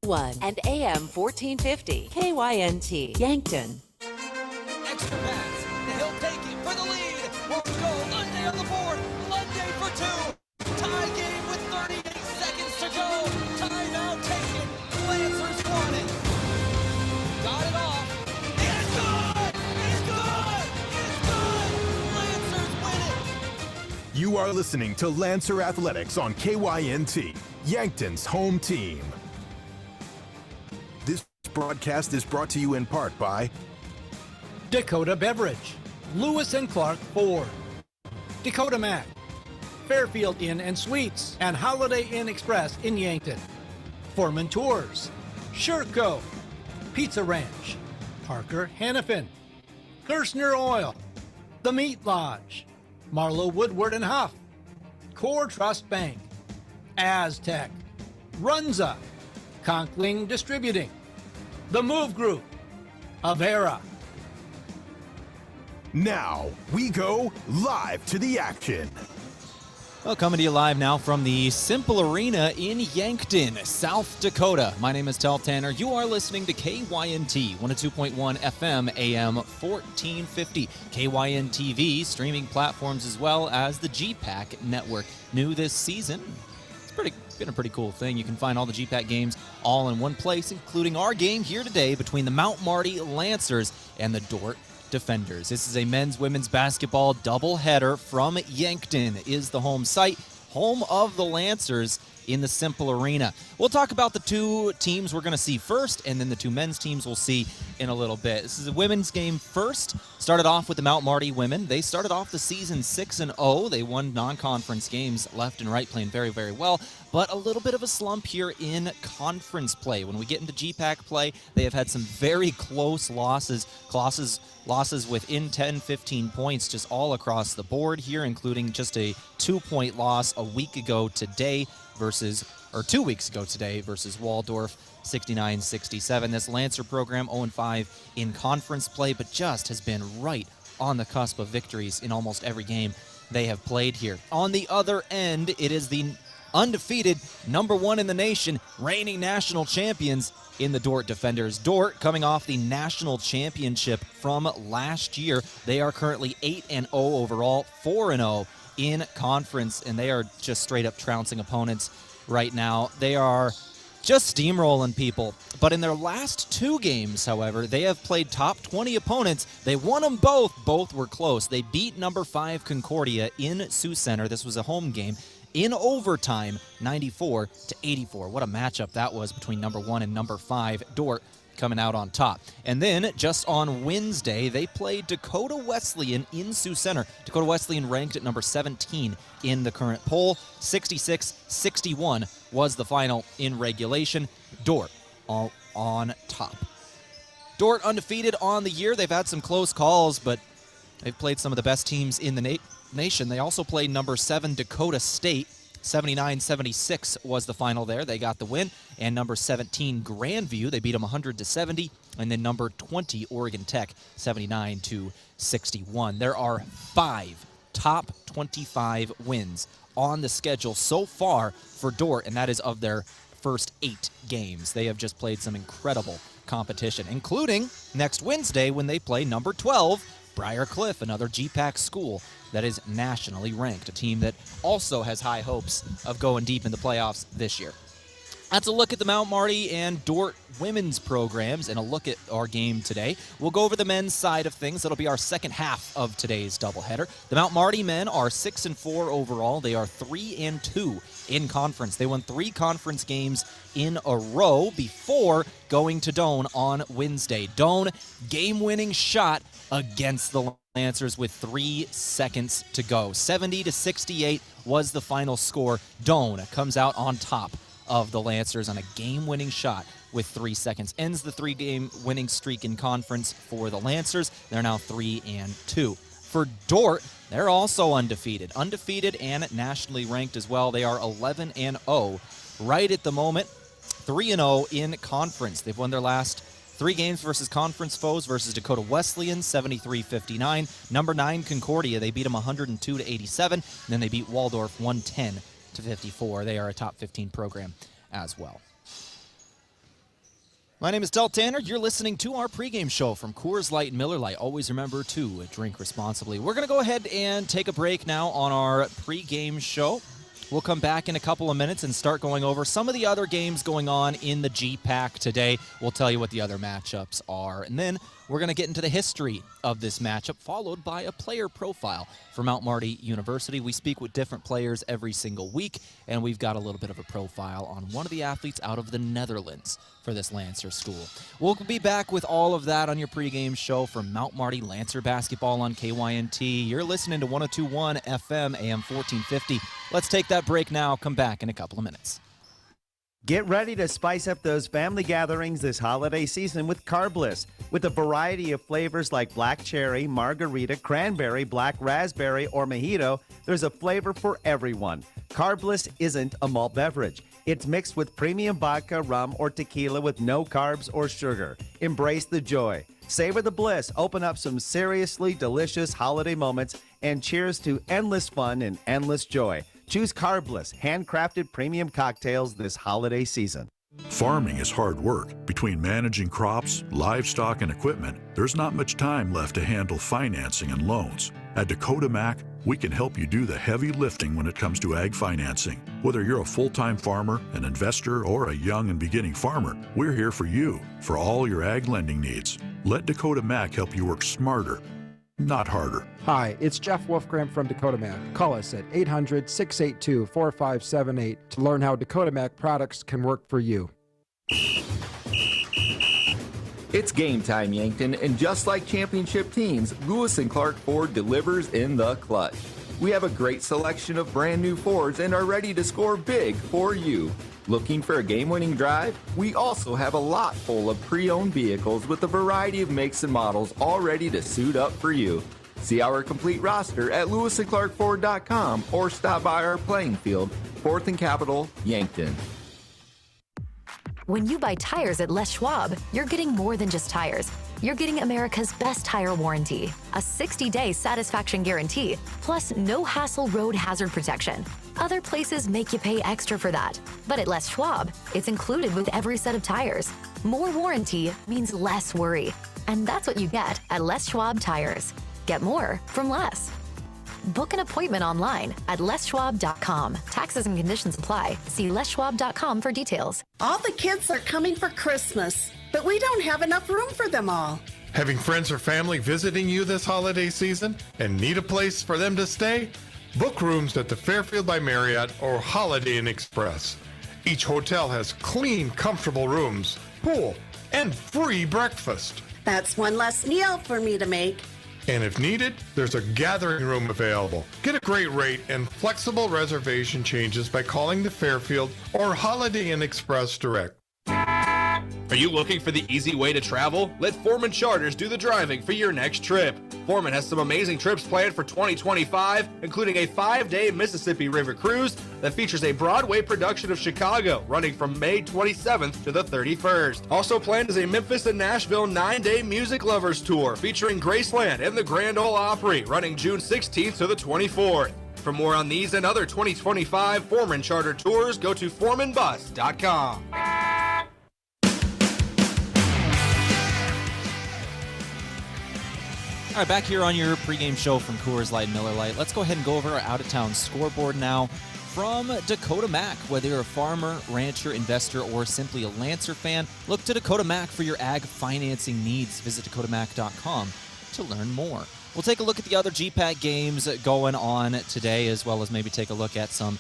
1 and AM 1450 KYNT Yankton. Extra pass. He'll take it for the lead. Won't go. Lunday on the board. Lunday for two. Tie game with 38 seconds to go. Timeout taken. Lancers won it. Got it off. It's good! It's good! It's good! Lancers win it. You are listening to Lancer Athletics on KYNT, Yankton's home team. This broadcast is brought to you in part by Dakota Beverage, Lewis and Clark Ford, Dakota Mac, Fairfield Inn and Suites, and Holiday Inn Express in Yankton, Foreman Tours, Sherco, Pizza Ranch, Parker Hannafin, Kirshner Oil, The Meat Lodge, Marlowe Woodward and Huff, Core Trust Bank, Aztec, Runza, Conkling Distributing, The Move Group, Avera. Now, we go live to the action. Well, coming to you live now from the Cimpl Arena in Yankton, South Dakota. My name is Tehl Tanner. You are listening to KYNT, 102.1 FM, AM 1450. KYN-TV, streaming platforms as well as the GPAC network. New this season. It's been a pretty cool thing. You can find all the GPAC games all in one place, including our game here today between the Mount Marty Lancers and the Dordt Defenders. This is a men's-women's basketball doubleheader from Yankton is the home site, home of the Lancers in the Cimpl Arena. We'll talk about the two teams we're going to see first, and then the two men's teams we'll see in a little bit. This is a women's game first. Started off with the Mount Marty women. They started off the season 6-0. They won non-conference games left and right, playing very, very well, but a little bit of a slump here in conference play. When we get into GPAC play, they have had some very close losses within 10, 15 points just all across the board here, including just a 2-point loss a week ago today versus 2 weeks ago today versus Waldorf, 69-67. This Lancer program 0-5 in conference play, but just has been right on the cusp of victories in almost every game they have played here. On the other end, it is the undefeated #1 in the nation, reigning national champions in the Dordt Defenders. Dordt coming off the national championship from last year. They are currently 8-0 overall, 4-0 in conference, and they are just straight up trouncing opponents right now. They are just steamrolling people. But in their last two games, however, they have played top 20 opponents. They won them both. Both were close. They beat #5 Concordia in Sioux Center. This was a home game. In overtime, 94-84. What a matchup that was between #1 and #5. Dordt coming out on top. And then just on Wednesday, they played Dakota Wesleyan in Sioux Center. Dakota Wesleyan ranked at #17 in the current poll. 66-61 was the final in regulation. Dordt all on top. Dordt undefeated on the year. They've had some close calls, but they've played some of the best teams in the nation. They also played #7 Dakota State. 79-76 was the final there. They got the win. And #17 Grandview, they beat them 100-70. And then #20 Oregon Tech, 79-61. There are 5 top 25 wins on the schedule so far for Dordt, and that is of their first 8 games. They have just played some incredible competition, including next Wednesday when they play #12 Briar Cliff, another GPAC school that is nationally ranked, a team that also has high hopes of going deep in the playoffs this year. That's a look at the Mount Marty and Dordt women's programs and a look at our game today. We'll go over the men's side of things. That'll be our second half of today's doubleheader. The Mount Marty men are 6-4 overall. They are 3-2 in conference. They won 3 conference games in a row before going to Doane on Wednesday. Doane, game-winning shot against the Lancers with 3 seconds to go. 70-68 was the final score. Doane comes out on top of the Lancers on a game-winning shot with 3 seconds. Ends the 3-game winning streak in conference for the Lancers. They're now 3-2. For Dordt, they're also undefeated. Undefeated and nationally ranked as well. They are 11-0 right at the moment. 3-0 in conference. They've won their last 3 games versus conference foes versus Dakota Wesleyan, 73-59. #9 Concordia, they beat them 102-87. Then they beat Waldorf 110-54. They are a top 15 program as well. My name is Tehl Tanner. You're listening to our pregame show from Coors Light and Miller Lite. Always remember to drink responsibly. We're going to go ahead and take a break now on our pregame show. We'll come back in a couple of minutes and start going over some of the other games going on in the GPAC today. We'll tell you what the other matchups are. And then we're going to get into the history of this matchup, followed by a player profile for Mount Marty University. We speak with different players every single week, and we've got a little bit of a profile on one of the athletes out of the Netherlands for this Lancer school. We'll be back with all of that on your pregame show from Mount Marty Lancer basketball on KYNT. You're listening to 102.1 FM, AM 1450. Let's take that break now. Come back in a couple of minutes. Get ready to spice up those family gatherings this holiday season with Carbliss. With a variety of flavors like black cherry, margarita, cranberry, black raspberry, or mojito, there's a flavor for everyone. Carbliss isn't a malt beverage. It's mixed with premium vodka, rum, or tequila with no carbs or sugar. Embrace the joy. Savor the bliss. Open up some seriously delicious holiday moments, and cheers to endless fun and endless joy. Choose Carbliss, handcrafted premium cocktails this holiday season. Farming is hard work. Between managing crops, livestock, and equipment, there's not much time left to handle financing and loans. At Dakota Mac, we can help you do the heavy lifting when it comes to ag financing. Whether you're a full-time farmer, an investor, or a young and beginning farmer, we're here for you for all your ag lending needs. Let Dakota Mac help you work smarter, not harder. Hi, it's Jeff Wolfgram from Dakota Mac. Call us at 800-682-4578 to learn how Dakota Mac products can work for you. It's game time, Yankton, and just like championship teams, Lewis and Clark Ford delivers in the clutch. We have a great selection of brand new Fords and are ready to score big for you. Looking for a game-winning drive? We also have a lot full of pre-owned vehicles with a variety of makes and models all ready to suit up for you. See our complete roster at lewisandclarkford.com or stop by our playing field, 4th and Capitol, Yankton. When you buy tires at Les Schwab, you're getting more than just tires. You're getting America's best tire warranty, a 60-day satisfaction guarantee, plus no hassle road hazard protection. Other places make you pay extra for that, but at Les Schwab, it's included with every set of tires. More warranty means less worry, and that's what you get at Les Schwab Tires. Get more from less. Book an appointment online at leschwab.com. Taxes and conditions apply. See leschwab.com for details. All the kids are coming for Christmas, but we don't have enough room for them all. Having friends or family visiting you this holiday season and need a place for them to stay? Book rooms at the Fairfield by Marriott or Holiday Inn Express. Each hotel has clean, comfortable rooms, pool, and free breakfast. That's one less meal for me to make. And if needed, there's a gathering room available. Get a great rate and flexible reservation changes by calling the Fairfield or Holiday Inn Express direct. Are you looking for the easy way to travel? Let Foreman Charters do the driving for your next trip. Foreman has some amazing trips planned for 2025, including a 5-day Mississippi River cruise that features a Broadway production of Chicago, running from May 27th to the 31st. Also planned is a Memphis and Nashville 9-day Music Lovers tour featuring Graceland and the Grand Ole Opry, running June 16th to the 24th. For more on these and other 2025 Foreman Charter tours, go to foremanbus.com. All right, back here on your pregame show from Coors Light and Miller Lite. Let's go ahead and go over our out-of-town scoreboard now from Dakota Mac. Whether you're a farmer, rancher, investor, or simply a Lancer fan, look to Dakota Mac for your ag financing needs. Visit dakotamac.com to learn more. We'll take a look at the other GPAC games going on today, as well as maybe take a look at some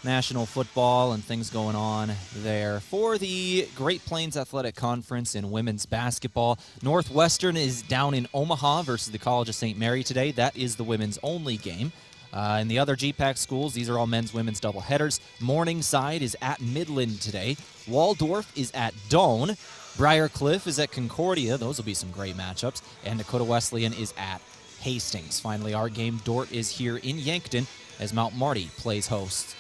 national football and things going on there. For the Great Plains Athletic Conference in women's basketball, Northwestern is down in Omaha versus the College of St. Mary today. That is the women's only game. In the other GPAC schools, these are all men's, women's doubleheaders. Morningside is at Midland today. Waldorf is at Doane. Briarcliff is at Concordia. Those will be some great matchups. And Dakota Wesleyan is at Hastings. Finally, our game, Dordt, is here in Yankton as Mount Marty plays host.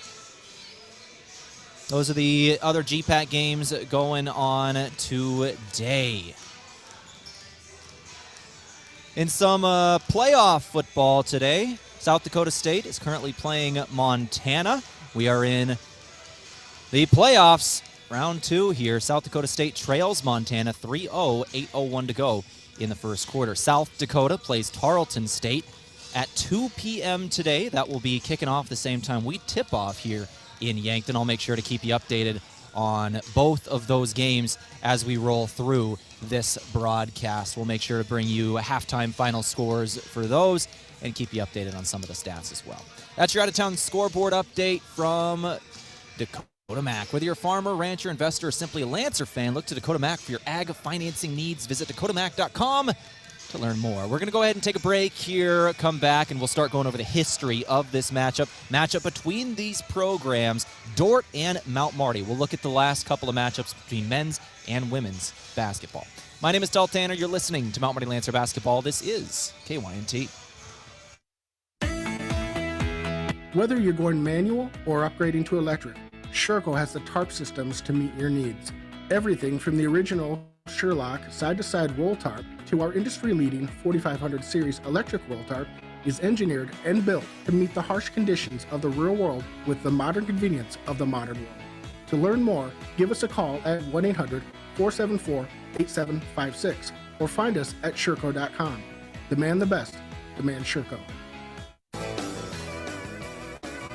Those are the other GPAC games going on today. In some playoff football today, South Dakota State is currently playing Montana. We are in the playoffs Round 2 here. South Dakota State trails Montana 3-0, 8:01 to go in the first quarter. South Dakota plays Tarleton State at 2 p.m. today. That will be kicking off the same time we tip off here in Yankton. I'll make sure to keep you updated on both of those games as we roll through this broadcast. We'll make sure to bring you halftime final scores for those and keep you updated on some of the stats as well. That's your out-of-town scoreboard update from Dakota Mac. Whether you're a farmer, rancher, investor, or simply a Lancer fan, look to Dakota Mac for your ag financing needs. Visit dakotamac.com to learn more. We're going to go ahead and take a break here, come back, and we'll start going over the history of this matchup between these programs, Dordt and Mount Marty. We'll look at the last couple of matchups between men's and women's basketball. My name is Tehl Tanner. You're listening to Mount Marty Lancer Basketball. This is KYNT. Whether you're going manual or upgrading to electric, Sherco has the tarp systems to meet your needs. Everything from the original Sherlock side-to-side roll tarp to our industry-leading 4500 series electric roll tarp is engineered and built to meet the harsh conditions of the real world with the modern convenience of the modern world. To learn more, give us a call at 1-800-474-8756 or find us at Sherco.com. Demand the best. Demand Sherco.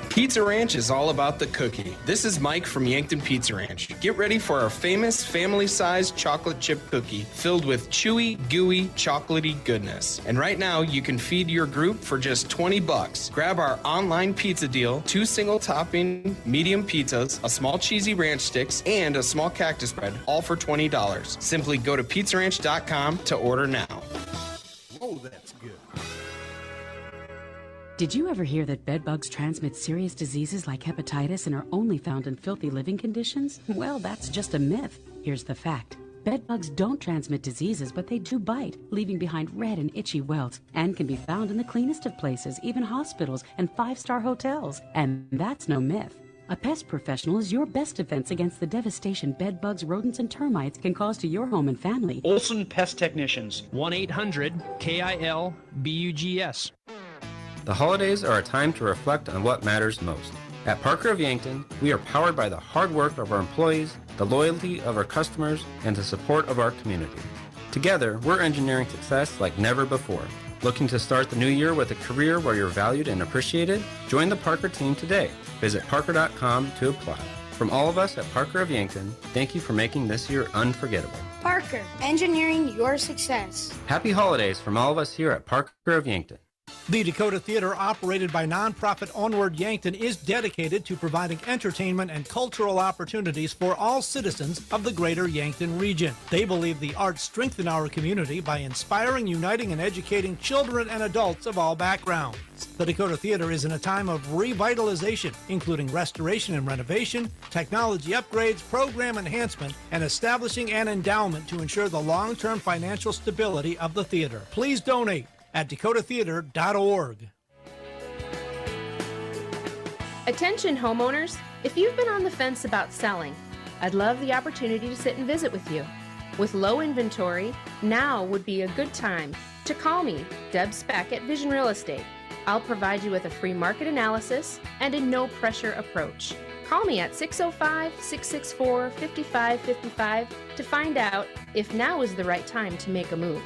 Pizza Ranch is all about the cookie. This is Mike from Yankton Pizza Ranch. Get ready for our famous family-sized chocolate chip cookie filled with chewy, gooey, chocolatey goodness. And right now, you can feed your group for just $20. Grab our online pizza deal, 2 single-topping medium pizzas, a small cheesy ranch sticks, and a small cactus bread, all for $20. Simply go to pizzaranch.com to order now. Oh, that's good. Did you ever hear that bed bugs transmit serious diseases like hepatitis and are only found in filthy living conditions? Well, that's just a myth. Here's the fact. Bed bugs don't transmit diseases, but they do bite, leaving behind red and itchy welts, and can be found in the cleanest of places, even hospitals and 5-star hotels. And that's no myth. A pest professional is your best defense against the devastation bed bugs, rodents, and termites can cause to your home and family. Olson Pest Technicians, 1-800-KIL-BUGS. The holidays are a time to reflect on what matters most. At Parker of Yankton, we are powered by the hard work of our employees, the loyalty of our customers, and the support of our community. Together, we're engineering success like never before. Looking to start the new year with a career where you're valued and appreciated? Join the Parker team today. Visit parker.com to apply. From all of us at Parker of Yankton, thank you for making this year unforgettable. Parker, engineering your success. Happy holidays from all of us here at Parker of Yankton. The Dakota Theater, operated by nonprofit Onward Yankton, is dedicated to providing entertainment and cultural opportunities for all citizens of the greater Yankton region. They believe the arts strengthen our community by inspiring, uniting, and educating children and adults of all backgrounds. The Dakota Theater is in a time of revitalization, including restoration and renovation, technology upgrades, program enhancement, and establishing an endowment to ensure the long-term financial stability of the theater. Please donate at dakotatheater.org. Attention homeowners, if you've been on the fence about selling, I'd love the opportunity to sit and visit with you. With low inventory, now would be a good time to call me, Deb Speck at Vision Real Estate. I'll provide you with a free market analysis and a no-pressure approach. Call me at 605-664-5555 to find out if now is the right time to make a move.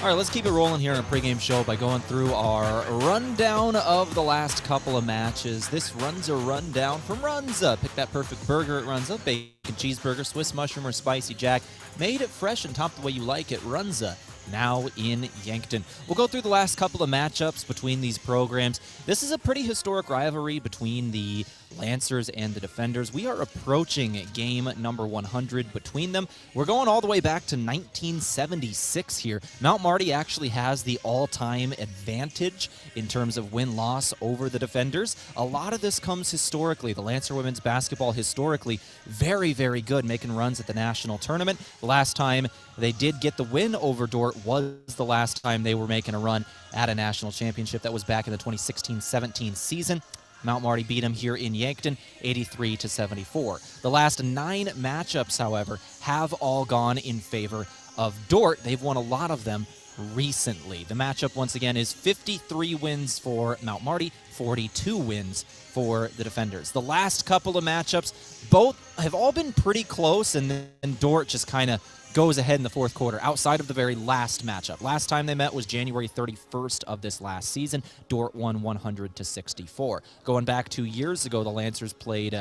All right, let's keep it rolling here on a pregame show by going through our rundown of the last couple of matches. This Runza rundown from Runza. Pick that perfect burger at Runza. Bacon cheeseburger, Swiss mushroom, or spicy jack. Made it fresh and topped the way you like it. Runza, now in Yankton. We'll go through the last couple of matchups between these programs. This is a pretty historic rivalry between the Lancers and the Defenders. We are approaching game number 100 between them. We're going all the way back to 1976 here. Mount Marty actually has the all-time advantage in terms of win-loss over the Defenders. A lot of this comes historically. The Lancer women's basketball historically very, very good, making runs at the national tournament. The last time they did get the win over Dordt was the last time they were making a run at a national championship. That was back in the 2016-17 season. Mount Marty beat them here in Yankton, 83-74. The last 9 matchups, however, have all gone in favor of Dordt. They've won a lot of them recently. The matchup, once again, is 53 wins for Mount Marty, 42 wins for the Defenders. The last couple of matchups, both have all been pretty close, and then Dordt just kind of goes ahead in the fourth quarter outside of the very last matchup. Last time they met was January 31st of this last season. Dordt won 100-64. Going back 2 years ago, the Lancers played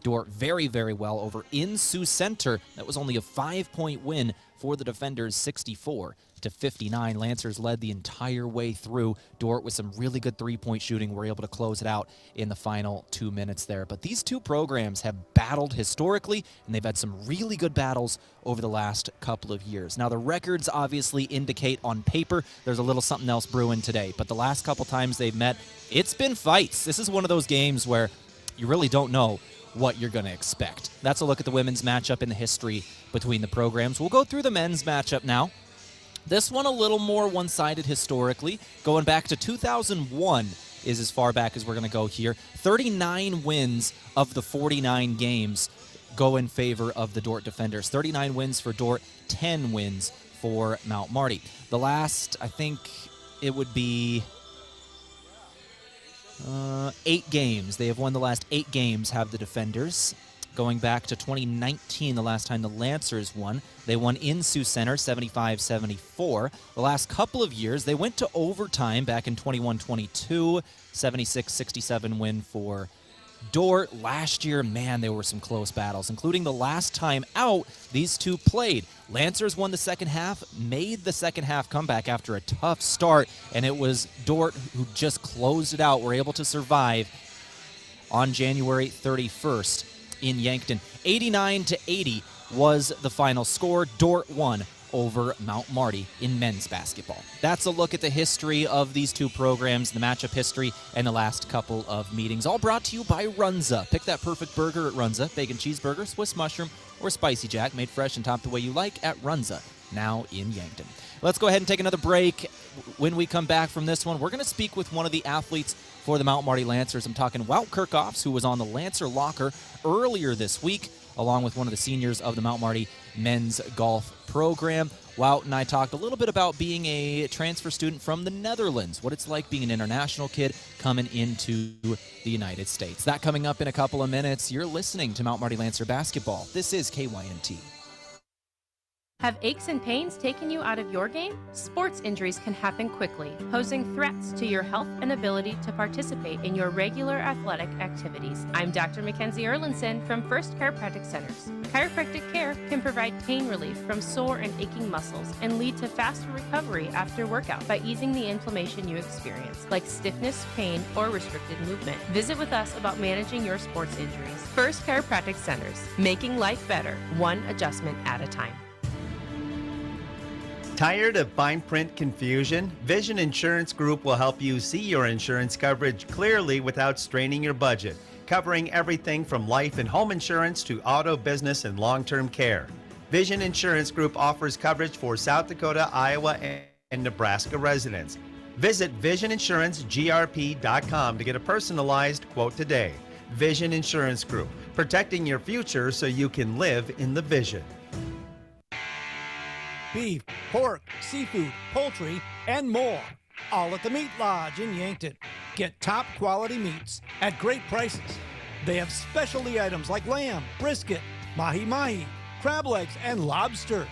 Dordt very, very well over in Sioux Center. That was only a 5-point win for the Defenders, 64-59. Lancers led the entire way through. Dordt with some really good three-point shooting were able to close it out in the final 2 minutes there. But these two programs have battled historically, and they've had some really good battles over the last couple of years. Now, the records obviously indicate on paper there's a little something else brewing today, but the last couple times they've met, it's been fights. This is one of those games where you really don't know what you're going to expect. That's a look at the women's matchup in the history between the programs. We'll go through the men's matchup now. This one a little more one-sided historically. Going back to 2001 is as far back as we're going to go here. 39 wins of the 49 games go in favor of the Dordt Defenders. 39 wins for Dordt, 10 wins for Mount Marty. The last, I think it would be 8 games. They have won the last 8 games, have the Defenders. Going back to 2019, the last time the Lancers won. They won in Sioux Center, 75-74. The last couple of years, they went to overtime back in 21-22, 76-67 win for Dordt. Last year, man, there were some close battles, including the last time out these two played. Lancers won the second half, made the second half comeback after a tough start, and it was Dordt who just closed it out, were able to survive on January 31st. In Yankton. 89-80 was the final score. Dordt won over Mount Marty in men's basketball. That's a look at the history of these two programs, the matchup history, and the last couple of meetings. All brought to you by Runza. Pick that perfect burger at Runza. Bacon cheeseburger, Swiss mushroom, or spicy jack, made fresh and topped the way you like at Runza, now in Yankton. Let's go ahead and take another break. When we come back from this one, we're going to speak with one of the athletes for the Mount Marty Lancers. I'm talking Wout Kirchhoffs, who was on the Lancer locker earlier this week, along with one of the seniors of the Mount Marty men's golf program. Wout and I talked a little bit about being a transfer student from the Netherlands, what it's like being an international kid coming into the United States. That coming up in a couple of minutes. You're listening to Mount Marty Lancer basketball. This is KYNT. Have aches and pains taken you out of your game? Sports injuries can happen quickly, posing threats to your health and ability to participate in your regular athletic activities. I'm Dr. Mackenzie Erlinson from First Chiropractic Centers. Chiropractic care can provide pain relief from sore and aching muscles and lead to faster recovery after workout by easing the inflammation you experience, like stiffness, pain, or restricted movement. Visit with us about managing your sports injuries. First Chiropractic Centers, making life better, one adjustment at a time. Tired of fine print confusion? Vision Insurance Group will help you see your insurance coverage clearly without straining your budget, covering everything from life and home insurance to auto, business, and long-term care. Vision Insurance Group offers coverage for South Dakota, Iowa, and Nebraska residents. Visit VisionInsuranceGRP.com to get a personalized quote today. Vision Insurance Group, protecting your future so you can live in the vision. Beef, pork, seafood, poultry, and more. All at the Meat Lodge in Yankton. Get top quality meats at great prices. They have specialty items like lamb, brisket, mahi-mahi, crab legs, and lobster.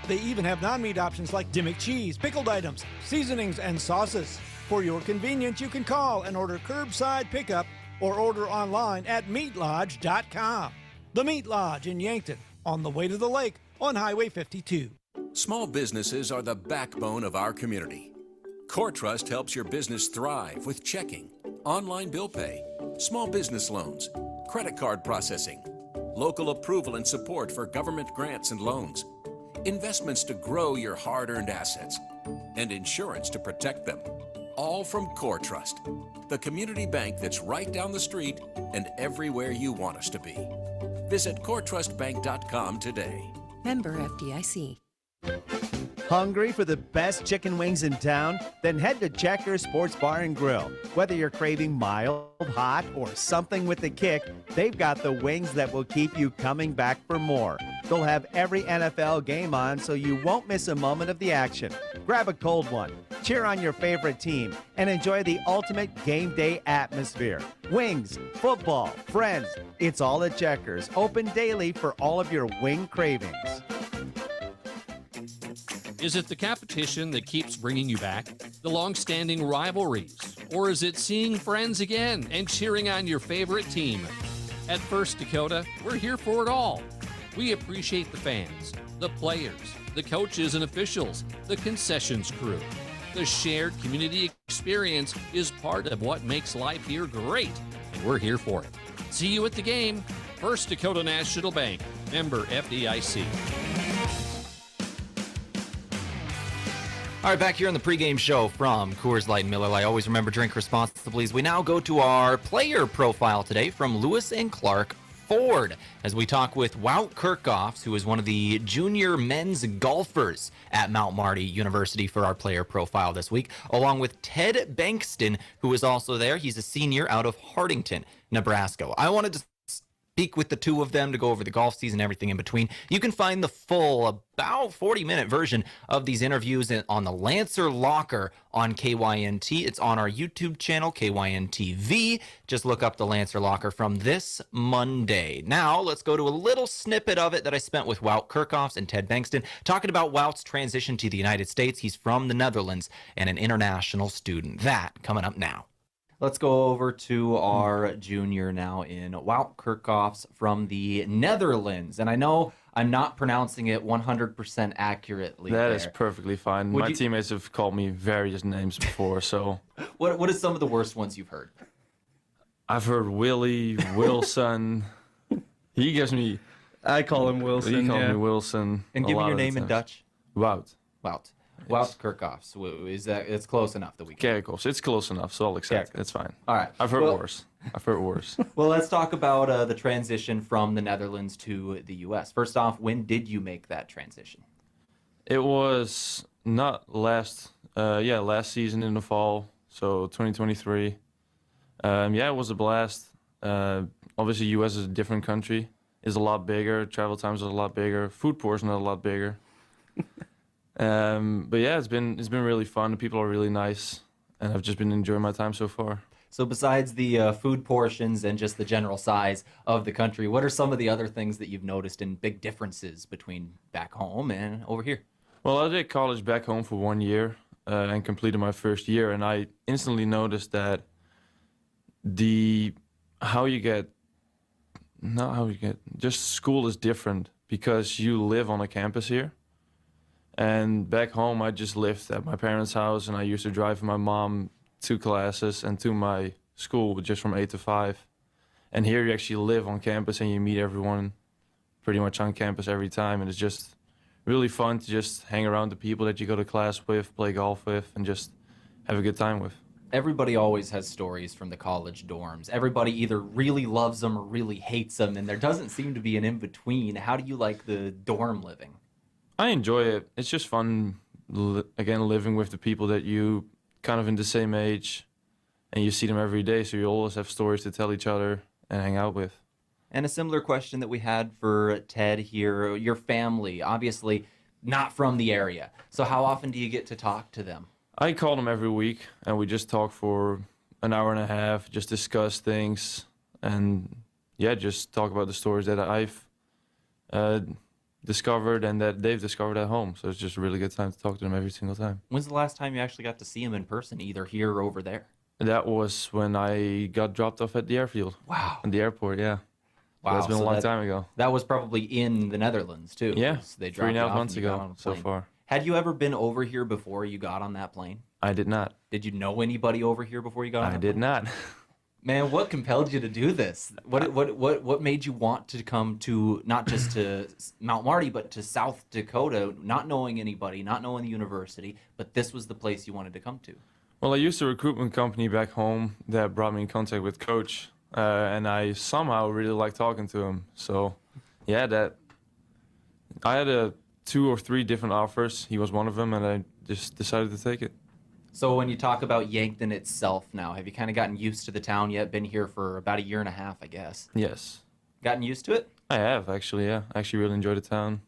They even have non-meat options like Dimmick cheese, pickled items, seasonings, and sauces. For your convenience, you can call and order curbside pickup or order online at meatlodge.com. The Meat Lodge in Yankton, on the way to the lake on Highway 52. Small businesses are the backbone of our community. CoreTrust helps your business thrive with checking, online bill pay, small business loans, credit card processing, local approval and support for government grants and loans, investments to grow your hard-earned assets, and insurance to protect them. All from CoreTrust, the community bank that's right down the street and everywhere you want us to be. Visit CoreTrustBank.com today. Member FDIC. Hungry for the best chicken wings in town? Then head to Checker Sports Bar and Grill. Whether you're craving mild, hot, or something with a kick, they've got the wings that will keep you coming back for more. They'll have every NFL game on so you won't miss a moment of the action. Grab a cold one, cheer on your favorite team, and enjoy the ultimate game day atmosphere. Wings, football, friends, it's all at Checkers. Open daily for all of your wing cravings. Is it the competition that keeps bringing you back? The long-standing rivalries? Or is it seeing friends again and cheering on your favorite team? At First Dakota, we're here for it all. We appreciate the fans, the players, the coaches and officials, the concessions crew. The shared community experience is part of what makes life here great, and we're here for it. See you at the game. First Dakota National Bank, member FDIC. All right, back here on the pregame show from Coors Light and Miller Lite. Always remember, drink responsibly. We now go to our player profile today from Lewis and Clark Ford as we talk with Wout Kirchhoffs, who is one of the junior men's golfers at Mount Marty University for our player profile this week, along with Ted Bankston, who is also there. He's a senior out of Hardington, Nebraska. I wanted to speak with the two of them to go over the golf season, everything in between. You can find the full, about 40-minute version of these interviews on the Lancer Locker on KYNT. It's on our YouTube channel, KYNTV. Just look up the Lancer Locker from this Monday. Now, let's go to a little snippet of it that I spent with Wout Kirchhoffs and Ted Bankston, talking about Wout's transition to the United States. He's from the Netherlands and an international student. That coming up now. Let's go over to our junior now in Wout Kirchhoffs from the Netherlands. And I know I'm not pronouncing it 100% accurately. That is perfectly fine. My teammates have called me various names before, so. What is some of the worst ones you've heard? I've heard Willie, Wilson. He gives me. I call him Wilson. He calls me Wilson. And give me your name in Dutch. Wout. Wout. Wout Kirchhoffs. Is that it's close enough that we can? Kerkhoffs. It's close enough, so I'll accept it. It's fine. All right. I've heard worse. Well, let's talk about the transition from the Netherlands to the U.S. First off, when did you make that transition? It was not last season in the fall, so 2023. It was a blast. Obviously, U.S. is a different country. It's a lot bigger. Travel times are a lot bigger. Food portion are a lot bigger. It's been really fun. The people are really nice, and I've just been enjoying my time so far. So besides the food portions and just the general size of the country, what are some of the other things that you've noticed in big differences between back home and over here? Well, I did college back home for 1 year and completed my first year, and I instantly noticed that just school is different because you live on a campus here. And back home, I just lived at my parents' house, and I used to drive my mom to classes and to my school just from 8 to 5. And here you actually live on campus, and you meet everyone pretty much on campus every time. And it's just really fun to just hang around the people that you go to class with, play golf with, and just have a good time with. Everybody always has stories from the college dorms. Everybody either really loves them or really hates them, and there doesn't seem to be an in-between. How do you like the dorm living? I enjoy it. It's just fun, again, living with the people that you kind of in the same age, and you see them every day, so you always have stories to tell each other and hang out with. And a similar question that we had for Ted here, your family, obviously not from the area. So how often do you get to talk to them? I call them every week, and we just talk for an hour and a half, just discuss things, and just talk about the stories that I've discovered and that they've discovered at home. So it's just a really good time to talk to them every single time. When's the last time you actually got to see them in person, either here or over there? That was when I got dropped off at the airfield. Wow. At the airport, yeah. Wow. That's been a long time ago. That was probably in the Netherlands, too. Yeah, they 3.5 months ago so far. Had you ever been over here before you got on that plane? I did not. Did you know anybody over here before you got on that plane? I did not. Man, what compelled you to do this? What made you want to come to, not just to Mount Marty, but to South Dakota, not knowing anybody, not knowing the university, but this was the place you wanted to come to? Well, I used a recruitment company back home that brought me in contact with Coach, and I somehow really liked talking to him. So, I had 2 or 3 different offers. He was one of them, and I just decided to take it. So when you talk about Yankton itself now, have you kind of gotten used to the town yet? Been here for about 1.5 years, I guess. Yes. Gotten used to it? I have, actually, yeah. I actually really enjoy the town.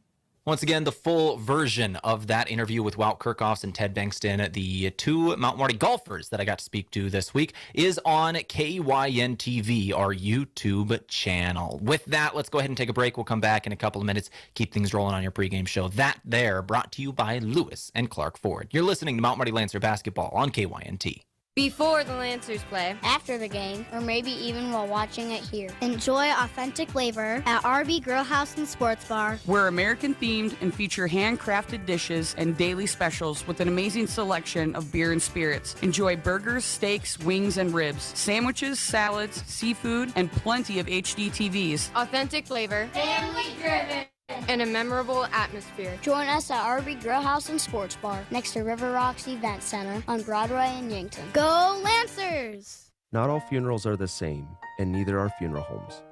Once again, the full version of that interview with Wout Kirchhoffs and Ted Bankston, the two Mount Marty golfers that I got to speak to this week, is on KYN-TV, our YouTube channel. With that, let's go ahead and take a break. We'll come back in a couple of minutes. Keep things rolling on your pregame show. That there, brought to you by Lewis and Clark Ford. You're listening to Mount Marty Lancer basketball on KYNT. Before the Lancers play, after the game, or maybe even while watching it here. Enjoy authentic flavor at RB Grill House and Sports Bar. We're American-themed and feature handcrafted dishes and daily specials with an amazing selection of beer and spirits. Enjoy burgers, steaks, wings, and ribs, sandwiches, salads, seafood, and plenty of HD TVs. Authentic flavor, family-driven, and a memorable atmosphere. Join us at RB Grill House and Sports Bar next to River Rocks Event Center on Broadway in Yankton. Go Lancers! Not all funerals are the same, and neither are funeral homes.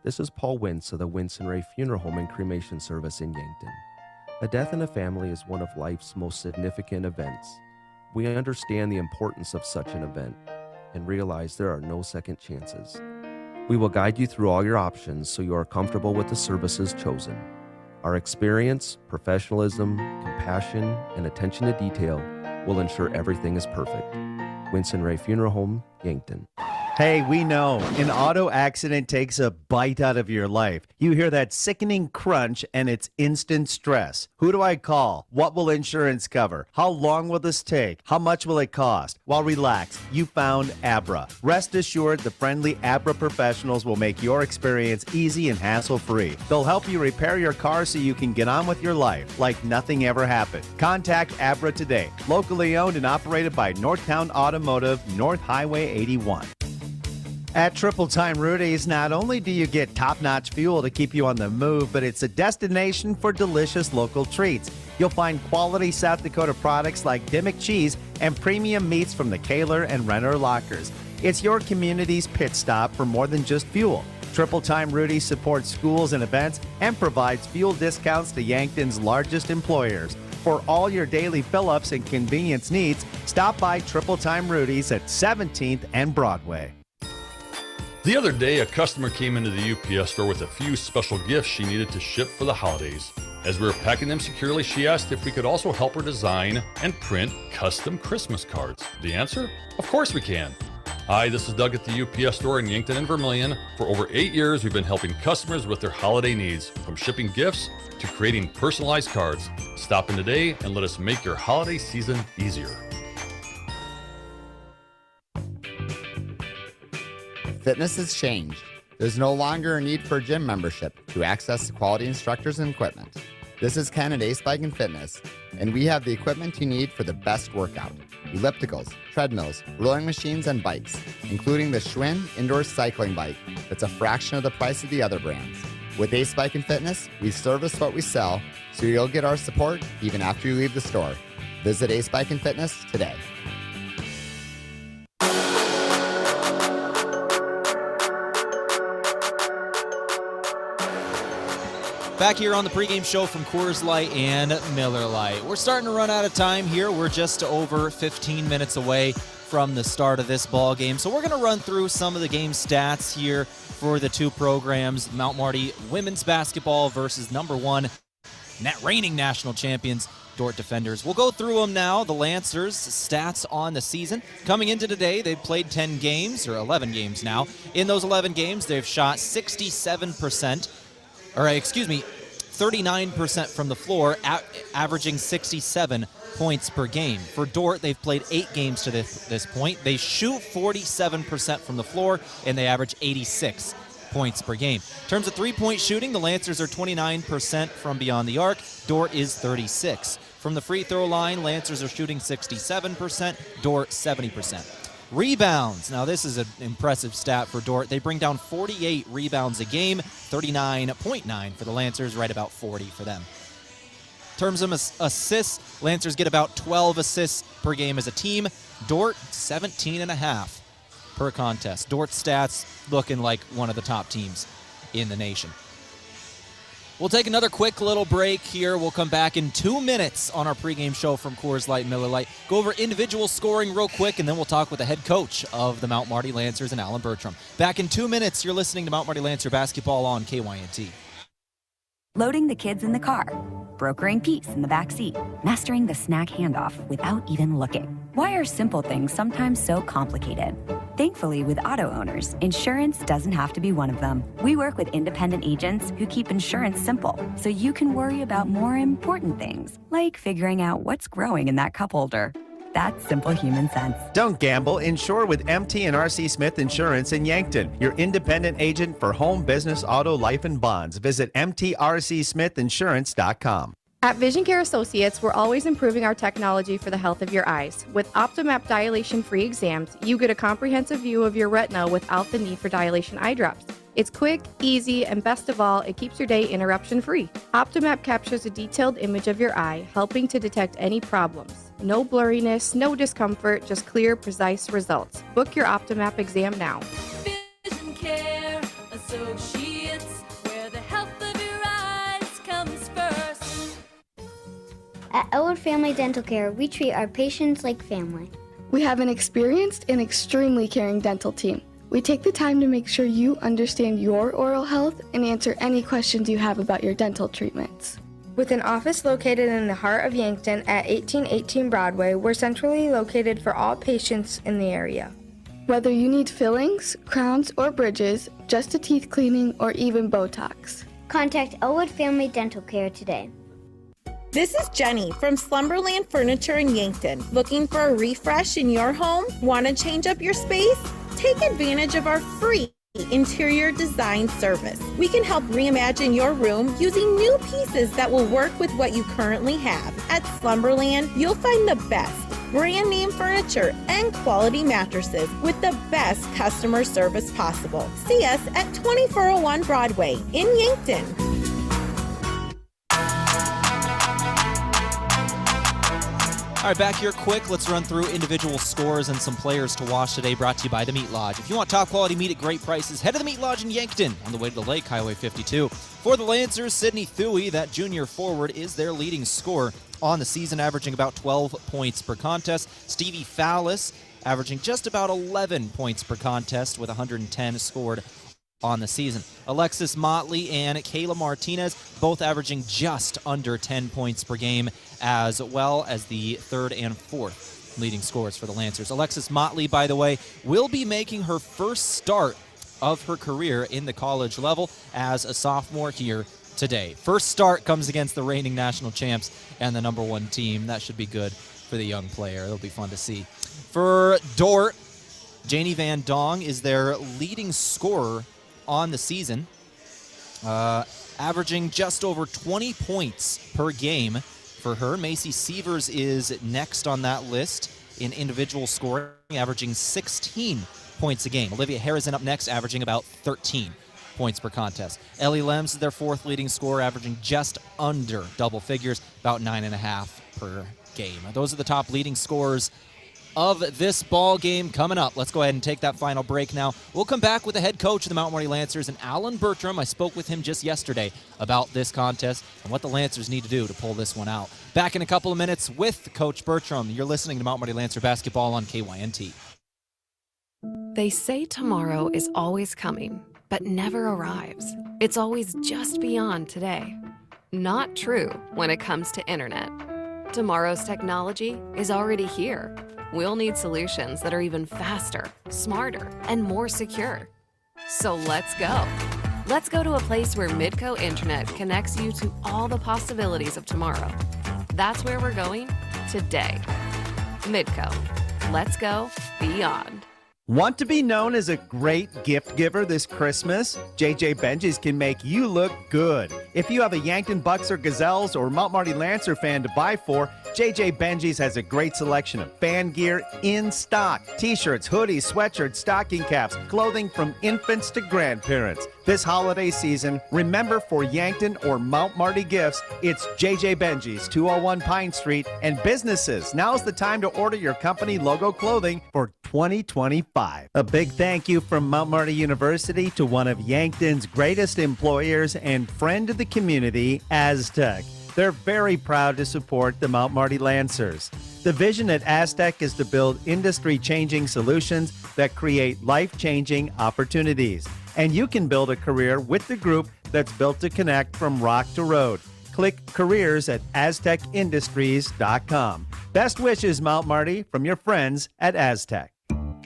This is Paul Wintz of the Wintz and Ray Funeral Home and Cremation Service in Yankton. A death in a family is one of life's most significant events. We understand the importance of such an event and realize there are no second chances. We will guide you through all your options so you are comfortable with the services chosen. Our experience, professionalism, compassion, and attention to detail will ensure everything is perfect. Winston Ray Funeral Home, Yankton. Hey, we know an auto accident takes a bite out of your life. You hear that sickening crunch and it's instant stress. Who do I call? What will insurance cover? How long will this take? How much will it cost? Well, relax. You found Abra. Rest assured, the friendly Abra professionals will make your experience easy and hassle-free. They'll help you repair your car so you can get on with your life like nothing ever happened. Contact Abra today. Locally owned and operated by Northtown Automotive, North Highway 81. At Triple Time Rudy's, not only do you get top-notch fuel to keep you on the move, but it's a destination for delicious local treats. You'll find quality South Dakota products like Dimmock cheese and premium meats from the Kaler and Renner lockers. It's your community's pit stop for more than just fuel. Triple Time Rudy's supports schools and events and provides fuel discounts to Yankton's largest employers. For all your daily fill-ups and convenience needs, stop by Triple Time Rudy's at 17th and Broadway. The other day, a customer came into the UPS store with a few special gifts she needed to ship for the holidays. As we were packing them securely, she asked if we could also help her design and print custom Christmas cards. The answer? Of course we can. Hi, this is Doug at the UPS store in Yankton and Vermilion. For over 8 years, we've been helping customers with their holiday needs, from shipping gifts to creating personalized cards. Stop in today and let us make your holiday season easier. Fitness has changed. There's no longer a need for a gym membership to access quality instructors and equipment. This is Ken at Ace Bike and Fitness, and we have the equipment you need for the best workout. Ellipticals, treadmills, rowing machines, and bikes, including the Schwinn indoor cycling bike that's a fraction of the price of the other brands. With Ace Bike and Fitness, we service what we sell, so you'll get our support even after you leave the store. Visit Ace Bike and Fitness today. Back here on the pregame show from Coors Light and Miller Lite. We're starting to run out of time here. We're just over 15 minutes away from the start of this ball game. So we're going to run through some of the game stats here for the two programs. Mount Marty women's basketball versus #1 reigning national champions, Dordt Defenders. We'll go through them now. The Lancers' stats on the season. Coming into today, they've played 10 games, or 11 games now. In those 11 games, they've shot 39% from the floor, averaging 67 points per game. For Dordt, they've played 8 games to this point. They shoot 47% from the floor, and they average 86 points per game. In terms of three-point shooting, the Lancers are 29% from beyond the arc. Dordt is 36%. From the free throw line, Lancers are shooting 67%, Dordt 70%. Rebounds. Now, this is an impressive stat for Dordt. They bring down 48 rebounds a game, 39.9 for the Lancers, right about 40 for them. In terms of assists, Lancers get about 12 assists per game as a team. Dordt, 17.5 per contest. Dordt stats looking like one of the top teams in the nation. We'll take another quick little break here. We'll come back in 2 minutes on our pregame show from Coors Light, Miller Lite. Go over individual scoring real quick, and then we'll talk with the head coach of the Mount Marty Lancers and Alan Bertram. Back in 2 minutes, you're listening to Mount Marty Lancer basketball on KYNT. Loading the kids in the car, brokering peace in the back seat, mastering the snack handoff without even looking. Why are simple things sometimes so complicated? Thankfully, with auto owners, insurance doesn't have to be one of them. We work with independent agents who keep insurance simple, so you can worry about more important things, like figuring out what's growing in that cup holder. That's simple human sense. Don't gamble. Insure with MT and RC Smith Insurance in Yankton, your independent agent for home, business, auto, life, and bonds. Visit mtrcsmithinsurance.com. At Vision Care Associates, we're always improving our technology for the health of your eyes. With OptiMap dilation-free exams, you get a comprehensive view of your retina without the need for dilation eye drops. It's quick, easy, and best of all, it keeps your day interruption-free. OptiMap captures a detailed image of your eye, helping to detect any problems. No blurriness, no discomfort, just clear, precise results. Book your OptiMap exam now. Vision Care Associates, where the health of your eyes comes first. At Elwood Family Dental Care, we treat our patients like family. We have an experienced and extremely caring dental team. We take the time to make sure you understand your oral health and answer any questions you have about your dental treatments. With an office located in the heart of Yankton at 1818 Broadway, we're centrally located for all patients in the area. Whether you need fillings, crowns, or bridges, just a teeth cleaning, or even Botox. Contact Elwood Family Dental Care today. This is Jenny from Slumberland Furniture in Yankton. Looking for a refresh in your home? Want to change up your space? Take advantage of our free interior design service. We can help reimagine your room using new pieces that will work with what you currently have. At Slumberland, you'll find the best brand name furniture and quality mattresses with the best customer service possible. See us at 2401 Broadway in Yankton. All right, back here quick. Let's run through individual scores and some players to watch today, brought to you by the Meat Lodge. If you want top quality meat at great prices, head to the Meat Lodge in Yankton on the way to the lake, Highway 52. For the Lancers, Sidney Thuey, that junior forward, is their leading scorer on the season, averaging about 12 points per contest. Stevie Fallis averaging just about 11 points per contest with 110 scored on the season. Alexis Motley and Kayla Martinez both averaging just under 10 points per game, as well as the third and fourth leading scorers for the Lancers. Alexis Motley, by the way, will be making her first start of her career in the college level as a sophomore here today. First start comes against the reigning national champs and the #1 team. That should be good for the young player. It'll be fun to see. For Dordt, Janie Van Dong is their leading scorer on the season, averaging just over 20 points per game for her. Macy Sievers is next on that list in individual scoring, averaging 16 points a game. Olivia Harrison up next, averaging about 13 points per contest. Ellie Lems is their fourth leading scorer, averaging just under double figures, about 9.5 per game. Those are the top leading scorers of this ball game coming up. Let's go ahead and take that final break now. We'll come back with the head coach of the Mount Marty Lancers, and Alan Bertram. I spoke with him just yesterday about this contest and what the Lancers need to do to pull this one out. Back in a couple of minutes with Coach Bertram. You're listening to Mount Marty Lancer basketball on KYNT. They say tomorrow is always coming, but never arrives. It's always just beyond today. Not true when it comes to internet. Tomorrow's technology is already here. We'll need solutions that are even faster, smarter, and more secure. So let's go. Let's go to a place where Midco Internet connects you to all the possibilities of tomorrow. That's where we're going today. Midco. Let's go beyond. Want to be known as a great gift giver this Christmas? JJ Benji's can make you look good. If you have a Yankton Bucks or Gazelles or Mount Marty Lancer fan to buy for, JJ Benji's has a great selection of fan gear in stock. T-shirts, hoodies, sweatshirts, stocking caps, clothing from infants to grandparents. This holiday season, remember, for Yankton or Mount Marty gifts, it's JJ Benji's, 201 Pine Street, and businesses. Now's the time to order your company logo clothing for 2025. A big thank you from Mount Marty University to one of Yankton's greatest employers and friend of the community, Aztec. They're very proud to support the Mount Marty Lancers. The vision at Aztec is to build industry-changing solutions that create life-changing opportunities. And you can build a career with the group that's built to connect from rock to road. Click careers at aztecindustries.com. Best wishes, Mount Marty, from your friends at Aztec.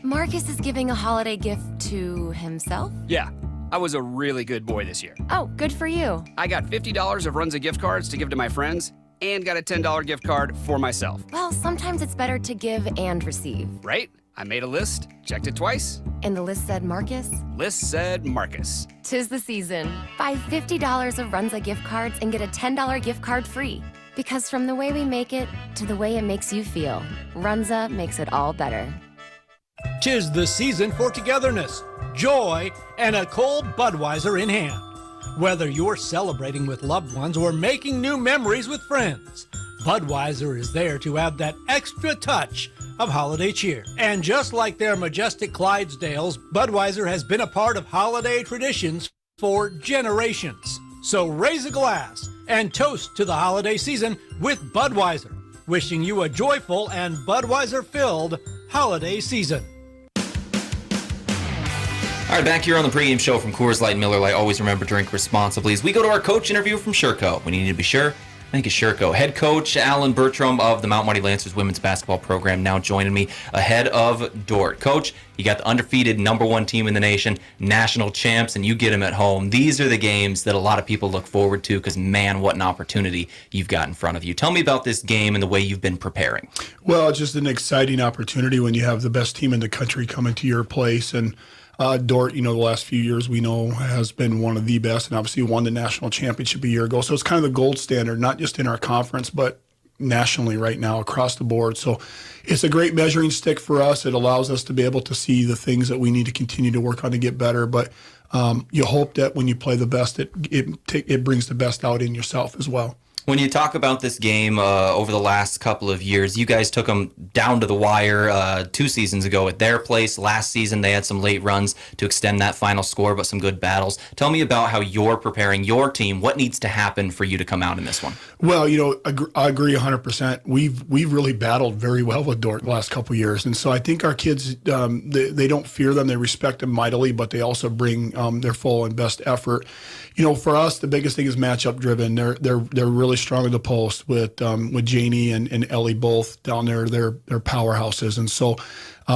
Marcus is giving a holiday gift to himself? Yeah, I was a really good boy this year. Oh, good for you. I got $50 of Runza gift cards to give to my friends and got a $10 gift card for myself. Well, sometimes it's better to give and receive. Right? I made a list, checked it twice. And the list said Marcus? List said Marcus. 'Tis the season. Buy $50 of Runza gift cards and get a $10 gift card free. Because from the way we make it to the way it makes you feel, Runza makes it all better. 'Tis the season for togetherness, joy, and a cold Budweiser in hand. Whether you're celebrating with loved ones or making new memories with friends, Budweiser is there to add that extra touch of holiday cheer. And just like their majestic Clydesdales, Budweiser has been a part of holiday traditions for generations. So raise a glass and toast to the holiday season with Budweiser, wishing you a joyful and Budweiser-filled holiday season. All right, back here on the pregame show from Coors Light and Miller Lite. Always remember, drink responsibly. As we go to our coach interview from Sherco. When you need to be sure, think of Sherco. Head coach Alan Bertram of the Mount Marty Lancers women's basketball program now joining me ahead of Dordt. Coach, you got the undefeated #1 team in the nation, national champs, and you get them at home. These are the games that a lot of people look forward to because, man, what an opportunity you've got in front of you. Tell me about this game and the way you've been preparing. Well, it's just an exciting opportunity when you have the best team in the country coming to your place. And Dordt, the last few years we know has been one of the best and obviously won the national championship a year ago. So it's kind of the gold standard, not just in our conference, but nationally right now across the board. So it's a great measuring stick for us. It allows us to be able to see the things that we need to continue to work on to get better. But you hope that when you play the best, it brings the best out in yourself as well. When you talk about this game over the last couple of years, you guys took them down to the wire 2 seasons ago at their place. Last season, they had some late runs to extend that final score, but some good battles. Tell me about how you're preparing your team. What needs to happen for you to come out in this one? Well, I agree 100%. We've really battled very well with Dordt the last couple of years, and so I think our kids they don't fear them. They respect them mightily, but they also bring their full and best effort. For us, the biggest thing is matchup driven. They're really strong at the post with Janie and Ellie both down there. They're powerhouses, and so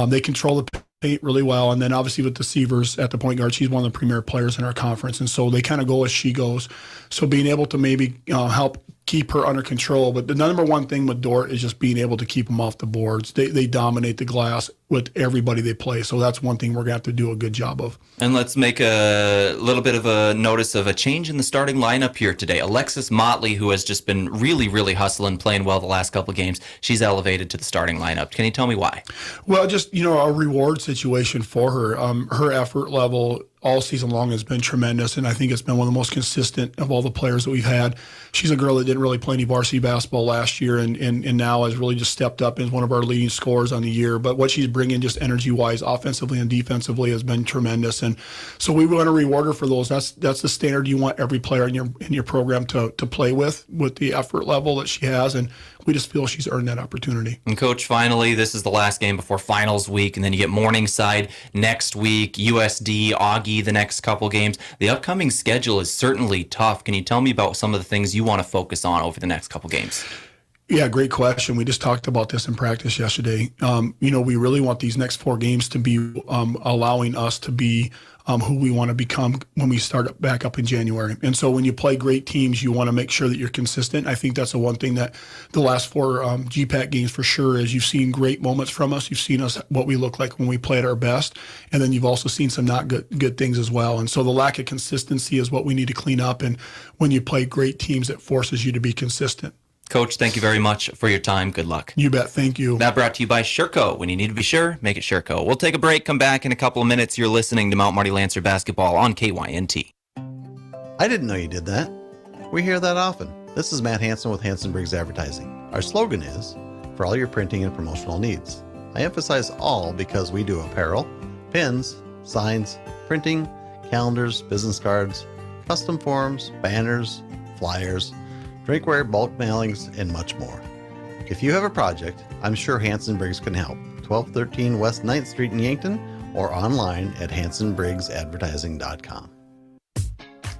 they control the paint really well. And then obviously with the Sievers at the point guard, she's one of the premier players in our conference, and so they kind of go as she goes. So being able to maybe help keep her under control. But the number one thing with Dordt is just being able to keep them off the boards. They dominate the glass with everybody they play. So that's one thing we're going to have to do a good job of. And let's make a little bit of a notice of a change in the starting lineup here today. Alexis Motley, who has just been really, really hustling, playing well the last couple of games, she's elevated to the starting lineup. Can you tell me why? Well, just, a reward situation for her. Her effort level all season long has been tremendous, and I think it's been one of the most consistent of all the players that we've had. She's a girl that didn't really play any varsity basketball last year and now has really just stepped up and is one of our leading scorers on the year. But what she's bringing just energy-wise, offensively and defensively, has been tremendous. And so we want to reward her for those. That's the standard you want every player in your program to play with the effort level that she has, and we just feel she's earned that opportunity. And Coach, finally, this is the last game before finals week, and then you get Morningside next week, USD, Augie the next couple games. The upcoming schedule is certainly tough. Can you tell me about some of the things you want to focus on over the next couple games? Yeah, great question. We just talked about this in practice yesterday. We really want these next 4 games to be allowing us to be who we want to become when we start back up in January. And so when you play great teams, you want to make sure that you're consistent. I think that's the one thing that the last 4 GPAC games for sure is you've seen great moments from us. You've seen us what we look like when we play at our best. And then you've also seen some not good things as well. And so the lack of consistency is what we need to clean up. And when you play great teams, it forces you to be consistent. Coach, thank you very much for your time. Good luck. You bet. Thank you. That brought to you by Sherco. When you need to be sure, make it Sherco. We'll take a break, come back in a couple of minutes. You're listening to Mount Marty Lancer Basketball on KYNT. I didn't know you did that. We hear that often. This is Matt Hansen with Hansen Briggs Advertising. Our slogan is, for all your printing and promotional needs. I emphasize all because we do apparel, pins, signs, printing, calendars, business cards, custom forms, banners, flyers, drinkware, bulk mailings, and much more. If you have a project, I'm sure Hansen Briggs can help. 1213 West 9th Street in Yankton or online at hansenbriggsadvertising.com.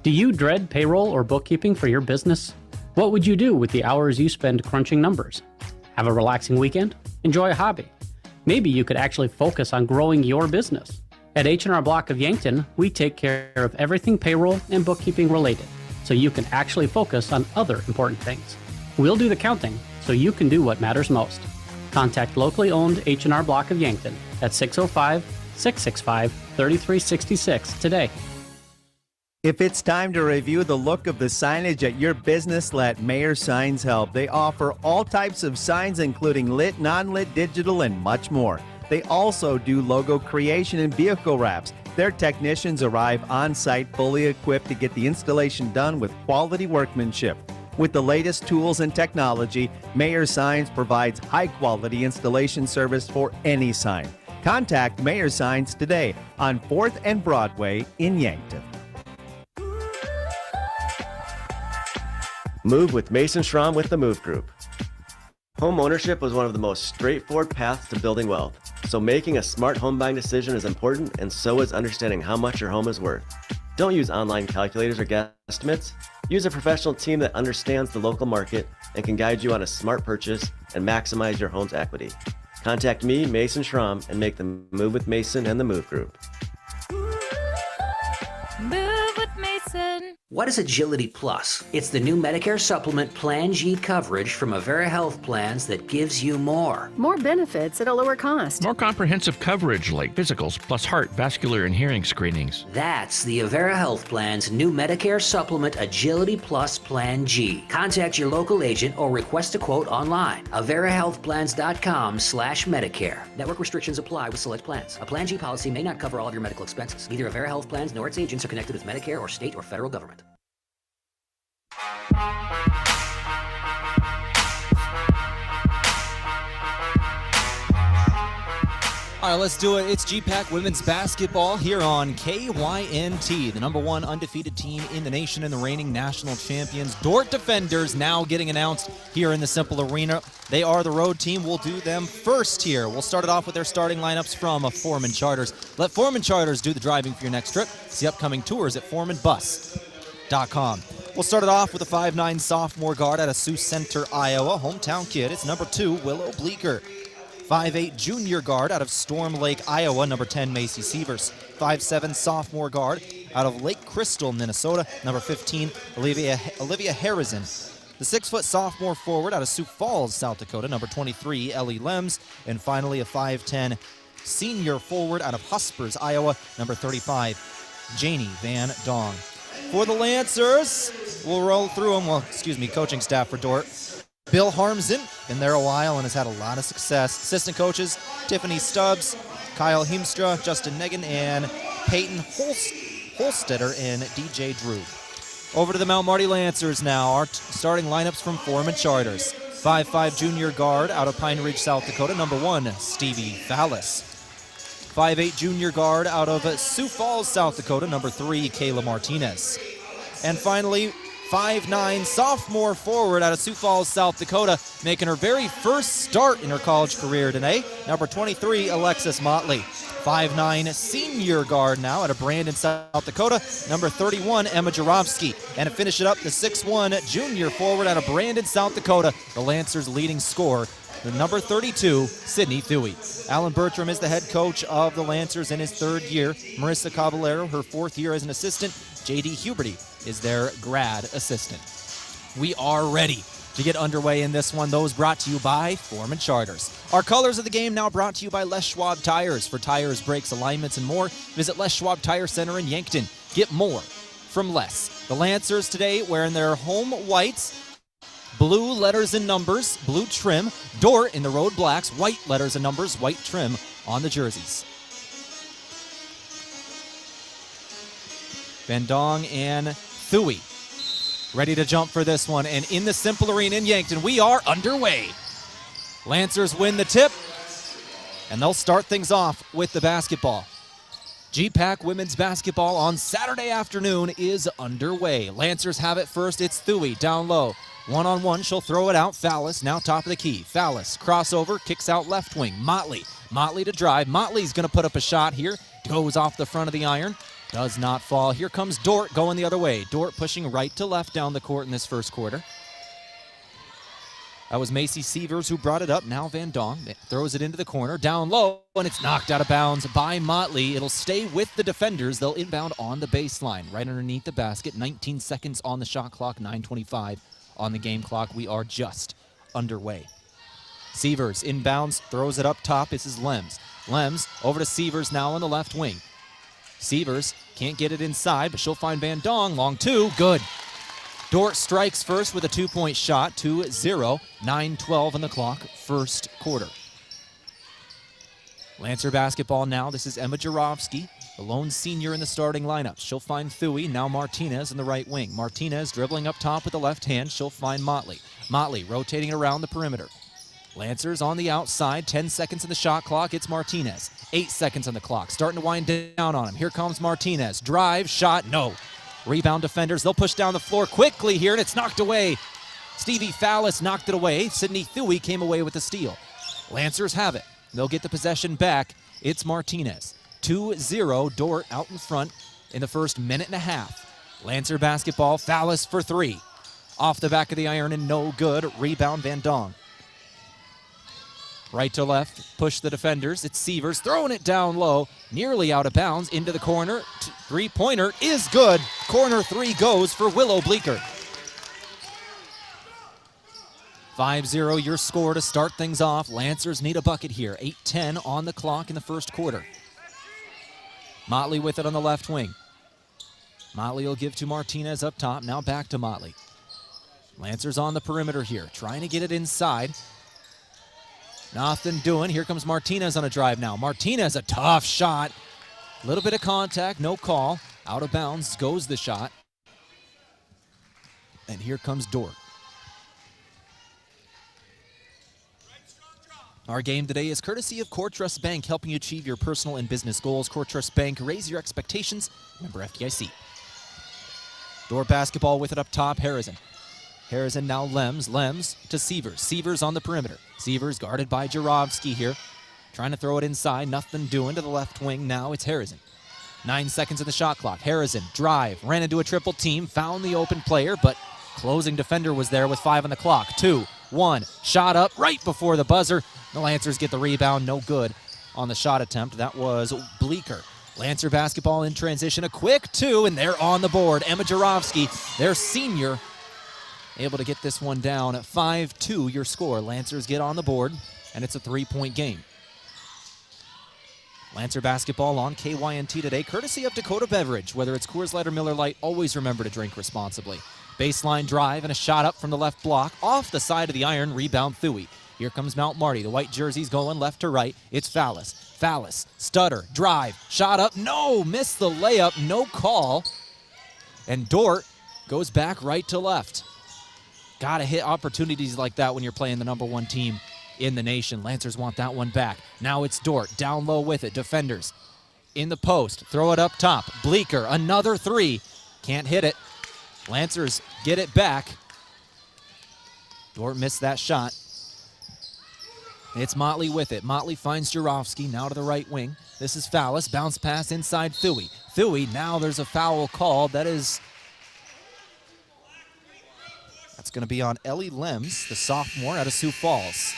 Do you dread payroll or bookkeeping for your business? What would you do with the hours you spend crunching numbers? Have a relaxing weekend? Enjoy a hobby? Maybe you could actually focus on growing your business. At H&R Block of Yankton, we take care of everything payroll and bookkeeping related, so you can actually focus on other important things. We'll do the counting, so you can do what matters most. Contact locally owned H&R Block of Yankton at 605-665-3366 today. If it's time to review the look of the signage at your business, let Mayor Signs help. They offer all types of signs, including lit, non-lit, digital, and much more. They also do logo creation and vehicle wraps. Their technicians arrive on site fully equipped to get the installation done with quality workmanship. With the latest tools and technology, Mayor Signs provides high-quality installation service for any sign. Contact Mayor Signs today on 4th and Broadway in Yankton. Move with Mason Schramm with the Move Group. Home ownership was one of the most straightforward paths to building wealth. So making a smart home buying decision is important, and so is understanding how much your home is worth. Don't use online calculators or guesstimates. Use a professional team that understands the local market and can guide you on a smart purchase and maximize your home's equity. Contact me, Mason Schramm, and make the move with Mason and the Move Group. Move with Mason. What is Agility Plus? It's the new Medicare supplement Plan G coverage from Avera Health Plans that gives you more. More benefits at a lower cost. More comprehensive coverage like physicals plus heart, vascular, and hearing screenings. That's the Avera Health Plan's new Medicare supplement Agility Plus Plan G. Contact your local agent or request a quote online. AveraHealthPlans.com/Medicare. Network restrictions apply with select plans. A Plan G policy may not cover all of your medical expenses. Neither Avera Health Plans nor its agents are connected with Medicare or state or federal government. All right, let's do it. It's GPAC women's basketball here on KYNT, the number one undefeated team in the nation and the reigning national champions. Dordt defenders now getting announced here in the Cimpl Arena. They are the road team. We'll do them first here. We'll start it off with their starting lineups from Foreman Charters. Let Foreman Charters do the driving for your next trip. See upcoming tours at foremanbus.com. We'll start it off with a 5'9 sophomore guard out of Sioux Center, Iowa. Hometown kid. It's number 2, Willow Bleeker. 5'8 junior guard out of Storm Lake, Iowa, number 10, Macy Sievers. 5'7 sophomore guard out of Lake Crystal, Minnesota, number 15, Olivia Harrison. The 6-foot sophomore forward out of Sioux Falls, South Dakota, number 23, Ellie Lems. And finally, a 5'10 senior forward out of Huspers, Iowa, number 35, Janie Van Dong. For the Lancers, we'll roll through them. Coaching staff for Dordt. Bill Harmsen, been there a while and has had a lot of success. Assistant coaches, Tiffany Stubbs, Kyle Heemstra, Justin Negan, and Peyton Holstetter and DJ Drew. Over to the Mount Marty Lancers now. Our starting lineups from Foreman Charters. 5'5 junior guard out of Pine Ridge, South Dakota, number 1, Stevie Fallis. 5'8 junior guard out of Sioux Falls, South Dakota, number 3, Kayla Martinez. And finally, 5'9 sophomore forward out of Sioux Falls, South Dakota, making her very first start in her college career today, number 23, Alexis Motley. 5'9 senior guard now out of Brandon, South Dakota, number 31, Emma Jaromski. And to finish it up, the 6'1 junior forward out of Brandon, South Dakota, the Lancers' leading scorer, the number 32, Sydney Thuey. Alan Bertram is the head coach of the Lancers in his 3rd year. Marissa Caballero, her 4th year as an assistant. J.D. Huberty is their grad assistant. We are ready to get underway in this one. Those brought to you by Foreman Charters. Our colors of the game now brought to you by Les Schwab Tires. For tires, brakes, alignments, and more, visit Les Schwab Tire Center in Yankton. Get more from Les. The Lancers today wearing their home whites, blue letters and numbers, blue trim. Dordt in the road blacks, white letters and numbers, white trim on the jerseys. Van Dong and Thuey ready to jump for this one. And in the Cimpl Arena in Yankton, we are underway. Lancers win the tip, and they'll start things off with the basketball. GPAC women's basketball on Saturday afternoon is underway. Lancers have it first. It's Thuey down low. One-on-one, she'll throw it out. Fallis now top of the key. Fallis, crossover, kicks out left wing. Motley to drive. Motley's going to put up a shot here. Goes off the front of the iron. Does not fall. Here comes Dordt going the other way. Dordt pushing right to left down the court in this first quarter. That was Macy Sievers who brought it up. Now Van Dong throws it into the corner, down low, and it's knocked out of bounds by Motley. It'll stay with the defenders. They'll inbound on the baseline, right underneath the basket. 19 seconds on the shot clock, 9:25 on the game clock. We are just underway. Sievers inbounds, throws it up top. This is Lems. Lems over to Sievers now on the left wing. Sievers can't get it inside, but she'll find Van Dong. Long two, good. Dordt strikes first with a 2-point shot, 2-0, 9:12 on the clock, first quarter. Lancer basketball now. This is Emma Jarofsky, the lone senior in the starting lineup. She'll find Thuy, now Martinez in the right wing. Martinez dribbling up top with the left hand. She'll find Motley. Motley rotating around the perimeter. Lancers on the outside, 10 seconds in the shot clock. It's Martinez. 8 seconds on the clock, starting to wind down on him. Here comes Martinez. Drive, shot, no. Rebound defenders, they'll push down the floor quickly here, and it's knocked away. Stevie Fallis knocked it away. Sydney Thuy came away with the steal. Lancers have it. They'll get the possession back. It's Martinez. 2-0, Dordt out in front in the first minute and a half. Lancer basketball, Fallis for three. Off the back of the iron and no good. Rebound Van Dong. Right to left, push the defenders. It's Sievers throwing it down low, nearly out of bounds, into the corner. Three-pointer is good. Corner three goes for Willow Bleeker. 5-0 your score to start things off. Lancers need a bucket here. 8:10 on the clock in the first quarter. Motley with it on the left wing. Motley will give to Martinez up top. Now back to Motley. Lancers on the perimeter here, trying to get it inside. Nothing doing. Here comes Martinez on a drive now. Martinez, a tough shot. A little bit of contact, no call. Out of bounds goes the shot. And here comes Dordt. Our game today is courtesy of Core Trust Bank, helping you achieve your personal and business goals. Core Trust Bank, raise your expectations. Member FDIC. Dordt basketball with it up top, Harrison. Harrison now Lems to Sievers. Sievers on the perimeter. Sievers guarded by Jarofsky here. Trying to throw it inside, nothing doing to the left wing. Now it's Harrison. 9 seconds of the shot clock. Harrison, drive, ran into a triple team, found the open player, but closing defender was there with 5 on the clock. 2-1, shot up right before the buzzer. The Lancers get the rebound, no good on the shot attempt. That was Bleeker. Lancer basketball in transition, a quick two, and they're on the board. Emma Jarofsky, their senior, able to get this one down. 5-2 your score. Lancers get on the board, and it's a 3-point game. Lancer basketball on KYNT today, courtesy of Dakota Beverage. Whether it's Coors Light or Miller Lite, always remember to drink responsibly. Baseline drive and a shot up from the left block. Off the side of the iron, rebound Thuy. Here comes Mount Marty. The white jersey's going left to right. It's Fallis. Fallis, stutter, drive, shot up. No, missed the layup, no call. And Dordt goes back right to left. Gotta hit opportunities like that when you're playing the number one team in the nation. Lancers want that one back. Now it's Dordt, down low with it. Defenders in the post, throw it up top. Bleeker, another three. Can't hit it. Lancers get it back. Dordt missed that shot. It's Motley with it. Motley finds Jarofsky, now to the right wing. This is Fallis, bounce pass inside Thuy. Thuy, now there's a foul call. That's going to be on Ellie Lems, the sophomore out of Sioux Falls.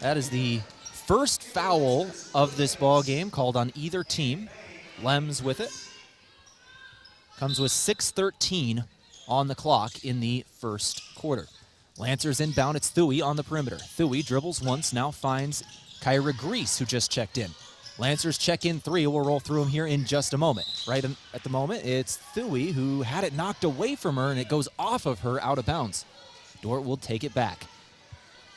That is the first foul of this ball game called on either team. Lems with it. Comes with 6:13 on the clock in the first quarter. Lancers inbound, it's Thuy on the perimeter. Thuy dribbles once, now finds Kyra Grease, who just checked in. Lancers check in three. We'll roll through them here in just a moment. Right at the moment, it's Thuy who had it knocked away from her, and it goes off of her out of bounds. Dordt will take it back.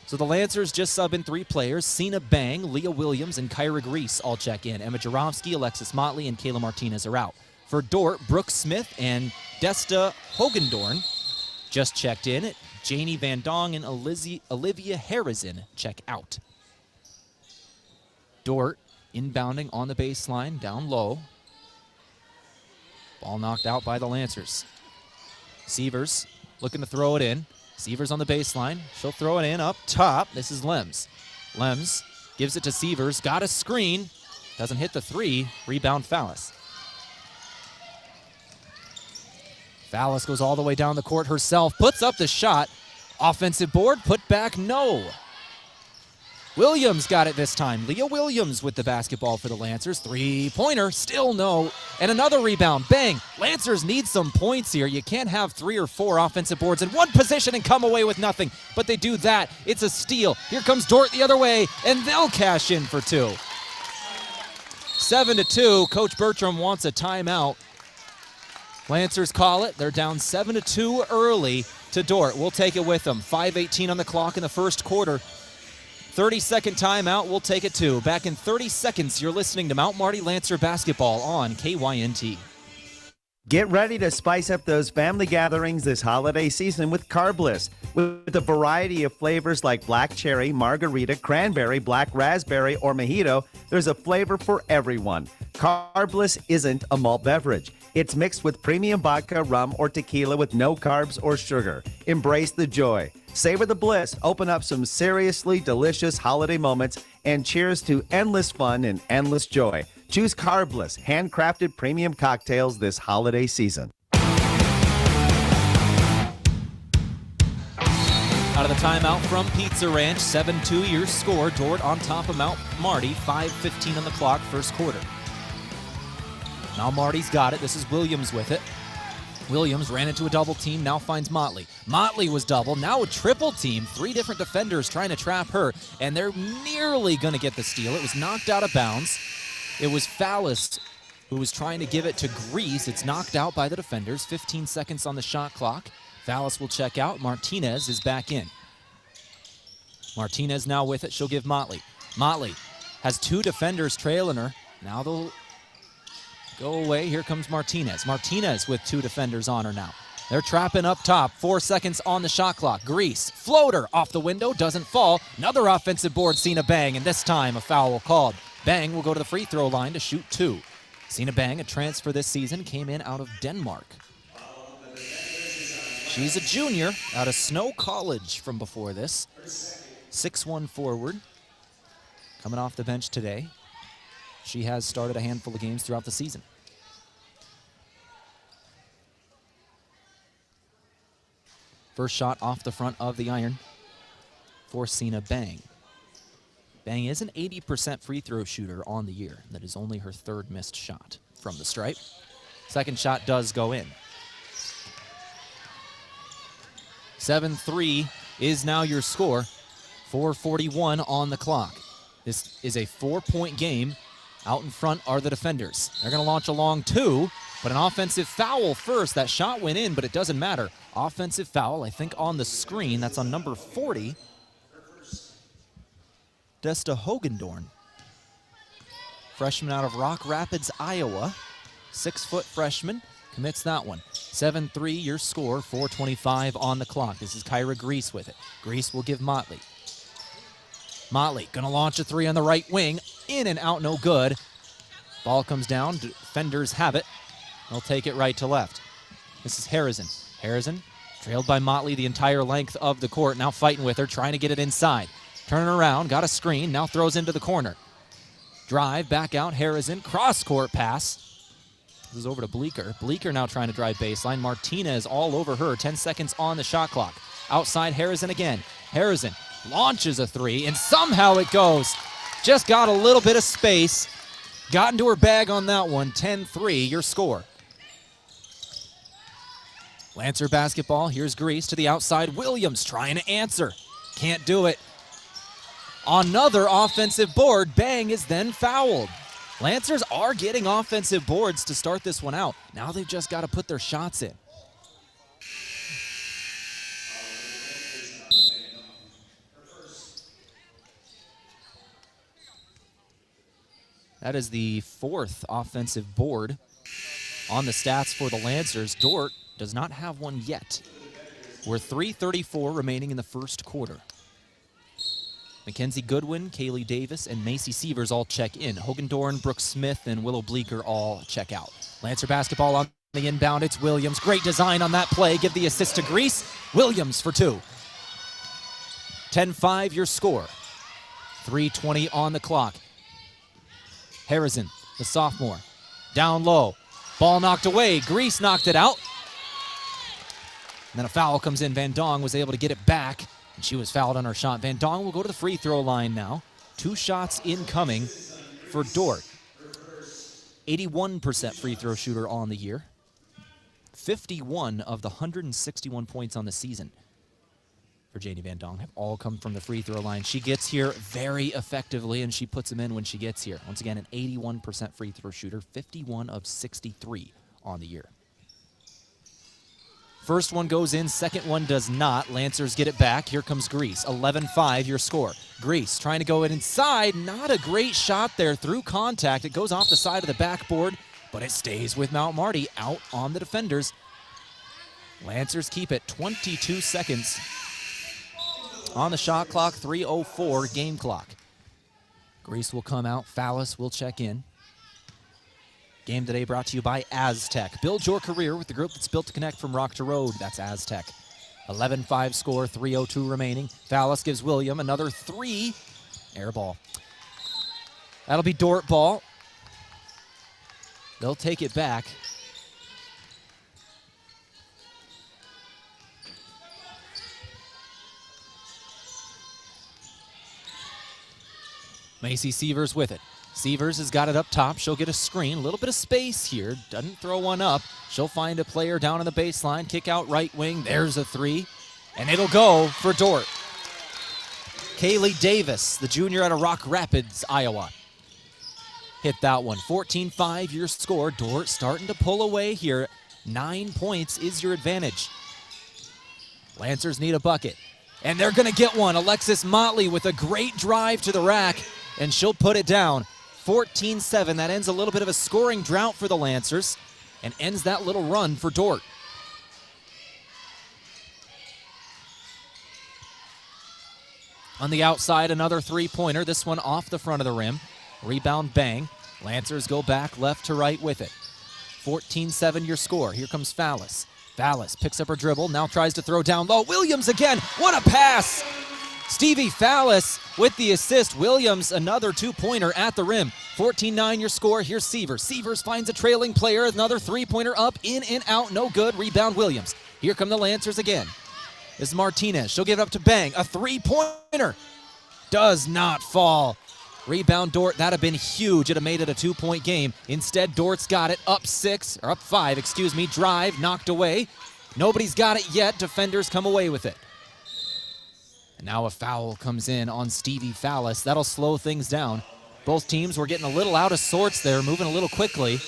So the Lancers just sub in three players. Cena Bang, Leah Williams, and Kyra Grease all check in. Emma Jarofsky, Alexis Motley, and Kayla Martinez are out. For Dordt, Brooke Smith and Desta Hogendorn just checked in. Janie Van Dong and Olivia Harrison check out. Dordt inbounding on the baseline, down low. Ball knocked out by the Lancers. Sievers looking to throw it in. Sievers on the baseline. She'll throw it in up top. This is Lems. Lems Gives it to Sievers. Got a screen. Doesn't hit the three. Rebound Fallis. Fallis goes all the way down the court herself. Puts up the shot. Offensive board. Put back. No. Williams got it this time. Leah Williams with the basketball for the Lancers. Three-pointer, still no. And another rebound. Bang. Lancers need some points here. You can't have 3 or 4 offensive boards in one position and come away with nothing. But they do that. It's a steal. Here comes Dordt the other way, and they'll cash in for 2. 7-2. Coach Bertram wants a timeout. Lancers call it. They're down 7-2 early to Dordt. We'll take it with them. 5:18 on the clock in the first quarter. 30-second timeout, we'll take it too. Back in 30 seconds, you're listening to Mount Marty Lancer basketball on KYNT. Get ready to spice up those family gatherings this holiday season with Carbliss. With a variety of flavors like black cherry, margarita, cranberry, black raspberry, or mojito, there's a flavor for everyone. Carbliss isn't a malt beverage. It's mixed with premium vodka, rum, or tequila with no carbs or sugar. Embrace the joy. Savor the bliss, open up some seriously delicious holiday moments, and cheers to endless fun and endless joy. Choose Carbliss, handcrafted premium cocktails this holiday season. Out of the timeout from Pizza Ranch, 7-2 your score. Dordt on top of Mount Marty, 5:15 on the clock, first quarter. Now Marty's got it. This is Williams with it. Williams ran into a double team, now finds Motley. Motley was double, now a triple team. 3 different defenders trying to trap her, and they're nearly going to get the steal. It was knocked out of bounds. It was Fallis who was trying to give it to Grease. It's knocked out by the defenders. 15 seconds on the shot clock. Fallis will check out. Martinez is back in. Martinez now with it. She'll give Motley. Motley has 2 defenders trailing her. Now they'll go away. Here comes Martinez. Martinez with 2 defenders on her now. They're trapping up top. 4 seconds on the shot clock. Grease. Floater off the window. Doesn't fall. Another offensive board. Sina Bang. And this time a foul called. Bang will go to the free throw line to shoot 2. Sina Bang, a transfer this season, came in out of Denmark. She's a junior out of Snow College from before this. 6'1" forward. Coming off the bench today. She has started a handful of games throughout the season. First shot off the front of the iron for Sina Bang. Bang is an 80% free throw shooter on the year. That is only her 3rd missed shot from the stripe. Second shot does go in. 7-3 is now your score. 4:41 on the clock. This is a 4-point game. Out in front are the defenders. They're going to launch a long 2, but an offensive foul first. That shot went in, but it doesn't matter. Offensive foul, I think, on the screen. That's on number 40. Desta Hogendorn. Freshman out of Rock Rapids, Iowa. 6-foot freshman. Commits that one. 7-3 your score. 4:25 on the clock. This is Kyra Grease with it. Grease will give Motley. Motley gonna launch a 3 on the right wing. In and out, no good. Ball comes down. Defenders have it. They'll take it right to left. This is Harrison. Harrison trailed by Motley the entire length of the court. Now fighting with her, trying to get it inside. Turning around, got a screen, now throws into the corner. Drive, back out, Harrison. Cross-court pass. This is over to Bleeker. Bleeker now trying to drive baseline. Martinez all over her. 10 seconds on the shot clock. Outside, Harrison again. Harrison launches a 3, and somehow it goes. Just got a little bit of space. Got into her bag on that one. 10-3, your score. Lancer basketball. Here's Grease to the outside. Williams trying to answer. Can't do it. Another offensive board. Bang is then fouled. Lancers are getting offensive boards to start this one out. Now they've just got to put their shots in. That is the 4th offensive board on the stats for the Lancers. Dordt does not have one yet. We're 3:34 remaining in the first quarter. Mackenzie Goodwin, Kaylee Davis, and Macy Sievers all check in. Hogendorn, Brooke Smith, and Willow Bleeker all check out. Lancer basketball on the inbound. It's Williams. Great design on that play. Give the assist to Grease. Williams for 2. 10-5 your score. 3:20 on the clock. Harrison, the sophomore, down low. Ball knocked away. Grease knocked it out. And then a foul comes in. Van Dong was able to get it back, and she was fouled on her shot. Van Dong will go to the free throw line now. 2 shots incoming for Dordt. 81% free throw shooter on the year. 51 of the 161 points on the season for Janie Van Dong have all come from the free throw line. She gets here very effectively, and she puts them in when she gets here. Once again, an 81% free throw shooter, 51 of 63 on the year. First one goes in, second one does not. Lancers get it back. Here comes Grease. 11-5 your score. Grease trying to go inside. Not a great shot there through contact. It goes off the side of the backboard, but it stays with Mount Marty out on the defenders. Lancers keep it. 22 seconds on the shot clock. 3:04 game clock. Grease will come out. Fallis will check in. Game today brought to you by Aztec. Build your career with the group that's built to connect from rock to road. That's Aztec. 11-5 score, 3:02 remaining. Fallis gives William another 3. Air ball. That'll be Dordt ball. They'll take it back. Macy Sievers with it. Sievers has got it up top. She'll get a screen. A little bit of space here. Doesn't throw one up. She'll find a player down on the baseline. Kick out right wing. There's a 3. And it'll go for Dordt. Kaylee Davis, the junior out of Rock Rapids, Iowa. Hit that one. 14-5 your score. Dordt starting to pull away here. 9 points is your advantage. Lancers need a bucket. And they're going to get one. Alexis Motley with a great drive to the rack. And she'll put it down. 14-7. That ends a little bit of a scoring drought for the Lancers and ends that little run for Dordt. On the outside, another 3-pointer. This one off the front of the rim. Rebound bang. Lancers go back left to right with it. 14-7 your score. Here comes Fallis. Fallis picks up her dribble. Now tries to throw down low. Williams again. What a pass! Stevie Fallis with the assist. Williams, another 2-pointer at the rim. 14-9 your score. Here's Sievers. Sievers finds a trailing player. Another 3-pointer up, in and out. No good. Rebound Williams. Here come the Lancers again. This is Martinez. She'll give it up to Bang. A 3-pointer. Does not fall. Rebound Dordt. That'd have been huge. It'd have made it a 2-point game. Instead, Dort's got it. Up 5, excuse me. Drive, knocked away. Nobody's got it yet. Defenders come away with it. And now a foul comes in on Stevie Fallis. That'll slow things down. Both teams were getting a little out of sorts there, moving a little quickly.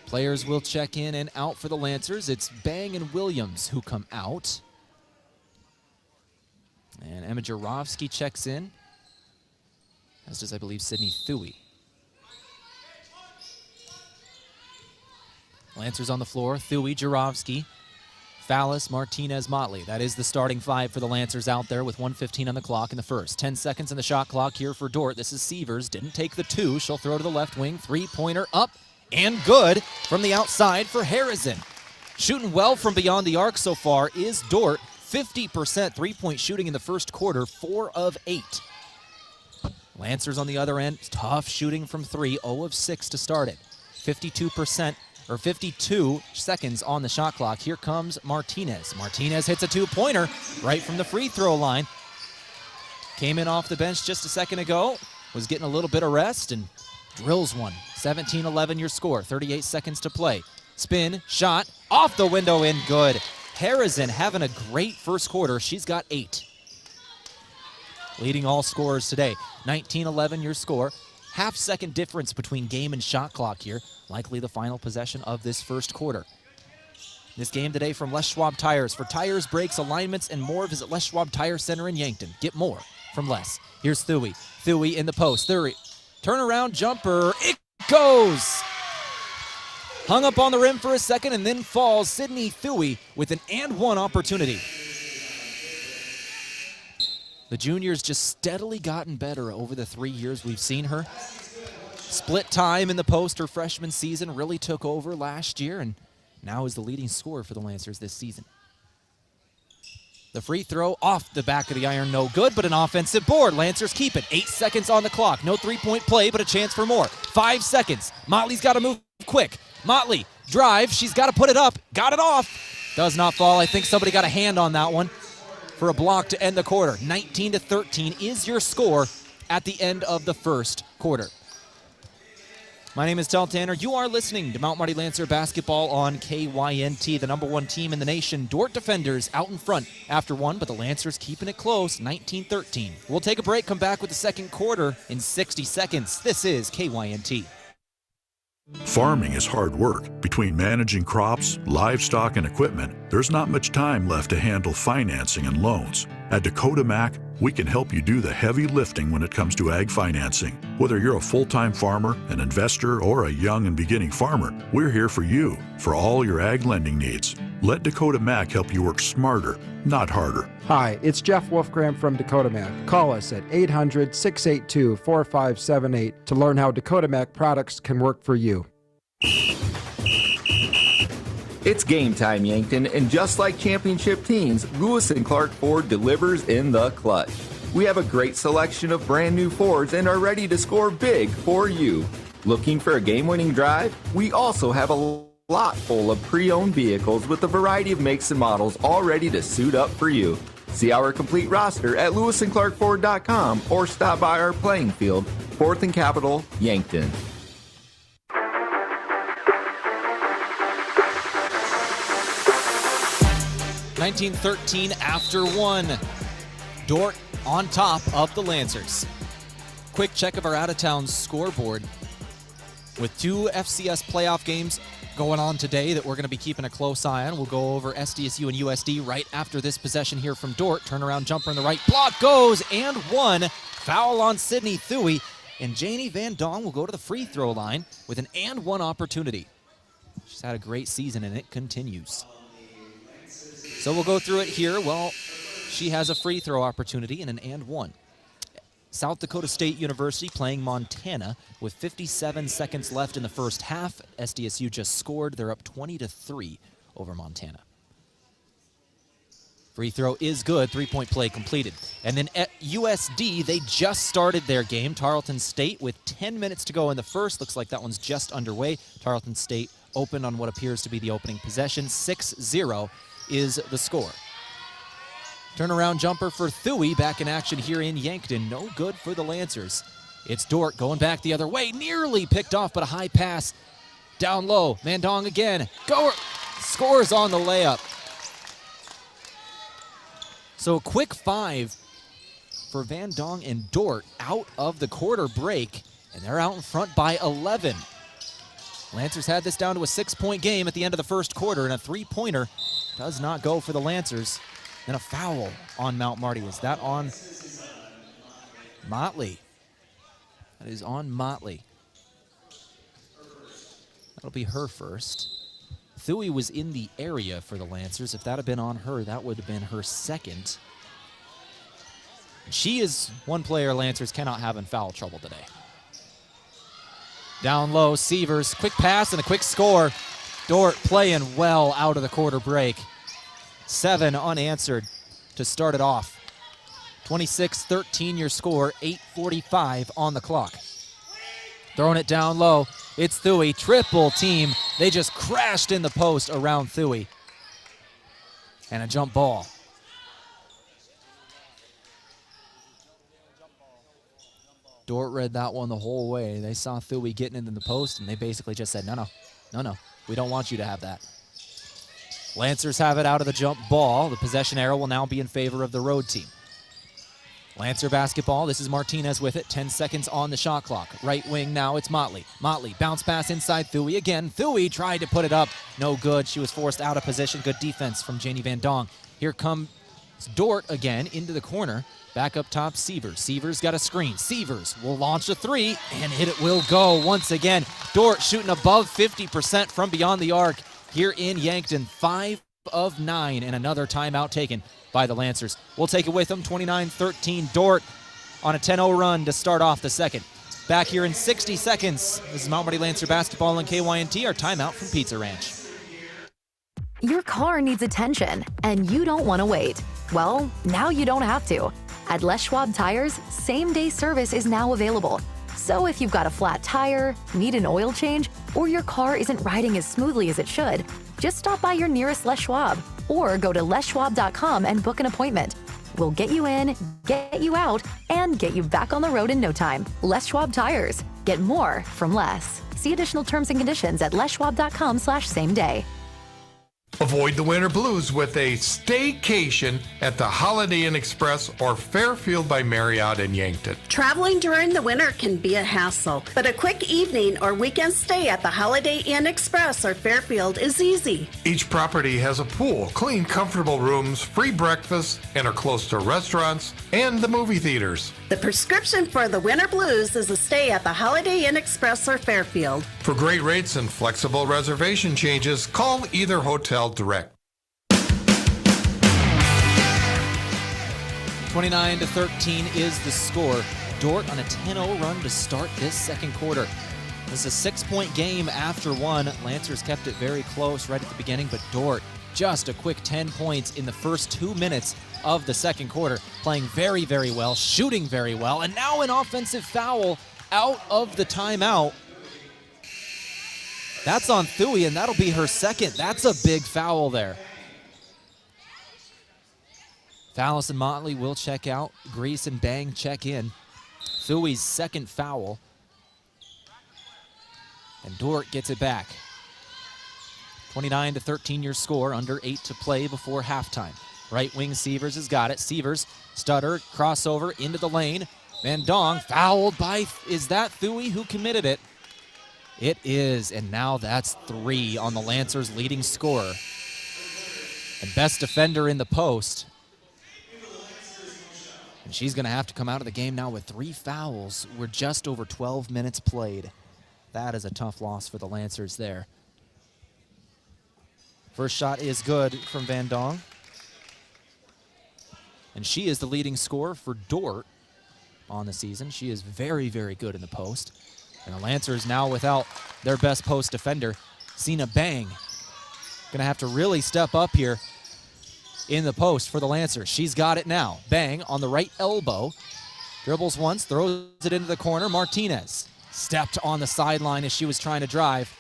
Players will check in and out for the Lancers. It's Bang and Williams who come out. And Emma Jarofsky checks in, as does, I believe, Sydney Thuy. Lancers on the floor. Thuy, Jarofsky, Fallis, Martinez, Motley. That is the starting 5 for the Lancers out there with 1:15 on the clock in the first. 10 seconds in the shot clock here for Dordt. This is Sievers. Didn't take the 2. She'll throw to the left wing. 3-pointer up and good from the outside for Harrison. Shooting well from beyond the arc so far is Dordt. 50% 3-point shooting in the first quarter, 4 of 8. Lancers on the other end, tough shooting from 3, 0 of 6 to start it. 52%. Or 52 seconds on the shot clock. Here comes Martinez. Martinez hits a 2-pointer right from the free throw line. Came in off the bench just a second ago. Was getting a little bit of rest and drills one. 17-11 your score. 38 seconds to play. Spin, shot, off the window in, good. Harrison having a great first quarter. She's got 8. Leading all scorers today. 19-11 your score. Half-second difference between game and shot clock here. Likely the final possession of this first quarter. This game today from Les Schwab Tires. For tires, brakes, alignments, and more, visit Les Schwab Tire Center in Yankton. Get more from Les. Here's Thuy. Thuy in the post. Turnaround jumper. It goes! Hung up on the rim for a second and then falls. Sydney Thuy with an and-one opportunity. The junior's just steadily gotten better over the 3 years we've seen her. Split time in the post her freshman season, really took over last year and now is the leading scorer for the Lancers this season. The free throw off the back of the iron, no good, but an offensive board. Lancers keep it. 8 seconds on the clock. No three-point play, but a chance for more. 5 seconds. Motley's got to move quick. Motley, drive. She's got to put it up. Got it off. Does not fall. I think somebody got a hand on that one for a block to end the quarter. 19-13 is your score at the end of the first quarter. My name is Tehl Tanner. You are listening to Mount Marty Lancer basketball on KYNT, the number one team in the nation. Dordt defenders out in front after one, but the Lancers keeping it close, 19-13. We'll take a break, come back with the second quarter in 60 seconds. This is KYNT. Farming is hard work. Between managing crops, livestock, and equipment, there's not much time left to handle financing and loans. At Dakota Mac, we can help you do the heavy lifting when it comes to ag financing. Whether you're a full-time farmer, an investor, or a young and beginning farmer, we're here for you for all your ag lending needs. Let Dakota Mac help you work smarter, not harder. Hi, it's Jeff Wolfgram from Dakota Mac. Call us at 800-682-4578 to learn how Dakota Mac products can work for you. It's game time, Yankton, and just like championship teams, Lewis and Clark Ford delivers in the clutch. We have a great selection of brand new Fords and are ready to score big for you. Looking for a game-winning drive? We also have a lot full of pre-owned vehicles with a variety of makes and models all ready to suit up for you. See our complete roster at lewisandclarkford.com or stop by our playing field, 4th and Capitol, Yankton. 19-13 after one. Dordt on top of the Lancers. Quick check of our out-of-town scoreboard. With 2 FCS playoff games going on today that we're going to be keeping a close eye on. We'll go over SDSU and USD right after this possession here from Dordt. Turnaround jumper in the right. Block goes and one. Foul on Sydney Thuy. And Janie Van Dong will go to the free throw line with an and one opportunity. She's had a great season and it continues. So we'll go through it here. Well, she has a free throw opportunity and an and one. South Dakota State University playing Montana with 57 seconds left in the first half. SDSU just scored. They're up 20-3 over Montana. Free throw is good. Three-point play completed. And then at USD, they just started their game. Tarleton State with 10 minutes to go in the first. Looks like that one's just underway. Tarleton State opened on what appears to be the opening possession. 6-0 is the score. Turnaround jumper for Thuy back in action here in Yankton. No good for the Lancers. It's Dordt going back the other way. Nearly picked off, but a high pass. Down low. Van Dong again. Scores on the layup. So a quick 5 for Van Dong and Dordt out of the quarter break, and they're out in front by 11. Lancers had this down to a 6-point game at the end of the first quarter, and a three-pointer does not go for the Lancers. Then a foul on Mount Marty. Is that on Motley? That is on Motley. That'll be her first. Thuy was in the area for the Lancers. If that had been on her, that would have been her second. She is one player Lancers cannot have in foul trouble today. Down low, Sievers, quick pass and a quick score. Dordt playing well out of the quarter break. 7 unanswered to start it off. 26-13 your score, 8:45 on the clock. Throwing it down low, it's Thuy, triple team. They just crashed in the post around Thuy. And a jump ball. Dordt read that one the whole way. They saw Thuy getting into the post, and they basically just said, no, we don't want you to have that. Lancers have it out of the jump ball. The possession arrow will now be in favor of the road team. Lancer basketball. This is Martinez with it. 10 seconds on the shot clock. Right wing now, it's Motley. Motley, bounce pass inside Thuy again. Thuy tried to put it up. No good. She was forced out of position. Good defense from Janie Van Dong. Here comes Dordt again into the corner. Back up top, Sievers. Sievers got a screen. Sievers will launch a three, and it will go once again. Dordt shooting above 50% from beyond the arc here in Yankton. 5 of 9, and another timeout taken by the Lancers. We'll take it with them. 29-13 Dordt on a 10-0 run to start off the second. Back here in 60 seconds. This is Mount Marty Lancer basketball and KYNT. Our timeout from Pizza Ranch. Your car needs attention, and you don't want to wait. Well, now you don't have to. At Les Schwab Tires, same-day service is now available. So if you've got a flat tire, need an oil change, or your car isn't riding as smoothly as it should, just stop by your nearest Les Schwab or go to leschwab.com and book an appointment. We'll get you in, get you out, and get you back on the road in no time. Les Schwab Tires. Get more from less. See additional terms and conditions at leschwab.com/same-day. Avoid the winter blues with a staycation at the Holiday Inn Express or Fairfield by Marriott in Yankton. Traveling during the winter can be a hassle, but a quick evening or weekend stay at the Holiday Inn Express or Fairfield is easy. Each property has a pool, clean, comfortable rooms, free breakfast, and are close to restaurants and the movie theaters. The prescription for the winter blues is a stay at the Holiday Inn Express or Fairfield. For great rates and flexible reservation changes, call either hotel direct. 29-13 is the score. Dordt on a 10-0 run to start this second quarter. This is a 6-point game after one. Lancers kept it very close right at the beginning, but Dordt just a quick 10 points in the first 2 minutes of the second quarter. Playing very, very well, shooting very well, and now an offensive foul out of the timeout. That's on Thuy, and that'll be her second. That's a big foul there. Fallis and Motley will check out. Grease and Bang check in. Thuy's second foul. And Dordt gets it back. 29-13 your score, under 8 to play before halftime. Right wing Sievers has got it. Sievers, stutter, crossover into the lane. Van Dong fouled by, is that Thuy who committed it? It is, and now that's 3 on the Lancers' leading scorer. And best defender in the post. And she's going to have to come out of the game now with 3 fouls. We're just over 12 minutes played. That is a tough loss for the Lancers there. First shot is good from Van Dong. And she is the leading scorer for Dordt on the season. She is very, very good in the post. And the Lancers now without their best post defender, Cena Bang. Gonna have to really step up here in the post for the Lancers. She's got it now. Bang on the right elbow. Dribbles once, throws it into the corner. Martinez stepped on the sideline as she was trying to drive.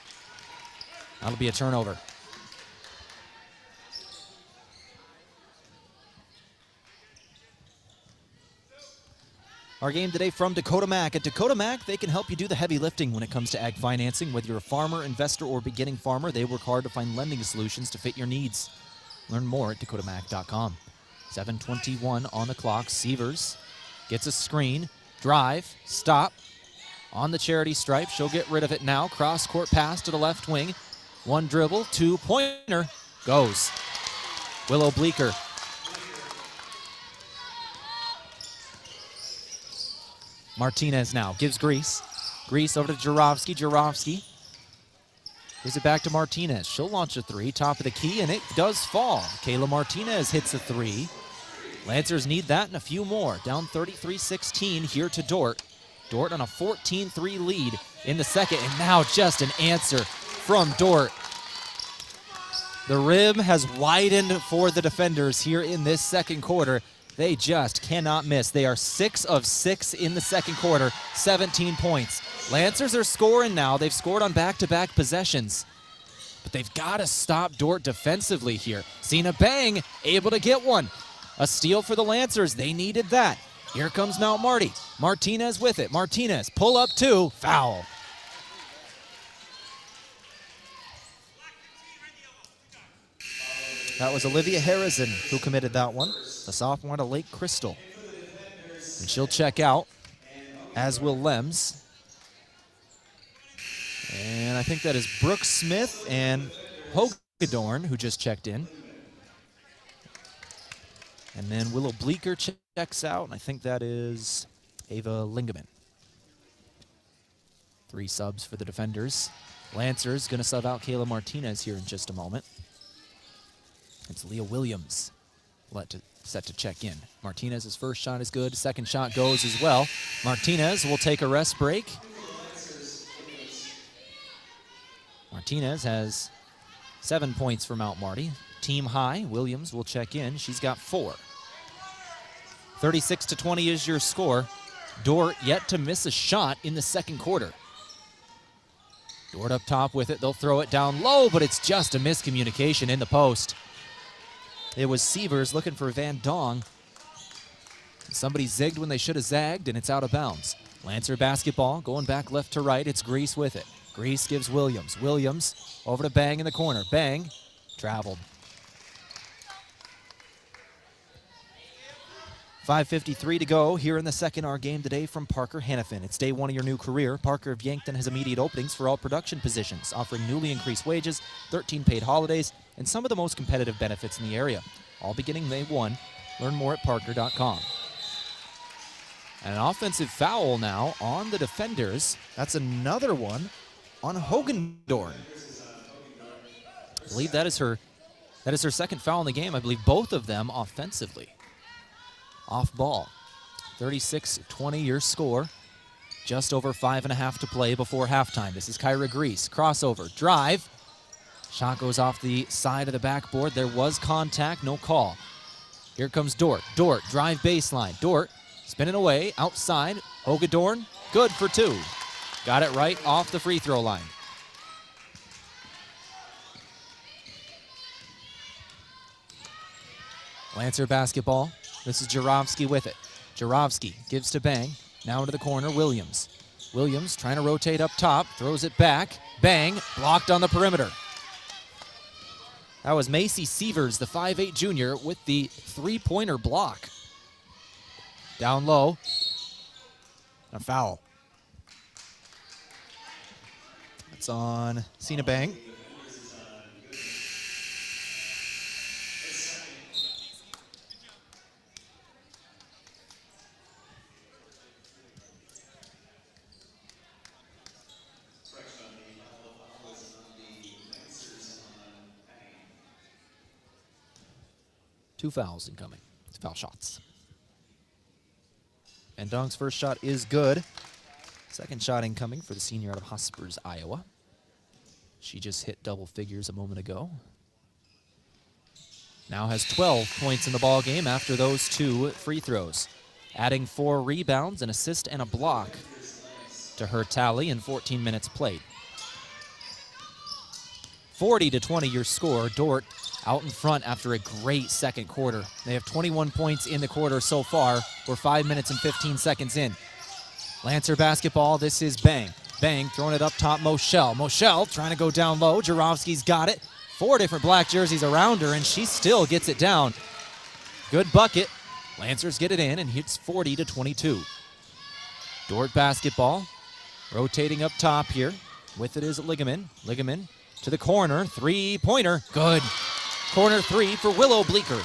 That'll be a turnover. Our game today from Dakota Mac. At Dakota Mac, they can help you do the heavy lifting when it comes to ag financing. Whether you're a farmer, investor, or beginning farmer, they work hard to find lending solutions to fit your needs. Learn more at dakotamac.com. 7:21 on the clock. Sievers gets a screen, drive, stop. On the charity stripe, she'll get rid of it now. Cross-court pass to the left wing. One dribble, two-pointer, goes. Willow Bleeker. Martinez now gives Grease. Grease over to Jurovsky. Jurovsky gives it back to Martinez. She'll launch a 3, top of the key, and it does fall. Kayla Martinez hits a 3. Lancers need that and a few more. Down 33-16 here to Dordt. Dordt on a 14-3 lead in the second, and now just an answer from Dordt. The rim has widened for the defenders here in this second quarter. They just cannot miss. They are 6 of 6 in the second quarter, 17 points. Lancers are scoring now. They've scored on back-to-back possessions. But they've got to stop Dordt defensively here. Cena Bang able to get one. A steal for the Lancers. They needed that. Here comes Mount Marty. Martinez with it. Martinez, pull up 2, foul. That was Olivia Harrison who committed that one, the sophomore out of Lake Crystal. And she'll check out, as will Lems. And I think that is Brooke Smith and Hogedorn who just checked in. And then Willow Bleeker checks out, and I think that is Ava Lingaman. 3 subs for the defenders. Lancers going to sub out Kayla Martinez here in just a moment. It's Leah Williams set to check in. Martinez's first shot is good. Second shot goes as well. Martinez will take a rest break. Martinez has 7 points for Mount Marty. Team high. Williams will check in. She's got 4. 36-20 is your score. Dordt yet to miss a shot in the second quarter. Dordt up top with it. They'll throw it down low, but it's just a miscommunication in the post. It was Sievers looking for Van Dong. Somebody zigged when they should have zagged, and it's out of bounds. Lancer basketball, going back left to right. It's Grease with it. Grease gives Williams. Williams over to Bang in the corner. Bang, traveled. 5:53 to go here in the second R game today from Parker Hannafin. It's day one of your new career. Parker of Yankton has immediate openings for all production positions, offering newly increased wages, 13 paid holidays, and some of the most competitive benefits in the area. All beginning May 1. Learn more at parker.com. And an offensive foul now on the defenders. That's another one on Hogendorn. I believe that is her second foul in the game. I believe both of them offensively. Off ball. 36-20 your score. Just over 5.5 to play before halftime. This is Kyra Grease. Crossover. Drive. Shot goes off the side of the backboard. There was contact. No call. Here comes Dordt. Dordt. Drive baseline. Dordt spinning away. Outside. Hogendorn. Good for 2. Got it right off the free throw line. Lancer basketball. This is Jarofsky with it. Jarofsky gives to Bang. Now into the corner, Williams. Williams trying to rotate up top, throws it back. Bang, blocked on the perimeter. That was Macy Sievers, the 5'8 junior, with the three-pointer block. Down low. A foul. That's on Cena Bang. Two fouls incoming. Foul shots. And Dong's first shot is good. Second shot incoming for the senior out of Hospers, Iowa. She just hit double figures a moment ago. Now has 12 points in the ball game after those 2 free throws. Adding 4 rebounds, an assist, and a block to her tally in 14 minutes played. 40-20 your score. Dordt out in front after a great second quarter. They have 21 points in the quarter so far. We're 5 minutes and 15 seconds in. Lancer basketball, this is Bang. Bang throwing it up top, Moshel. Moshel trying to go down low. Jarofsky's got it. 4 different black jerseys around her, and she still gets it down. Good bucket. Lancers get it in, and it's 40-22. Dordt basketball, rotating up top here. With it is Ligament. Ligament to the corner, three-pointer, good. Corner 3 for Willow Bleeker.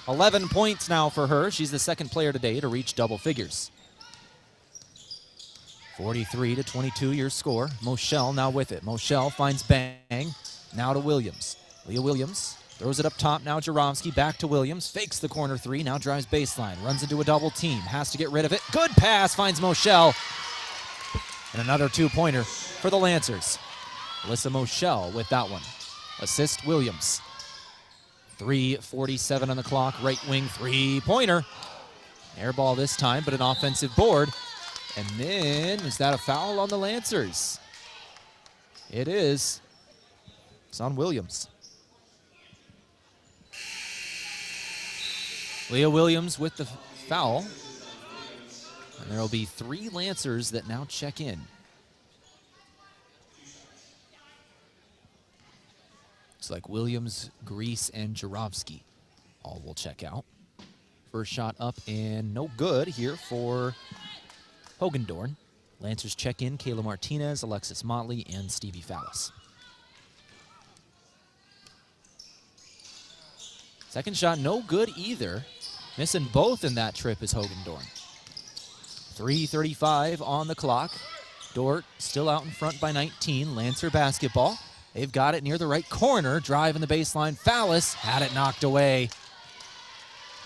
11 points now for her. She's the second player today to reach double figures. 43-22 your score. Moshel now with it. Moshel finds Bang. Now to Williams. Leah Williams throws it up top. Now Jarofsky back to Williams. Fakes the corner 3. Now drives baseline. Runs into a double team. Has to get rid of it. Good pass. Finds Moshel. And another 2-pointer for the Lancers. Alyssa Moshel with that one. Assist Williams. 3:47 on the clock. Right wing 3-pointer. Air ball this time, but an offensive board. And then, is that a foul on the Lancers? It is. It's on Williams. Leah Williams with the foul. And there will be 3 Lancers that now check in. Looks like Williams, Grease, and Jarofsky all will check out. First shot up and no good here for Hogendorn. Lancers check in Kayla Martinez, Alexis Motley, and Stevie Fallis. Second shot no good either. Missing both in that trip is Hogendorn. 3:35 on the clock. Dordt still out in front by 19. Lancer basketball. They've got it near the right corner. Drive in the baseline. Fallis had it knocked away.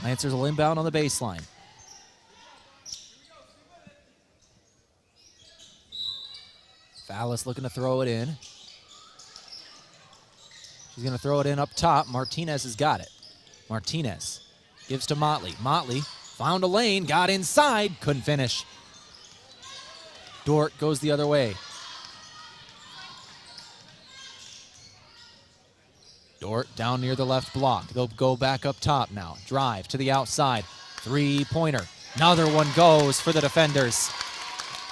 Lancers will inbound on the baseline. Fallis looking to throw it in. She's going to throw it in up top. Martinez has got it. Martinez gives to Motley. Motley found a lane, got inside, couldn't finish. Dordt goes the other way. Dordt down near the left block. They'll go back up top now. Drive to the outside. Three-pointer. Another one goes for the defenders.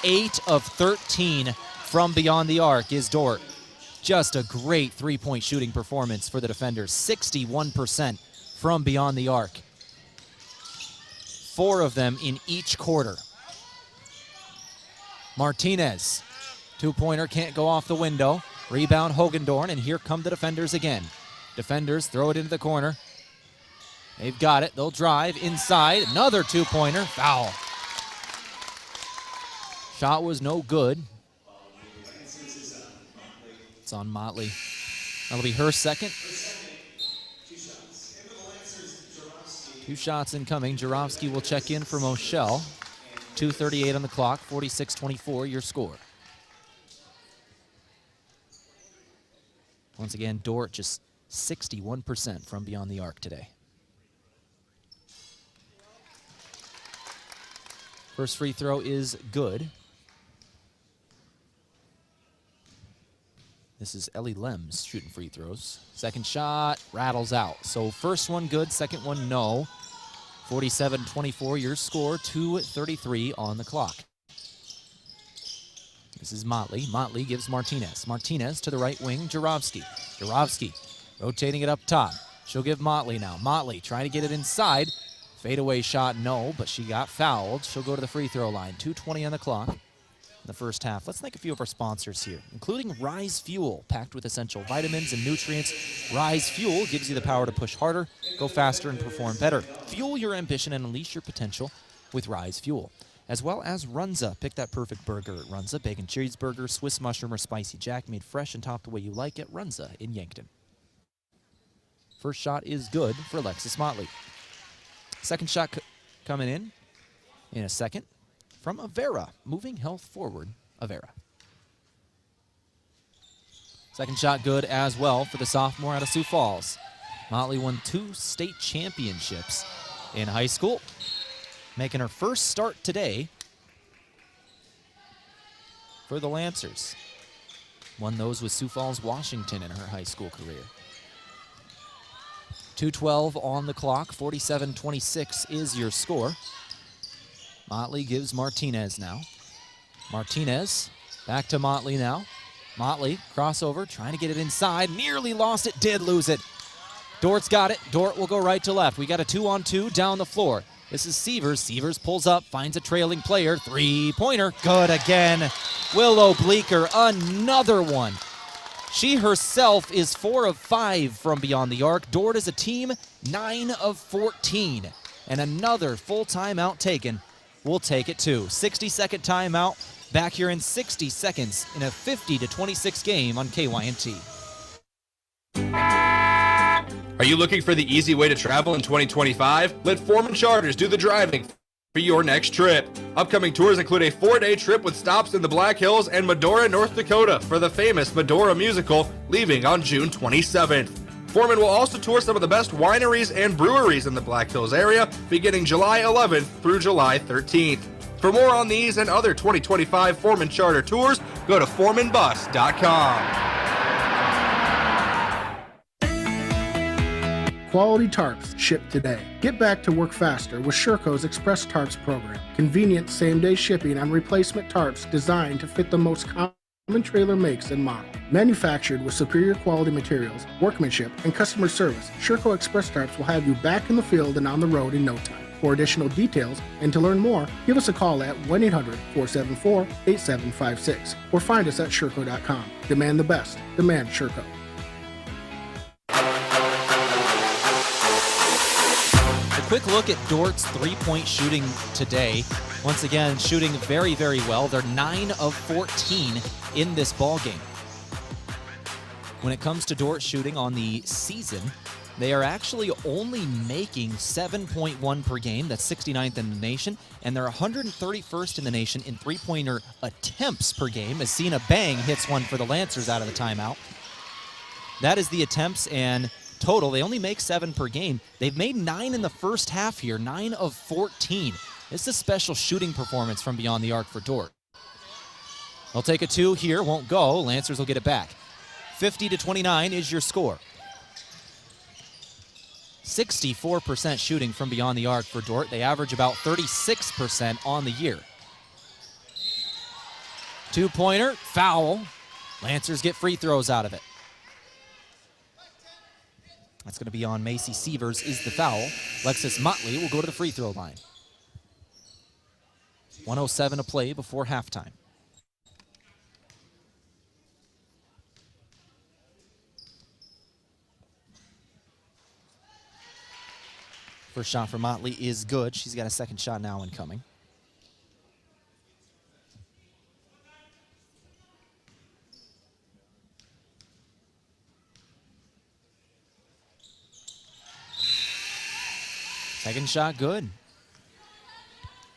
8 of 13 from beyond the arc is Dordt. Just a great three-point shooting performance for the defenders. 61% from beyond the arc. 4 of them in each quarter. Martinez. Two-pointer can't go off the window. Rebound Hogendorn, and here come the defenders again. Defenders throw it into the corner. They've got it. They'll drive inside. Another two-pointer. Foul. Shot was no good. It's on Motley. That'll be her second. 2 shots incoming. Jarofsky will check in for Moschel. 2:38 on the clock. 46-24 your score. Once again, Dordt just 61% from beyond the arc today. First free throw is good. This is Ellie Lems shooting free throws. Second shot rattles out. So first one good, second one no. 47-24 your score, 2:33 on the clock. This is Motley. Motley gives Martinez. Martinez to the right wing, Jarofsky. Jarofsky rotating it up top. She'll give Motley now. Motley trying to get it inside. Fadeaway shot, no, but she got fouled. She'll go to the free throw line. 2:20 on the clock in the first half. Let's thank a few of our sponsors here, including Rise Fuel, packed with essential vitamins and nutrients. Rise Fuel gives you the power to push harder, go faster, and perform better. Fuel your ambition and unleash your potential with Rise Fuel. As well as Runza. Pick that perfect burger at Runza. Bacon cheeseburger, Swiss mushroom, or spicy jack, made fresh and topped the way you like at Runza in Yankton. First shot is good for Alexis Motley. Second shot coming in a second from Avera. Moving health forward, Avera. Second shot good as well for the sophomore out of Sioux Falls. Motley won 2 state championships in high school, making her first start today for the Lancers. Won those with Sioux Falls, Washington in her high school career. 2:12 on the clock, 47-26 is your score. Motley gives Martinez now. Martinez back to Motley now. Motley, crossover, trying to get it inside. Nearly lost it, did lose it. Dordt's got it. Dordt will go right to left. We got a 2-on-2 down the floor. This is Sievers. Sievers pulls up, finds a trailing player. Three-pointer, good again. Willow Bleeker, another one. She herself is 4 of 5 from beyond the arc. Dordt as a team, 9 of 14. And another full timeout taken. We'll take it too. 60-second timeout. Back here in 60 seconds in a 50-26 game on KYNT. Are you looking for the easy way to travel in 2025? Let Foreman Charters do the driving for your next trip. Upcoming tours include a 4-day trip with stops in the Black Hills and Medora, North Dakota for the famous Medora musical, leaving on June 27th. Foreman will also tour some of the best wineries and breweries in the Black Hills area, beginning July 11th through July 13th. For more on these and other 2025 Foreman Charter tours, go to foremanbus.com. Quality tarps shipped today. Get back to work faster with Sherco's Express Tarps program. Convenient same-day shipping on replacement tarps designed to fit the most common trailer makes and models. Manufactured with superior quality materials, workmanship, and customer service, Sherco Express Tarps will have you back in the field and on the road in no time. For additional details and to learn more, give us a call at 1-800-474-8756 or find us at Sherco.com. Demand the best. Demand Sherco. A quick look at Dordt's three-point shooting today. Once again, shooting very, very well. They're 9 of 14 in this ball game. When it comes to Dordt shooting on the season, they are actually only making 7.1 per game. That's 69th in the nation. And they're 131st in the nation in three-pointer attempts per game, as Sina Bang hits one for the Lancers out of the timeout. That is the attempts, and total. They only make 7 per game. They've made 9 in the first half here, 9 of 14. This is a special shooting performance from beyond the arc for Dordt. They'll take a 2 here, won't go. Lancers will get it back. 50-29 is your score. 64% shooting from beyond the arc for Dordt. They average about 36% on the year. 2-pointer, foul. Lancers get free throws out of it. That's going to be on Macy Sievers is the foul. Lexus Motley will go to the free throw line. 1:07 to play before halftime. First shot for Motley is good. She's got a second shot now incoming. Second shot good.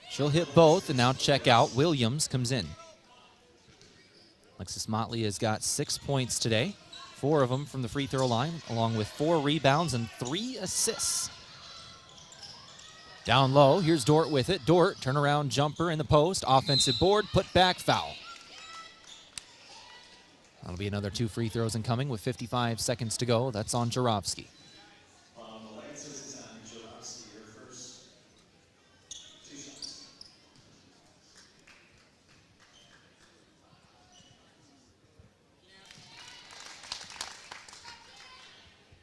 She'll hit both and now check out. Williams comes in. Alexis Motley has got 6 points today, 4 of them from the free throw line, along with 4 rebounds and 3 assists. Down low, here's Dordt with it. Dordt, turnaround jumper in the post, offensive board, put back, foul. That'll be another 2 free throws incoming with 55 seconds to go. That's on Jarofsky.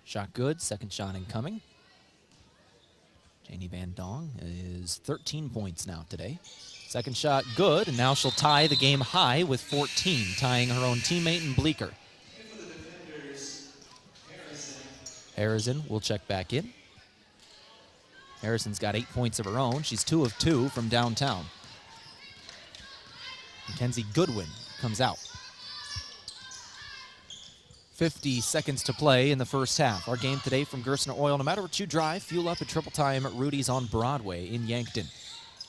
Shot good, second shot incoming. Janie Van Dong is 13 points now today. Second shot good, and now she'll tie the game high with 14, tying her own teammate in Bleecker. Harrison will check back in. Harrison's got 8 points of her own. She's 2 of 2 from downtown. Mackenzie Goodwin comes out. 50 seconds to play in the first half. Our game today from Gersner Oil. No matter what you drive, fuel up at Triple Time at Rudy's on Broadway in Yankton.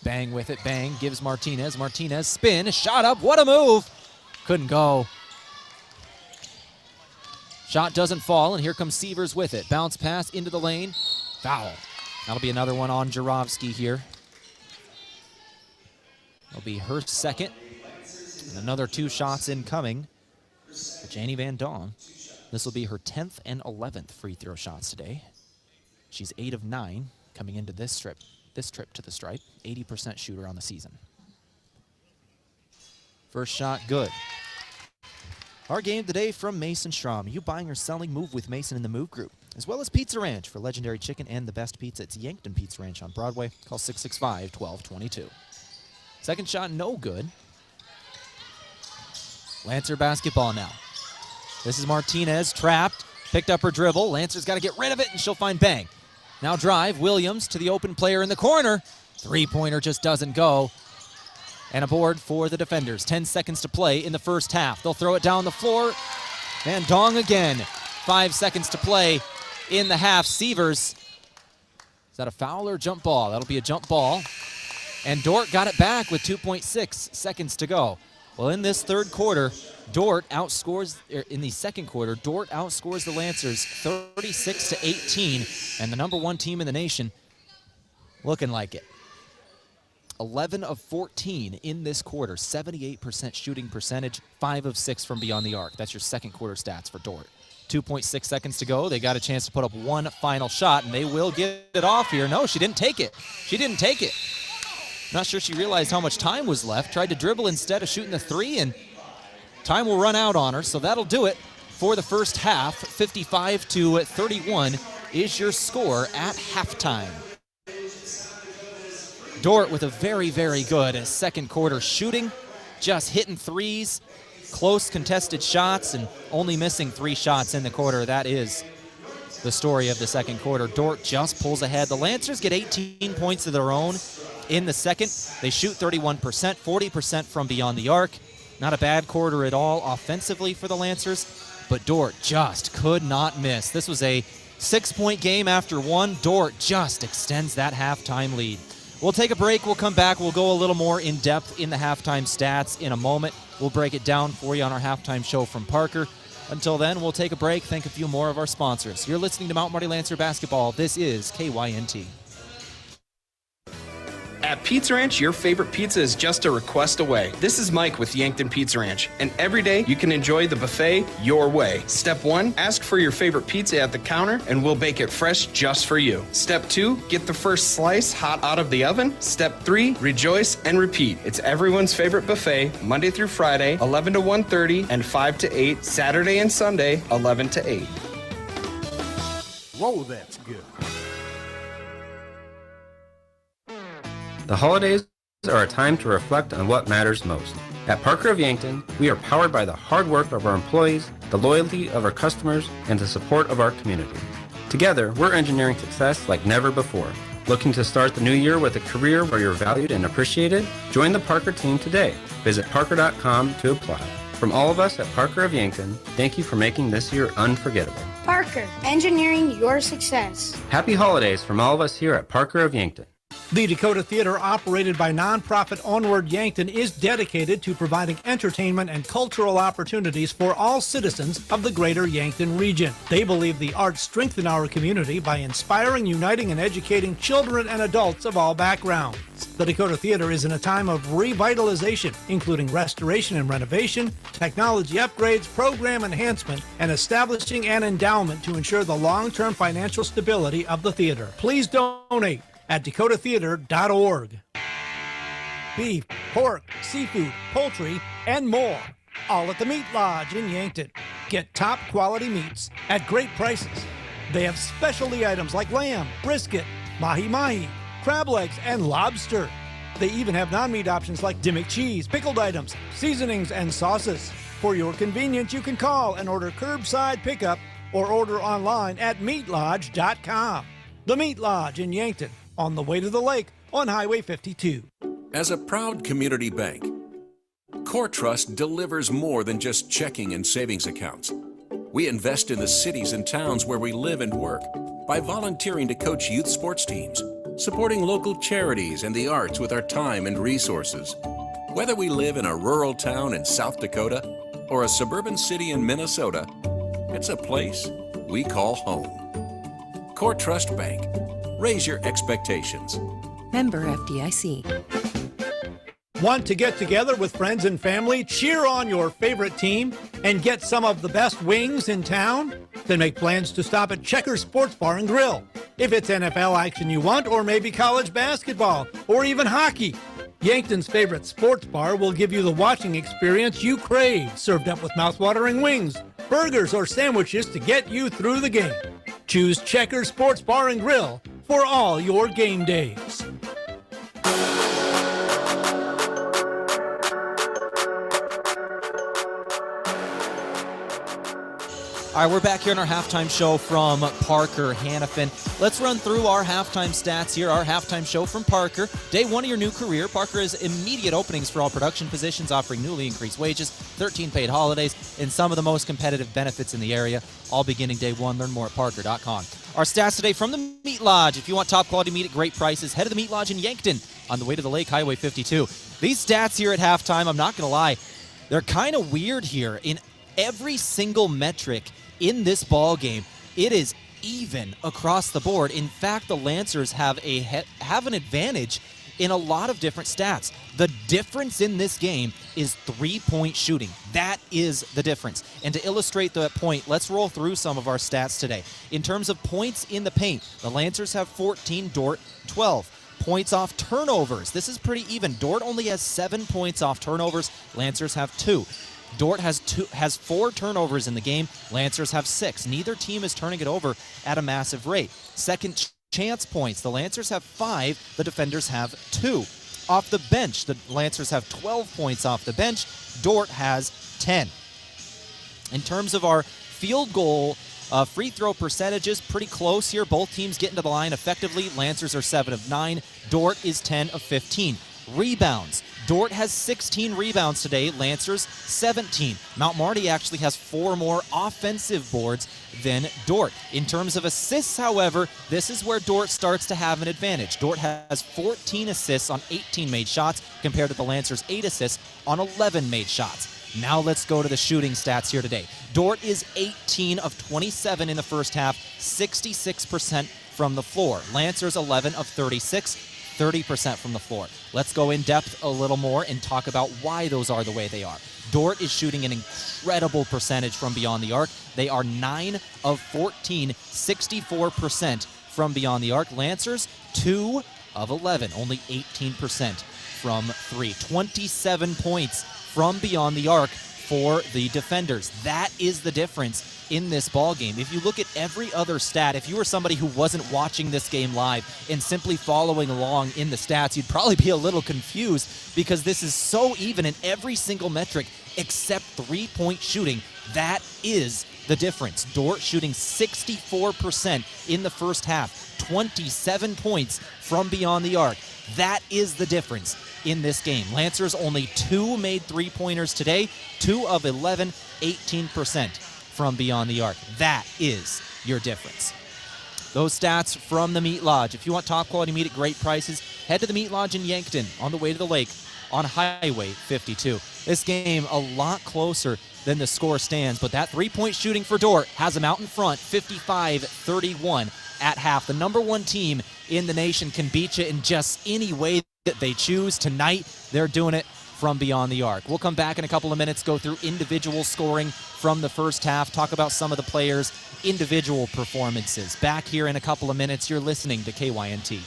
Bang with it, bang, gives Martinez. Martinez spin, shot up, what a move! Couldn't go. Shot doesn't fall, and here comes Sievers with it. Bounce pass into the lane, foul. That'll be another one on Jarofsky here. That'll be her second. And another 2 shots incoming for Janie Van Dong. This will be her 10th and 11th free throw shots today. She's 8 of 9 coming into this trip to the stripe. 80% shooter on the season. First shot good. Our game today from Mason Schramm. You buying or selling, move with Mason in the Move Group, as well as Pizza Ranch for legendary chicken and the best pizza. It's Yankton Pizza Ranch on Broadway. Call 665-1222. Second shot no good. Lancer basketball now. This is Martinez, trapped, picked up her dribble. Lancer's got to get rid of it, and she'll find bang. Now drive, Williams to the open player in the corner. 3-pointer just doesn't go. And a board for the defenders. 10 seconds to play in the first half. They'll throw it down the floor. Van Dong again. 5 seconds to play in the half. Sievers. Is that a foul or jump ball? That'll be a jump ball. And Dordt got it back with 2.6 seconds to go. Well, in this third quarter, Dordt outscores, in the second quarter, Dordt outscores the Lancers 36-18, and the number 1 team in the nation looking like it. 11 of 14 in this quarter, 78% shooting percentage, 5 of 6 from beyond the arc. That's your second quarter stats for Dordt. 2.6 seconds to go. They got a chance to put up one final shot, and they will get it off here. No, she didn't take it. She didn't take it. Not sure she realized how much time was left. Tried to dribble instead of shooting the 3, and time will run out on her. So that'll do it for the first half. 55-31 is your score at halftime. Dordt with a very, very good second quarter shooting, just hitting threes, close contested shots, and only missing 3 shots in the quarter. That is the story of the second quarter. Dordt just pulls ahead. The Lancers get 18 points of their own in the second. They shoot 31%, 40% from beyond the arc. Not a bad quarter at all offensively for the Lancers, but Dordt just could not miss. This was a 6-point game after 1. Dordt just extends that halftime lead. We'll take a break. We'll come back. We'll go a little more in depth in the halftime stats in a moment. We'll break it down for you on our halftime show from Parker. Until then, we'll take a break, thank a few more of our sponsors. You're listening to Mount Marty Lancer Basketball. This is KYNT. At Pizza Ranch, your favorite pizza is just a request away. This is Mike with Yankton Pizza Ranch, and every day you can enjoy the buffet your way. Step 1, ask for your favorite pizza at the counter, and we'll bake it fresh just for you. Step 2, get the first slice hot out of the oven. Step 3, rejoice and repeat. It's everyone's favorite buffet, Monday through Friday, 11 to 1:30, and 5 to 8, Saturday and Sunday, 11 to 8. Whoa, that's good. The holidays are a time to reflect on what matters most. At Parker of Yankton, we are powered by the hard work of our employees, the loyalty of our customers, and the support of our community. Together, we're engineering success like never before. Looking to start the new year with a career where you're valued and appreciated? Join the Parker team today. Visit parker.com to apply. From all of us at Parker of Yankton, thank you for making this year unforgettable. Parker, engineering your success. Happy holidays from all of us here at Parker of Yankton. The Dakota Theater, operated by nonprofit Onward Yankton, is dedicated to providing entertainment and cultural opportunities for all citizens of the greater Yankton region. They believe the arts strengthen our community by inspiring, uniting, and educating children and adults of all backgrounds. The Dakota Theater is in a time of revitalization, including restoration and renovation, technology upgrades, program enhancement, and establishing an endowment to ensure the long-term financial stability of the theater. Please donate at dakotatheater.org. Beef, pork, seafood, poultry, and more. All at the Meat Lodge in Yankton. Get top quality meats at great prices. They have specialty items like lamb, brisket, mahi-mahi, crab legs, and lobster. They even have non-meat options like Dimmick cheese, pickled items, seasonings, and sauces. For your convenience, you can call and order curbside pickup or order online at meatlodge.com. The Meat Lodge in Yankton, on the way to the lake on Highway 52. As a proud community bank, Core Trust delivers more than just checking and savings accounts. We invest in the cities and towns where we live and work by volunteering to coach youth sports teams, supporting local charities and the arts with our time and resources. Whether we live in a rural town in South Dakota or a suburban city in Minnesota, it's a place we call home. Core Trust Bank. Raise your expectations. Member FDIC. Want to get together with friends and family, cheer on your favorite team, and get some of the best wings in town? Then make plans to stop at Checkers Sports Bar and Grill. If it's NFL action you want, or maybe college basketball, or even hockey, Yankton's favorite sports bar will give you the watching experience you crave, served up with mouthwatering wings, burgers, or sandwiches to get you through the game. Choose Checkers Sports Bar and Grill for all your game days. All right, we're back here on our halftime show from Parker Hannafin. Let's run through our halftime stats here, our halftime show from Parker. Day one of your new career, Parker has immediate openings for all production positions, offering newly increased wages, 13 paid holidays, and some of the most competitive benefits in the area, all beginning day one. Learn more at parker.com. Our stats today from the Meat Lodge. If you want top quality meat at great prices, head to the Meat Lodge in Yankton on the way to the lake, Highway 52. These stats here at halftime, I'm not going to lie, they're kind of weird here. In every single metric in this ball game, it is even across the board. In fact, the Lancers have an advantage in a lot of different stats. The difference in this game is three-point shooting. That is the difference. And to illustrate that point, let's roll through some of our stats today. In terms of points in the paint, the Lancers have 14, Dordt 12. Points off turnovers, this is pretty even. Dordt only has 7 points off turnovers. Lancers have 2. Dordt has 4 turnovers in the game. Lancers have 6. Neither team is turning it over at a massive rate. Second chance points, the Lancers have 5. The defenders have 2. Off the bench, the Lancers have 12 points off the bench. Dordt has 10. In terms of our field goal free throw percentages, pretty close here. Both teams get into the line effectively. Lancers are 7 of 9. Dordt is 10 of 15. Rebounds. Dordt has 16 rebounds today, Lancers 17. Mount Marty actually has 4 more offensive boards than Dordt. In terms of assists, however, this is where Dordt starts to have an advantage. Dordt has 14 assists on 18 made shots compared to the Lancers' 8 assists on 11 made shots. Now let's go to the shooting stats here today. Dordt is 18 of 27 in the first half, 66% from the floor. Lancers 11 of 36, 30% from the floor. Let's go in depth a little more and talk about why those are the way they are. Dordt is shooting an incredible percentage from beyond the arc. They are 9 of 14, 64% from beyond the arc. Lancers, 2 of 11, only 18% from 3. 27 points from beyond the arc for the defenders. That is the difference in this ball game. If you look at every other stat, if you were somebody who wasn't watching this game live and simply following along in the stats, you'd probably be a little confused because this is so even in every single metric except three-point shooting. That is the difference. Dordt shooting 64% in the first half, 27 points from beyond the arc. That is the difference in this game. Lancers only 2 made three-pointers today, 2 of 11, 18% from beyond the arc. That is your difference. Those stats from the Meat Lodge. If you want top-quality meat at great prices, head to the Meat Lodge in Yankton on the way to the lake on Highway 52. This game a lot closer than the score stands, but that three-point shooting for Dordt has them out in front, 55-31 at half. The number one team in the nation can beat you in just any way that they choose. Tonight, they're doing it from beyond the arc. We'll come back in a couple of minutes, go through individual scoring from the first half, talk about some of the players' individual performances. Back here in a couple of minutes, you're listening to KYNT.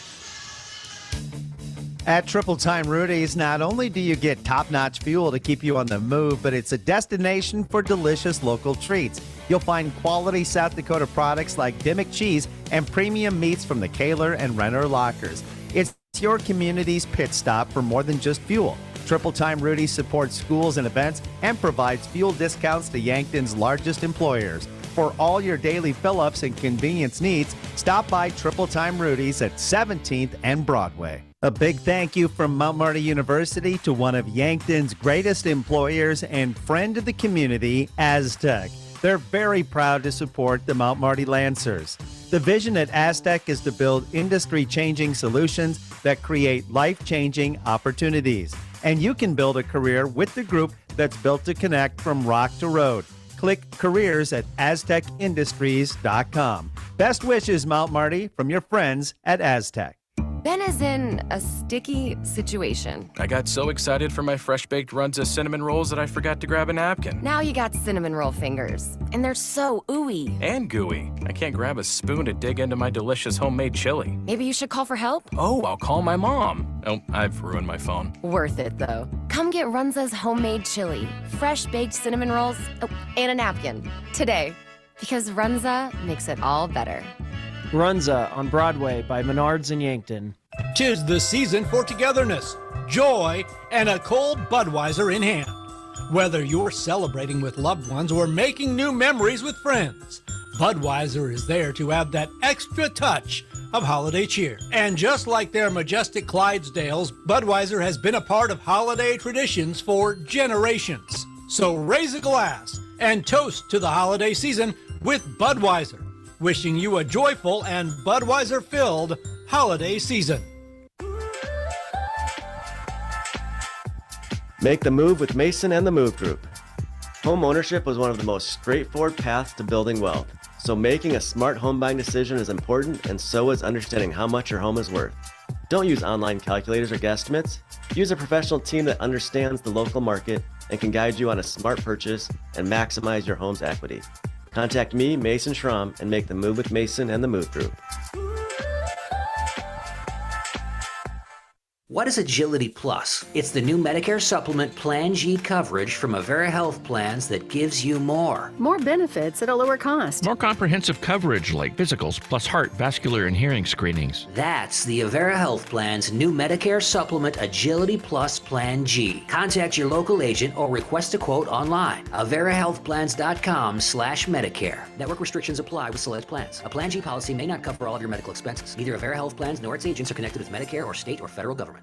At Triple Time Rudy's, not only do you get top-notch fuel to keep you on the move, but it's a destination for delicious local treats. You'll find quality South Dakota products like Dimmick cheese and premium meats from the Kaler and Renner lockers. It's your community's pit stop for more than just fuel. Triple Time Rudy's supports schools and events and provides fuel discounts to Yankton's largest employers. For all your daily fill-ups and convenience needs, stop by Triple Time Rudy's at 17th and Broadway. A big thank you from Mount Marty University to one of Yankton's greatest employers and friend of the community, Aztec. They're very proud to support the Mount Marty Lancers. The vision at Aztec is to build industry-changing solutions that create life-changing opportunities. And you can build a career with the group that's built to connect from rock to road. Click careers at aztecindustries.com. Best wishes, Mount Marty, from your friends at Aztec. Ben is in a sticky situation. I got so excited for my fresh-baked Runza cinnamon rolls that I forgot to grab a napkin. Now you got cinnamon roll fingers, and they're so ooey. And gooey. I can't grab a spoon to dig into my delicious homemade chili. Maybe you should call for help? Oh, I'll call my mom. Oh, I've ruined my phone. Worth it, though. Come get Runza's homemade chili, fresh-baked cinnamon rolls, and a napkin today, because Runza makes it all better. Runza on Broadway by Menards in Yankton. 'Tis the season for togetherness, joy, and a cold Budweiser in hand. Whether you're celebrating with loved ones or making new memories with friends, Budweiser is there to add that extra touch of holiday cheer. And just like their majestic Clydesdales, Budweiser has been a part of holiday traditions for generations. So raise a glass and toast to the holiday season with Budweiser. Wishing you a joyful and Budweiser-filled holiday season. Make the move with Mason and the Move Group. Home ownership is one of the most straightforward paths to building wealth. So making a smart home buying decision is important, and so is understanding how much your home is worth. Don't use online calculators or guesstimates. Use a professional team that understands the local market and can guide you on a smart purchase and maximize your home's equity. Contact me, Mason Schramm, and make the move with Mason and the Move Group. What is Agility Plus? It's the new Medicare supplement Plan G coverage from Avera Health Plans that gives you more. More benefits at a lower cost. More comprehensive coverage like physicals plus heart, vascular, and hearing screenings. That's the Avera Health Plan's new Medicare supplement Agility Plus Plan G. Contact your local agent or request a quote online. AveraHealthPlans.com/Medicare. Network restrictions apply with select plans. A Plan G policy may not cover all of your medical expenses. Neither Avera Health Plans nor its agents are connected with Medicare or state or federal government.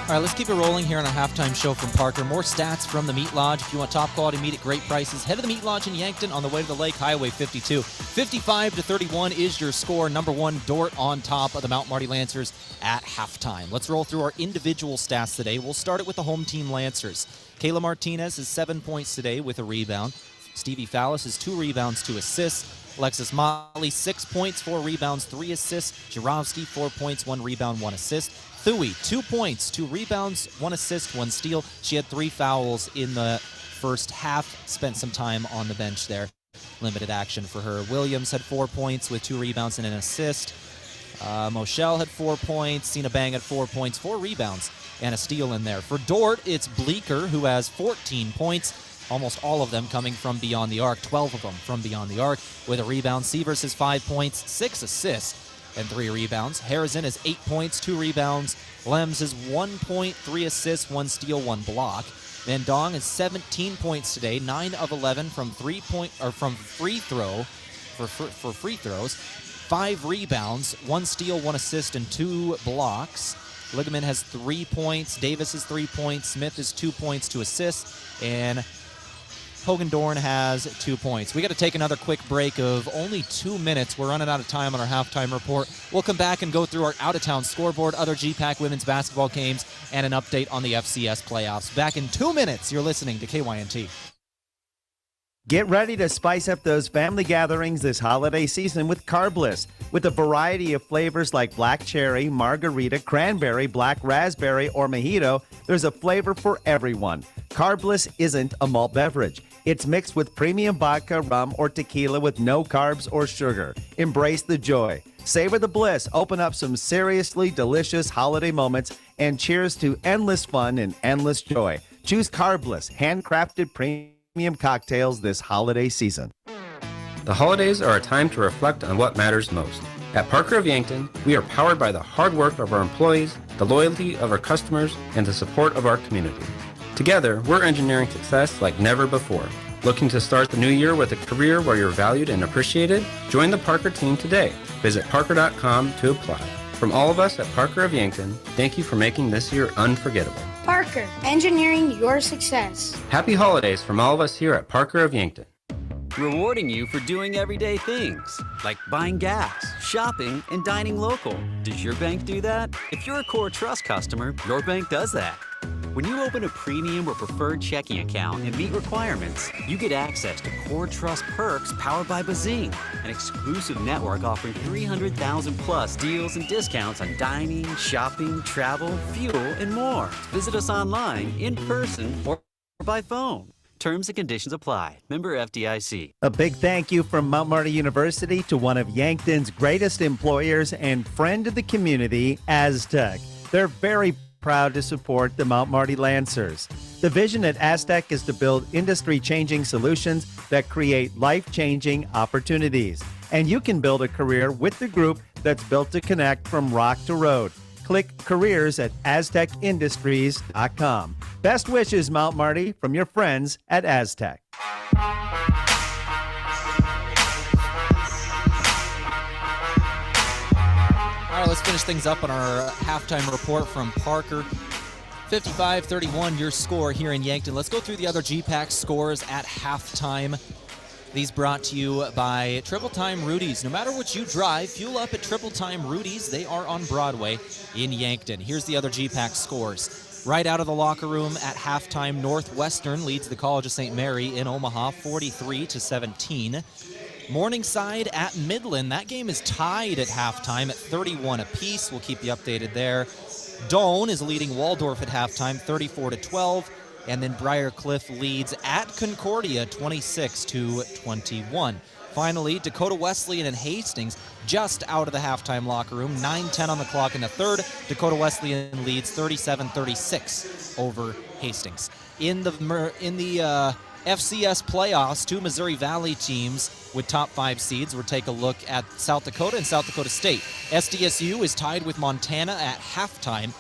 All right, let's keep it rolling here on a halftime show from Parker. More stats from the Meat Lodge. If you want top quality meat at great prices, head to the Meat Lodge in Yankton on the way to the lake, Highway 52. 55-31 is your score. Number one, Dordt on top of the Mount Marty Lancers at halftime. Let's roll through our individual stats today. We'll start it with the home team Lancers. Kayla Martinez is 7 points today with a rebound. Stevie Fallis has 2 rebounds, 2 assists. Alexis Motley, 6 points, 4 rebounds, 3 assists. Jarowski, 4 points, 1 rebound, 1 assist. Thuy, 2 points, 2 rebounds, 1 assist, 1 steal. She had 3 fouls in the first half, spent some time on the bench there. Limited action for her. Williams had 4 points with 2 rebounds and an assist. Moshel had 4 points. Cena Bang had 4 points, 4 rebounds, and a steal in there. For Dordt, it's Bleeker, who has 14 points. Almost all of them coming from beyond the arc, 12 of them from beyond the arc with a rebound. Sievers has 5 points, 6 assists, and 3 rebounds. Harrison has 8 points, 2 rebounds. Lems has 1 point, 3 assists, 1 steal, 1 block. Van Dong has 17 points today, 9 of 11 from free throw for free throws. 5 rebounds, 1 steal, 1 assist, and 2 blocks. Ligament has 3 points. Davis has 3 points. Smith has 2 points, 2 assists, and Hogan Dorn has 2 points. We got to take another quick break of only 2 minutes. We're running out of time on our halftime report. We'll come back and go through our out-of-town scoreboard, other GPAC women's basketball games, and an update on the FCS playoffs. Back in 2 minutes, you're listening to KYNT. Get ready to spice up those family gatherings this holiday season with Carbliss. With a variety of flavors like black cherry, margarita, cranberry, black raspberry, or mojito, there's a flavor for everyone. Carbliss isn't a malt beverage. It's mixed with premium vodka, rum, or tequila with no carbs or sugar. Embrace the joy. Savor the bliss. Open up some seriously delicious holiday moments, and cheers to endless fun and endless joy. Choose Carbliss, handcrafted premium cocktails this holiday season. The holidays are a time to reflect on what matters most. At Parker of Yankton, we are powered by the hard work of our employees, the loyalty of our customers, and the support of our community. Together, we're engineering success like never before. Looking to start the new year with a career where you're valued and appreciated? Join the Parker team today. Visit parker.com to apply. From all of us at Parker of Yankton, thank you for making this year unforgettable. Parker, engineering your success. Happy holidays from all of us here at Parker of Yankton. Rewarding you for doing everyday things, like buying gas, shopping, and dining local. Does your bank do that? If you're a Core Trust customer, your bank does that. When you open a premium or preferred checking account and meet requirements, you get access to Core Trust perks powered by Bazing, an exclusive network offering 300,000 plus deals and discounts on dining, shopping, travel, fuel, and more. Visit us online, in person, or by phone. Terms and conditions apply. Member FDIC. A big thank you from Mount Marty University to one of Yankton's greatest employers and friend of the community, Aztec. They're very proud to support the Mount Marty Lancers. The vision at Aztec is to build industry-changing solutions that create life-changing opportunities. And you can build a career with the group that's built to connect from rock to road. Click careers at aztecindustries.com. Best wishes, Mount Marty, from your friends at Aztec. All right, let's finish things up on our halftime report from Parker. 55-31, your score here in Yankton. Let's go through the other GPAC scores at halftime. These brought to you by Triple Time Rudy's. No matter what you drive, fuel up at Triple Time Rudy's. They are on Broadway in Yankton. Here's the other GPAC scores. Right out of the locker room at halftime, Northwestern leads the College of St. Mary in Omaha 43-17. Morningside at Midland. That game is tied at halftime at 31 apiece. We'll keep you updated there. Doane is leading Waldorf at halftime 34-12. And then Briarcliff leads at Concordia 26-21. Finally, Dakota Wesleyan and Hastings just out of the halftime locker room. 9:10 on the clock in the third. Dakota Wesleyan leads 37-36 over Hastings. In the FCS playoffs, 2 Missouri Valley teams with top 5 seeds. We'll take a look at South Dakota and South Dakota State. SDSU is tied with Montana at halftime.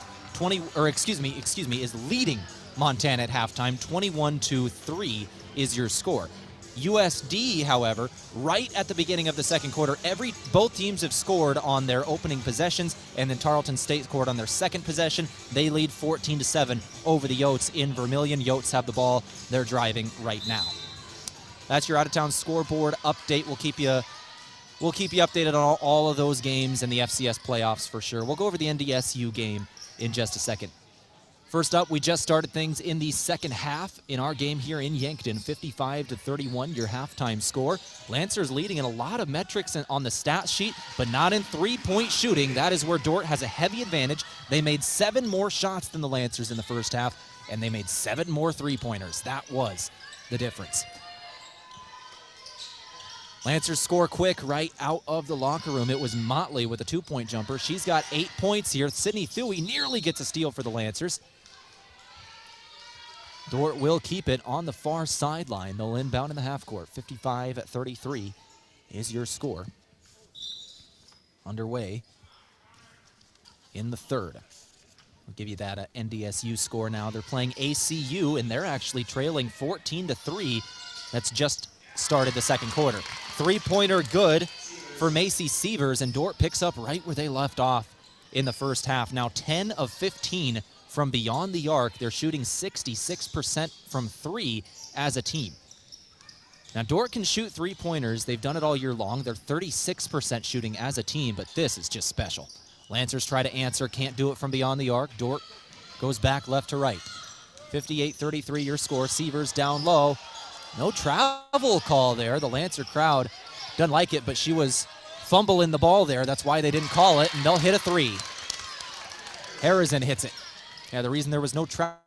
Is leading Montana at halftime. 21-3 is your score. USD, however, right at the beginning of the second quarter, both teams have scored on their opening possessions, and then Tarleton State scored on their second possession. They lead 14-7 over the Yotes in Vermilion. Yotes have the ball. They're driving right now. That's your out-of-town scoreboard update. We'll keep you updated on all of those games and the FCS playoffs for sure. We'll go over the NDSU game in just a second. First up, we just started things in the second half in our game here in Yankton, 55-31, your halftime score. Lancers leading in a lot of metrics on the stat sheet, but not in three-point shooting. That is where Dordt has a heavy advantage. They made 7 more shots than the Lancers in the first half, and they made 7 more three-pointers. That was the difference. Lancers score quick right out of the locker room. It was Motley with a 2-point jumper. She's got 8 points here. Sydney Thuey nearly gets a steal for the Lancers. Dordt will keep it on the far sideline. They'll inbound in the half court. 55-33 is your score. Underway in the third. I'll give you that NDSU score now. They're playing ACU, and they're actually trailing 14-3. That's just started the second quarter. Three-pointer good for Macy Sievers, and Dordt picks up right where they left off in the first half. Now 10 of 15 from beyond the arc. They're shooting 66% from 3 as a team. Now, Dordt can shoot three-pointers. They've done it all year long. They're 36% shooting as a team, but this is just special. Lancers try to answer, can't do it from beyond the arc. Dordt goes back left to right. 58-33 your score. Sievers down low. No travel call there. The Lancer crowd doesn't like it, but she was fumbling the ball there. That's why they didn't call it, and they'll hit a three. Harrison hits it. Yeah, the reason there was no travel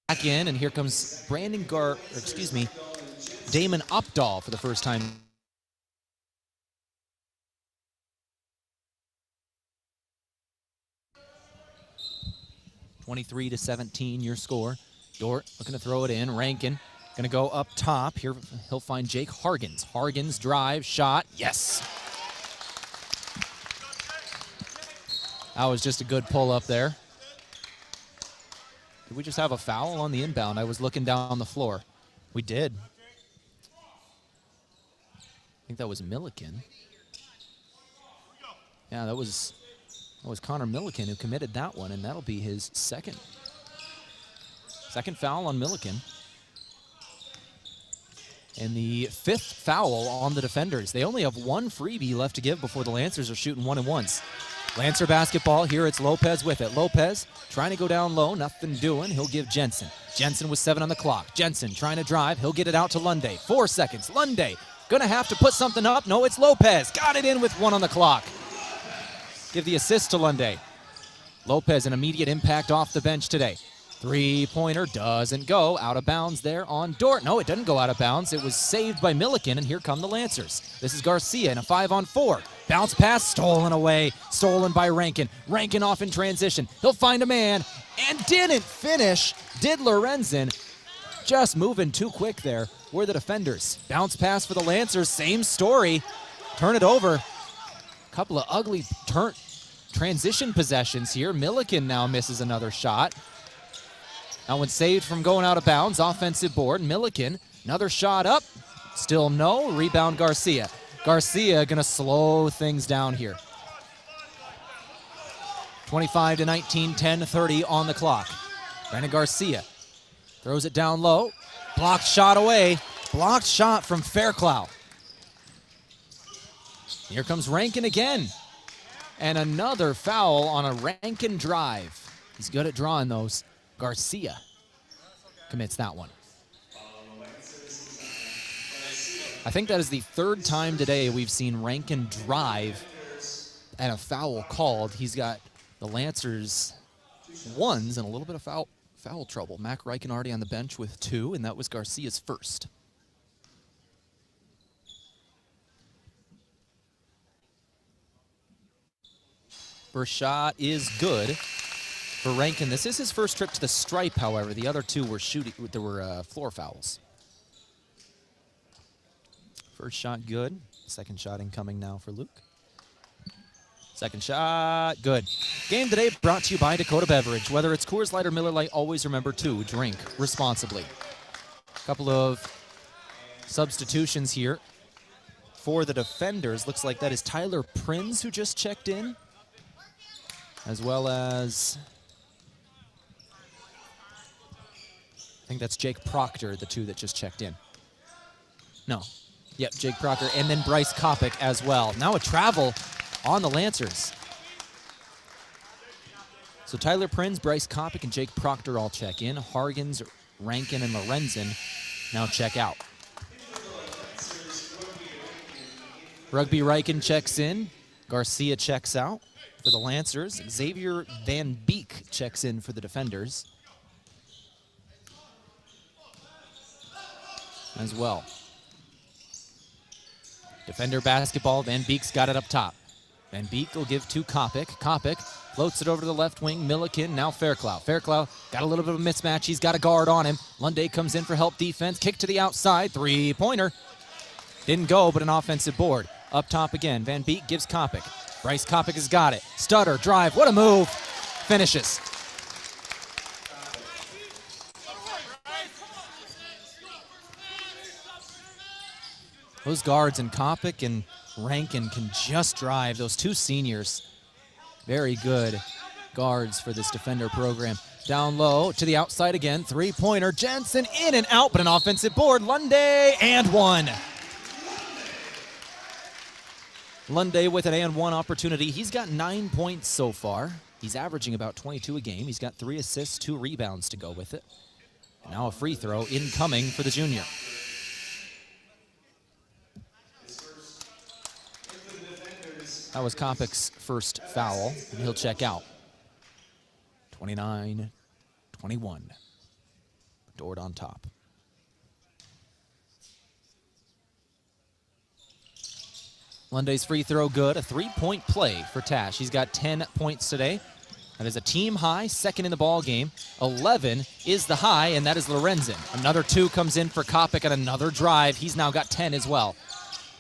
in, and here comes Damon Updahl for the first time. (23-17) your score. Dordt looking to throw it in. Rankin going to go up top. Here he'll find Jake Hargens. Hargens drive, shot, yes. That was just a good pull up there. Did we just have a foul on the inbound? I was looking down the floor. We did. I think that was Milliken. Yeah, that was Connor Milliken who committed that one, and that'll be his second foul on Milliken. And the fifth foul on the defenders. They only have one freebie left to give before the Lancers are shooting 1-and-1s. Lancer basketball, here it's Lopez with it. Lopez trying to go down low, nothing doing. He'll give Jensen. Jensen with 7 on the clock. Jensen trying to drive, he'll get it out to Lunday. 4 seconds, Lunday gonna have to put something up. No, it's Lopez, got it in with 1 on the clock. Give the assist to Lunday. Lopez, an immediate impact off the bench today. 3-pointer doesn't go, out of bounds there on Dordt. No, it doesn't go out of bounds. It was saved by Milliken, and here come the Lancers. This is Garcia in a 5-on-4. Bounce pass, stolen away, stolen by Rankin. Rankin off in transition. He'll find a man, and didn't finish. Did Lorenzen. Just moving too quick there were the defenders. Bounce pass for the Lancers, same story. Turn it over. Couple of ugly transition possessions here. Milliken now misses another shot. That one saved from going out of bounds. Offensive board. Milliken, another shot up. Still no. Rebound Garcia. Garcia going to slow things down here. 25-19, 10-30 on the clock. Brandon Garcia throws it down low. Blocked shot away. Blocked shot from Fairclough. Here comes Rankin again. And another foul on a Rankin drive. He's good at drawing those. Garcia commits that one. I think that is the third time today we've seen Rankin drive and a foul called. He's got the Lancers ones and a little bit of foul trouble. Mac Reichen already on the bench with 2, and that was Garcia's first. First shot is good for Rankin. This is his first trip to the stripe, however. The other 2 were floor fouls. First shot good. Second shot incoming now for Luke. Second shot good. Game today brought to you by Dakota Beverage. Whether it's Coors Light or Miller Lite, always remember to drink responsibly. A couple of substitutions here for the defenders. Looks like that is Tyler Prinz who just checked in, as well as I think that's Jake Proctor, the 2 that just checked in. No. Yep, Jake Proctor, and then Bryce Kopic as well. Now a travel on the Lancers. So Tyler Prinz, Bryce Kopic, and Jake Proctor all check in. Hargens, Rankin, and Lorenzen now check out. Rugby Reichen checks in. Garcia checks out for the Lancers. Xavier Van Beek checks in for the defenders as well. Defender basketball, Van Beek's got it up top. Van Beek will give to Kopic. Kopic floats it over to the left wing. Milliken, now Fairclough. Fairclough got a little bit of a mismatch. He's got a guard on him. Lunday comes in for help defense. Kick to the outside. 3-pointer. Didn't go, but an offensive board. Up top again. Van Beek gives Kopic. Bryce Kopic has got it. Stutter, drive. What a move. Finishes. Those guards and Kopic and Rankin can just drive. Those 2 seniors, very good guards for this defender program. Down low to the outside again. 3-pointer. Jensen in and out, but an offensive board. Lunday and 1. Lunday with an and 1 opportunity. He's got 9 points so far. He's averaging about 22 a game. He's got 3 assists, 2 rebounds to go with it. And now a free throw incoming for the junior. That was Kopic's first foul, and he'll check out. 29-21. Dordt on top. Lunday's free throw good. A 3-point play for Tash. He's got 10 points today. That is a team high, second in the ball game. 11 is the high, and that is Lorenzen. Another 2 comes in for Kopic on another drive. He's now got 10 as well.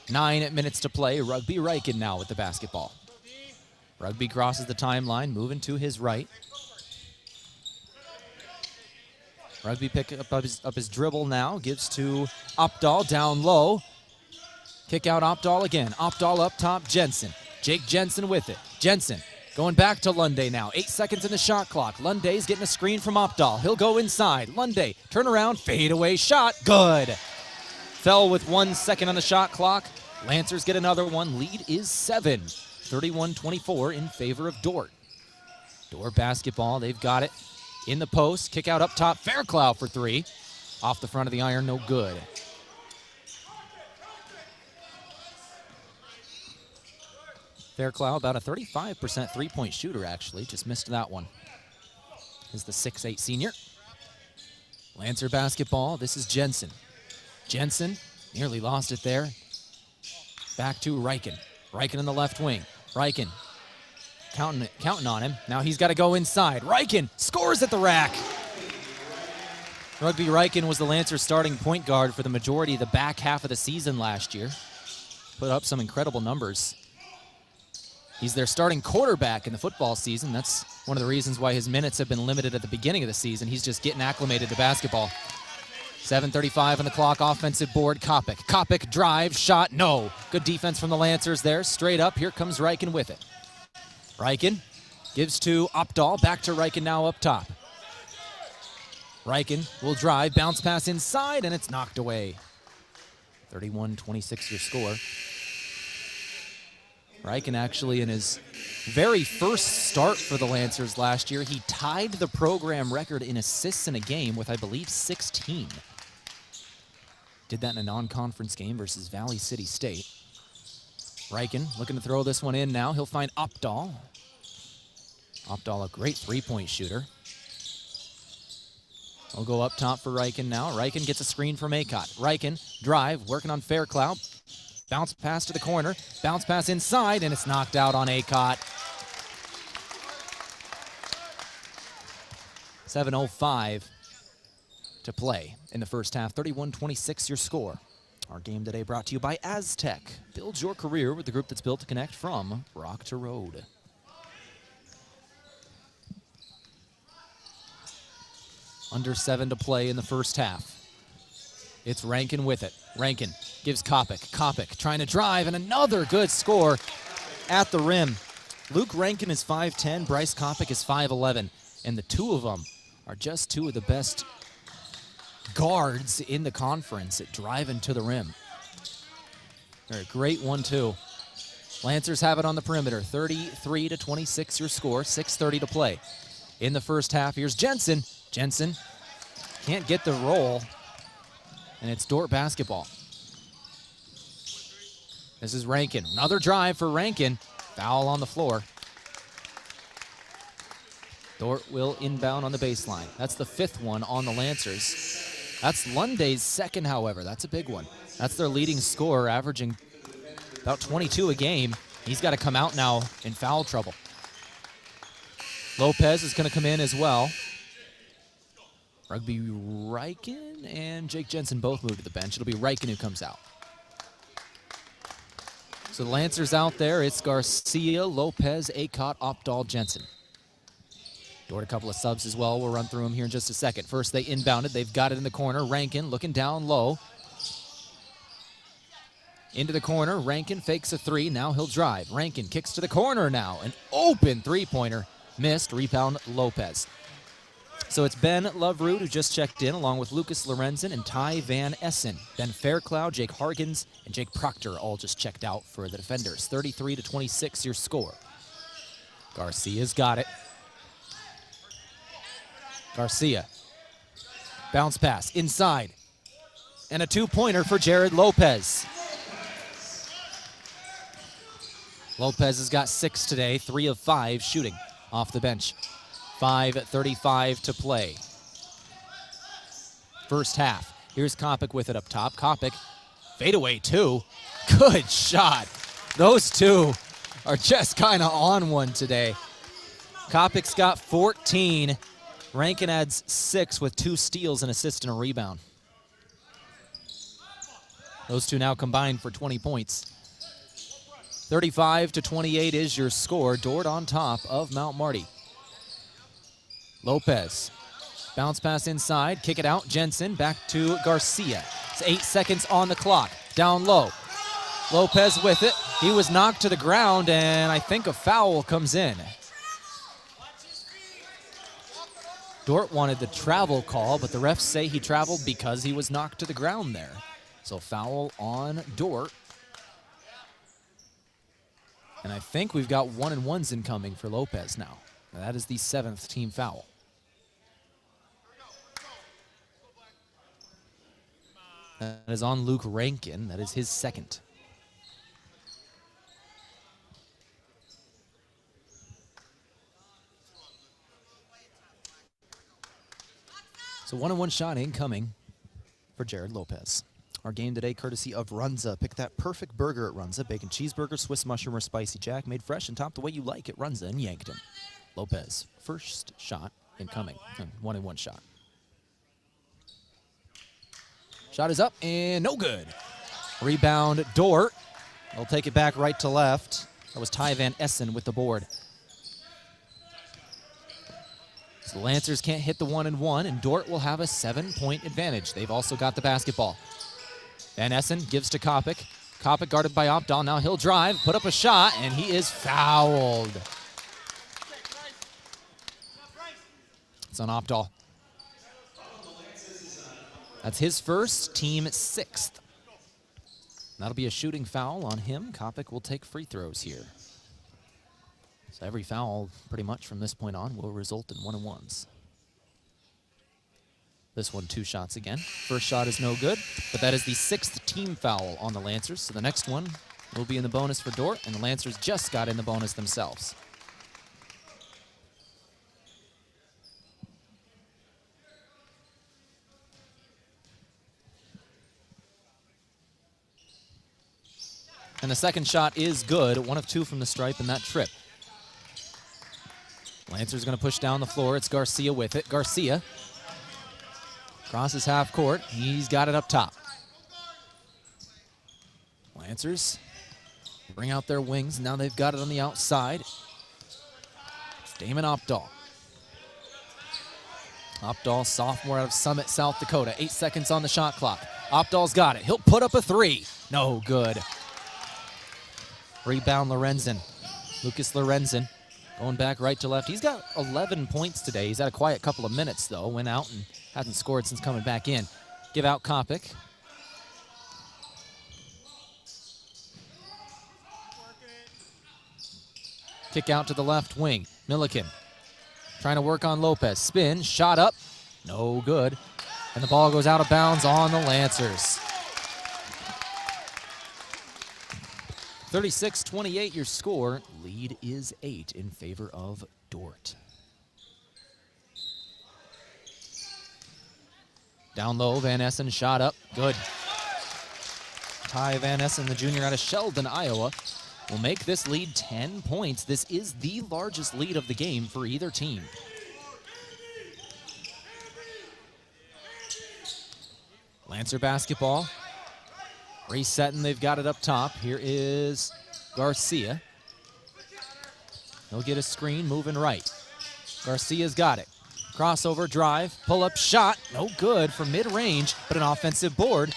9 minutes to play. Rugby Reichen now with the basketball. Rugby crosses the timeline, moving to his right. Rugby pick up his dribble now, gives to Opdahl down low. Kick out Opdahl again. Opdahl up top, Jensen. Jake Jensen with it. Jensen going back to Lunday now. 8 seconds in the shot clock. Lunday's getting a screen from Opdahl. He'll go inside. Lunday, turn around, fade away shot. Good. Fell with 1 second on the shot clock. Lancers get another one. Lead is 7. 31-24 in favor of Dordt. Dordt basketball, they've got it. In the post, kick out up top. Fairclough for 3. Off the front of the iron, no good. Fairclough, about a 35% three-point shooter, actually. Just missed that one. Is the 6'8 senior. Lancer basketball, this is Jensen. Jensen nearly lost it there. Back to Reichen. Reichen in the left wing. Reichen counting on him. Now he's got to go inside. Reichen scores at the rack. Rugby Reichen was the Lancers starting point guard for the majority of the back half of the season last year. Put up some incredible numbers. He's their starting quarterback in the football season. That's one of the reasons why his minutes have been limited at the beginning of the season. He's just getting acclimated to basketball. 7:35 on the clock, offensive board, Kopic. Kopic drive, shot, no. Good defense from the Lancers there. Straight up, here comes Reichen with it. Reichen gives to Opdahl, back to Reichen now up top. Reichen will drive, bounce pass inside, and it's knocked away. 31-26 your score. Reichen actually in his very first start for the Lancers last year, he tied the program record in assists in a game with, I believe, 16. Did that in a non-conference game versus Valley City State. Reichen looking to throw this one in now. He'll find Opdahl. Opdahl, a great three-point shooter. We'll go up top for Reichen now. Reichen gets a screen from Acott. Reichen, drive, working on Fairclough. Bounce pass to the corner. Bounce pass inside, and it's knocked out on Acott. 7:05 to play in the first half. 31-26 your score. Our game today brought to you by Aztec. Build your career with the group that's built to connect from rock to road. Under 7 to play in the first half. It's Rankin with it. Rankin gives Kopic. Kopic trying to drive, and another good score at the rim. Luke Rankin is 5'10", Bryce Kopic is 5'11", and the two of them are just two of the best guards in the conference at driving to the rim. They're a great 1-2. Lancers have it on the perimeter. 33-26 your score. 6:30 to play. In the first half, here's Jensen. Jensen can't get the roll, and it's Dordt basketball. This is Rankin. Another drive for Rankin. Foul on the floor. Dordt will inbound on the baseline. That's the 5th one on the Lancers. That's Lunday's 2nd, however. That's a big one. That's their leading scorer, averaging about 22 a game. He's got to come out now in foul trouble. Lopez is going to come in as well. Rugby Reichen and Jake Jensen both move to the bench. It'll be Reichen who comes out. So the Lancers out there, it's Garcia, Lopez, Acott, Opdahl, Jensen. Dordt a couple of subs as well. We'll run through them here in just a second. First, they inbounded. They've got it in the corner. Rankin looking down low. Into the corner. Rankin fakes a 3. Now he'll drive. Rankin kicks to the corner now. An open three-pointer. Missed. Rebound Lopez. So it's Ben Loveroot who just checked in, along with Lucas Lorenzen and Ty Van Essen. Ben Fairclough, Jake Hargens, and Jake Proctor all just checked out for the defenders. 33-26 your score. Garcia's got it. Garcia. Bounce pass inside. And a 2-pointer for Jared Lopez. Lopez has got 6 today, 3 of 5 shooting off the bench. 5:35 to play. first half. Here's Kopic with it up top. Kopic, fadeaway two. Good shot. Those two are just kind of on one today. Kopic's got 14. Rankin adds 6 with 2 steals, an assist, and a rebound. Those two now combined for 20 points. 35-28 is your score. Dordt on top of Mount Marty. Lopez. Bounce pass inside. Kick it out. Jensen back to Garcia. It's 8 seconds on the clock. Down low. Lopez with it. He was knocked to the ground, and I think a foul comes in. Dordt wanted the travel call, but the refs say he traveled because he was knocked to the ground there. So foul on Dordt. And I think we've got 1-and-1s incoming for Lopez now. And that is the 7th team foul. That is on Luke Rankin. That is his 2nd. So 1-and-1 shot incoming for Jared Lopez. Our game today courtesy of Runza. Pick that perfect burger at Runza. Bacon cheeseburger, Swiss mushroom, or spicy jack. Made fresh and topped the way you like at Runza in Yankton. Lopez, first shot incoming. 1-and-1 shot. Shot is up and no good. Rebound, Dordt. They'll take it back right to left. That was Ty Van Essen with the board. So the Lancers can't hit the 1-and-1, and Dordt will have a 7-point advantage. They've also got the basketball. Van Essen gives to Kopic. Kopic guarded by Opdahl. Now he'll drive, put up a shot, and he is fouled. It's on Opdahl. That's his first, team 6th. That'll be a shooting foul on him. Kopic will take free throws here. So every foul, pretty much from this point on, will result in 1-and-1s. This one, 2 shots again. First shot is no good, but that is the 6th team foul on the Lancers. So the next one will be in the bonus for Dordt, and the Lancers just got in the bonus themselves. And the second shot is good. 1 of 2 from the stripe in that trip. Lancers going to push down the floor. It's Garcia with it. Garcia crosses half court. He's got it up top. Lancers bring out their wings. Now they've got it on the outside. It's Damon Opdahl. Opdahl, sophomore out of Summit, South Dakota. 8 seconds on the shot clock. Opdahl's got it. He'll put up a 3. No good. Rebound Lorenzen. Lucas Lorenzen going back right to left. He's got 11 points today. He's had a quiet couple of minutes, though. Went out and hasn't scored since coming back in. Give out Kopic. Kick out to the left wing. Milliken trying to work on Lopez. Spin, shot up, no good. And the ball goes out of bounds on the Lancers. 36-28 your score. Lead is 8 in favor of Dordt. Down low, Van Essen shot up, good. Ty Van Essen, the junior out of Sheldon, Iowa, will make this lead 10 points. This is the largest lead of the game for either team. Lancer basketball. Resetting, they've got it up top. Here is Garcia. He'll get a screen, moving right. Garcia's got it. Crossover drive, pull-up shot, no good from mid-range, but an offensive board.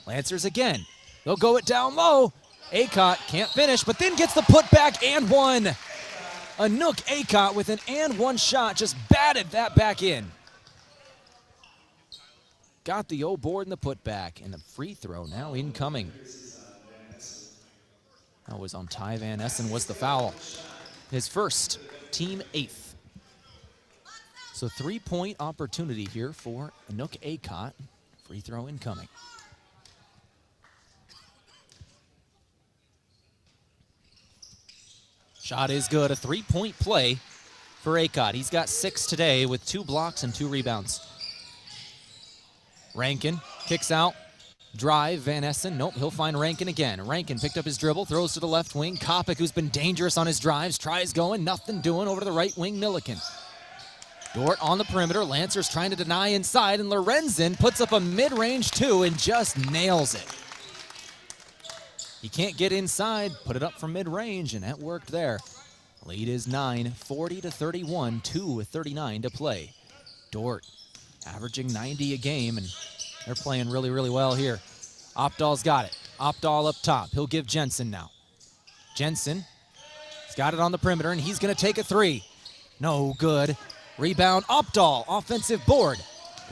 Lancers again. They'll go it down low. Acott can't finish, but then gets the putback and one. Anook Acott with an and one shot, just batted that back in. Got the old board and the putback, and the free throw now incoming. That was on Ty Van Essen, was the foul. His first, team 8th. So 3-point opportunity here for Anook Acott. Free throw incoming. Shot is good, a 3-point play for Acott. He's got 6 today with 2 blocks and 2 rebounds. Rankin kicks out. Drive, Van Essen. Nope, he'll find Rankin again. Rankin picked up his dribble, throws to the left wing. Kopic, who's been dangerous on his drives, tries going, nothing doing. Over to the right wing, Milliken. Dordt on the perimeter. Lancers trying to deny inside, and Lorenzen puts up a mid-range two and just nails it. He can't get inside, put it up from mid-range, and that worked there. Lead is 9, 40-31, 2:39 to play. Dordt averaging 90 a game, and they're playing really, really well here. Opdahl's got it. Opdahl up top. He'll give Jensen now. Jensen has got it on the perimeter, and he's going to take a three. No good. Rebound, Opdahl. Offensive board.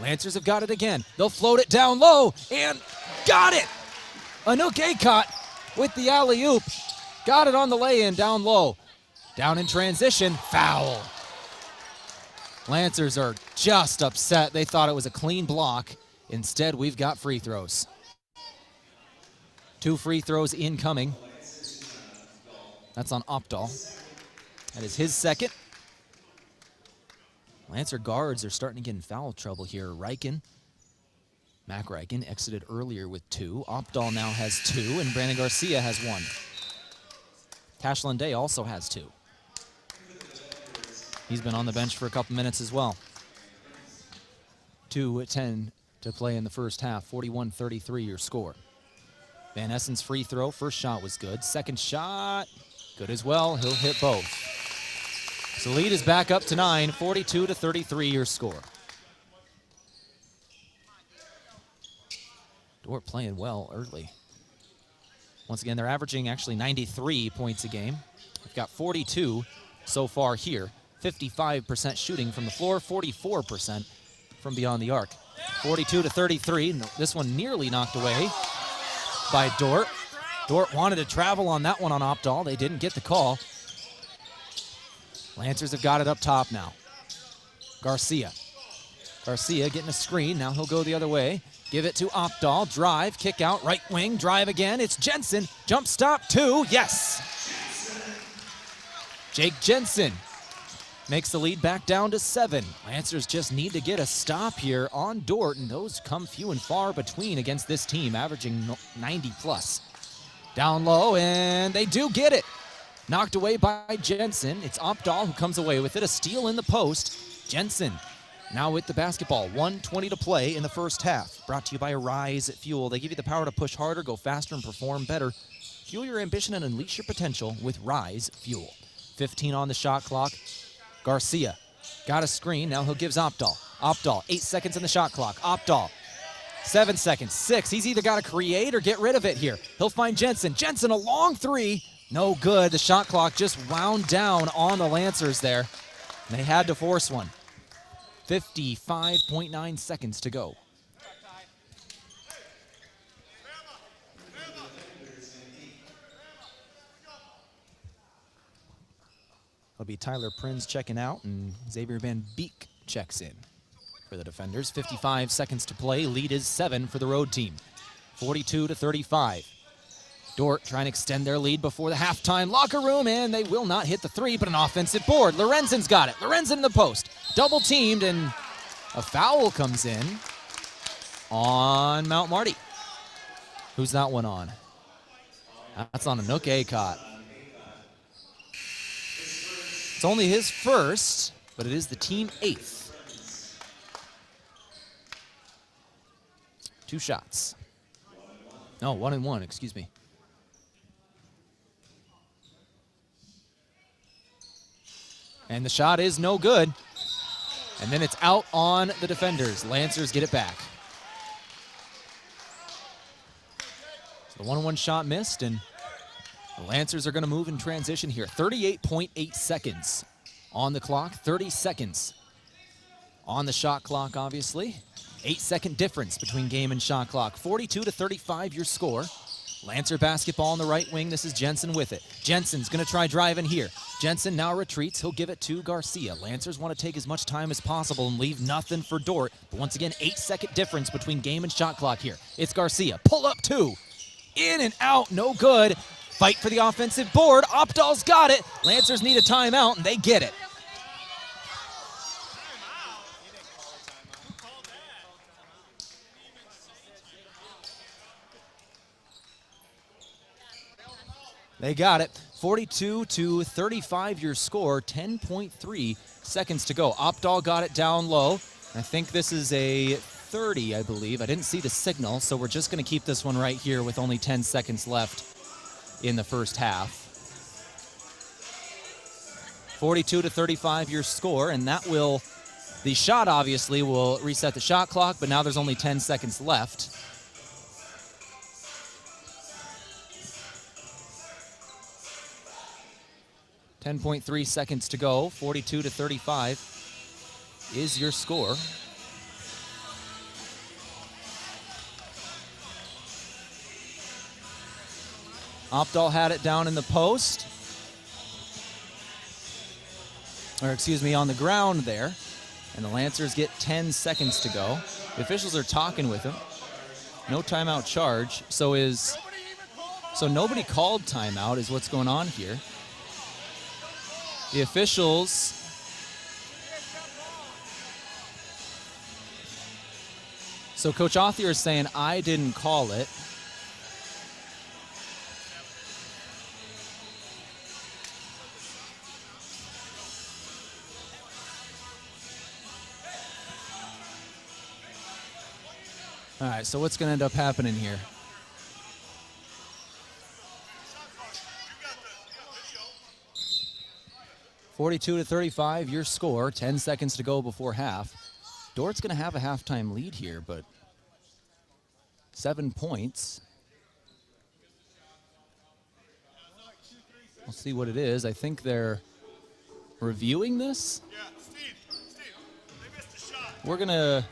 Lancers have got it again. They'll float it down low, and got it! Anouk Akot with the alley-oop. Got it on the lay-in down low. Down in transition, foul. Lancers are just upset. They thought it was a clean block. Instead, we've got free throws. 2 free throws incoming. That's on Opdahl. That is his second. Lancer guards are starting to get in foul trouble here. Mac Reichen exited earlier with 2. Opdahl now has 2, and Brandon Garcia has 1. Tashlin Day also has 2. He's been on the bench for a couple minutes as well. 2:10 to play in the first half. 41-33 your score. Van Essen's free throw. First shot was good. Second shot, good as well. He'll hit both. So lead is back up to 9. 42-33 your score. Dordt playing well early. Once again, they're averaging actually 93 points a game. We've got 42 so far here. 55% shooting from the floor, 44% from beyond the arc. 42-33. This one nearly knocked away by Dordt. Dordt wanted to travel on that one on Opdahl. They didn't get the call. Lancers have got it up top now. Garcia getting a screen. Now he'll go the other way. Give it to Opdahl. Drive, kick out, right wing, drive again. It's Jensen. Jump stop, 2. Yes! Jake Jensen makes the lead back down to 7. Lancers just need to get a stop here on Dordt, and those come few and far between against this team, averaging 90+. Down low, and they do get it. Knocked away by Jensen. It's Opdahl who comes away with it. A steal in the post. Jensen now with the basketball. 1:20 to play in the first half. Brought to you by Rise Fuel. They give you the power to push harder, go faster, and perform better. Fuel your ambition and unleash your potential with Rise Fuel. 15 on the shot clock. Garcia got a screen. Now he'll give Opdahl. Opdahl, 8 seconds in the shot clock. Opdahl, 7 seconds, 6. He's either got to create or get rid of it here. He'll find Jensen. Jensen, a long 3. No good. The shot clock just wound down on the Lancers there. They had to force one. 55.9 seconds to go. It'll be Tyler Prinz checking out, and Xavier Van Beek checks in for the defenders. 55 seconds to play. Lead is 7 for the road team. 42-35. Dordt trying to extend their lead before the halftime locker room, and they will not hit the 3, but an offensive board. Lorenzen's got it. Lorenzen in the post. Double teamed, and a foul comes in on Mount Marty. Who's that one on? That's on Anouk Akot. It's only his first, but it is the team 8th. 2 shots. No, 1 and 1, excuse me. And the shot is no good. And then it's out on the defenders. Lancers get it back. So the 1-1 shot missed, and the Lancers are going to move in transition here. 38.8 seconds on the clock. 30 seconds on the shot clock, obviously. 8-second difference between game and shot clock. 42-35 your score. Lancer basketball on the right wing. This is Jensen with it. Jensen's going to try driving here. Jensen now retreats. He'll give it to Garcia. Lancers want to take as much time as possible and leave nothing for Dordt. But once again, 8-second difference between game and shot clock here. It's Garcia. Pull up 2. In and out. No good. Fight for the offensive board. Opdahl's got it. Lancers need a timeout, and they get it. They got it. 42-35 your score, 10.3 seconds to go. Opdahl got it down low. I think this is a 30, I believe. I didn't see the signal, so we're just going to keep this one right here with only 10 seconds left in the first half. 42-35 your score, and that will, the shot obviously will reset the shot clock, but now there's only 10 seconds left. .3 seconds to go. 42-35 is your score. Opdahl had it down in the post. Or excuse me, on the ground there. And the Lancers get 10 seconds to go. The officials are talking with him. No timeout charge. So nobody called timeout is what's going on here. The officials so Coach Othier is saying, I didn't call it. All right, so what's going to end up happening here? .42-35, your score. 10 seconds to go before half. Dordt's going to have a halftime lead here, but 7 points. We'll see what it is. I think they're reviewing this. We're going to...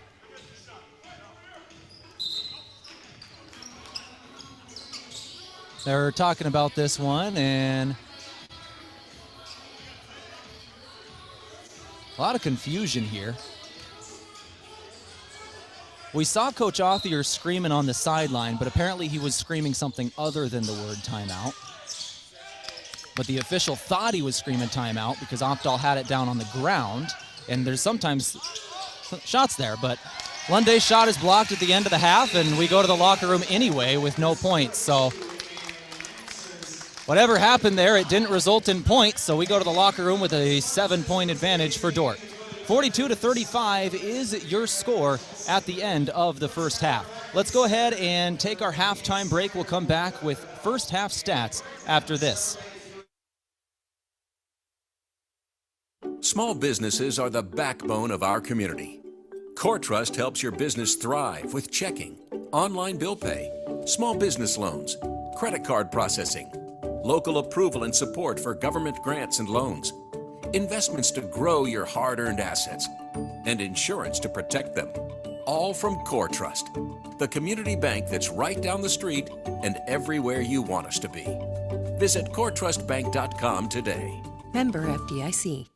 They're talking about this one, and a lot of confusion here. We saw Coach Othier screaming on the sideline, but apparently he was screaming something other than the word timeout. But the official thought he was screaming timeout because Opdahl had it down on the ground, and there's sometimes shots there, but Lunday's shot is blocked at the end of the half, and we go to the locker room anyway with no points, so whatever happened there, it didn't result in points, so we go to the locker room with a 7-point advantage for Dordt. 42-35 is your score at the end of the first half. Let's go ahead and take our halftime break. We'll come back with first half stats after this. Small businesses are the backbone of our community. Core Trust helps your business thrive with checking, online bill pay, small business loans, credit card processing, local approval and support for government grants and loans, investments to grow your hard-earned assets, and insurance to protect them. All from Core Trust, the community bank that's right down the street and everywhere you want us to be. Visit coretrustbank.com today. Member FDIC.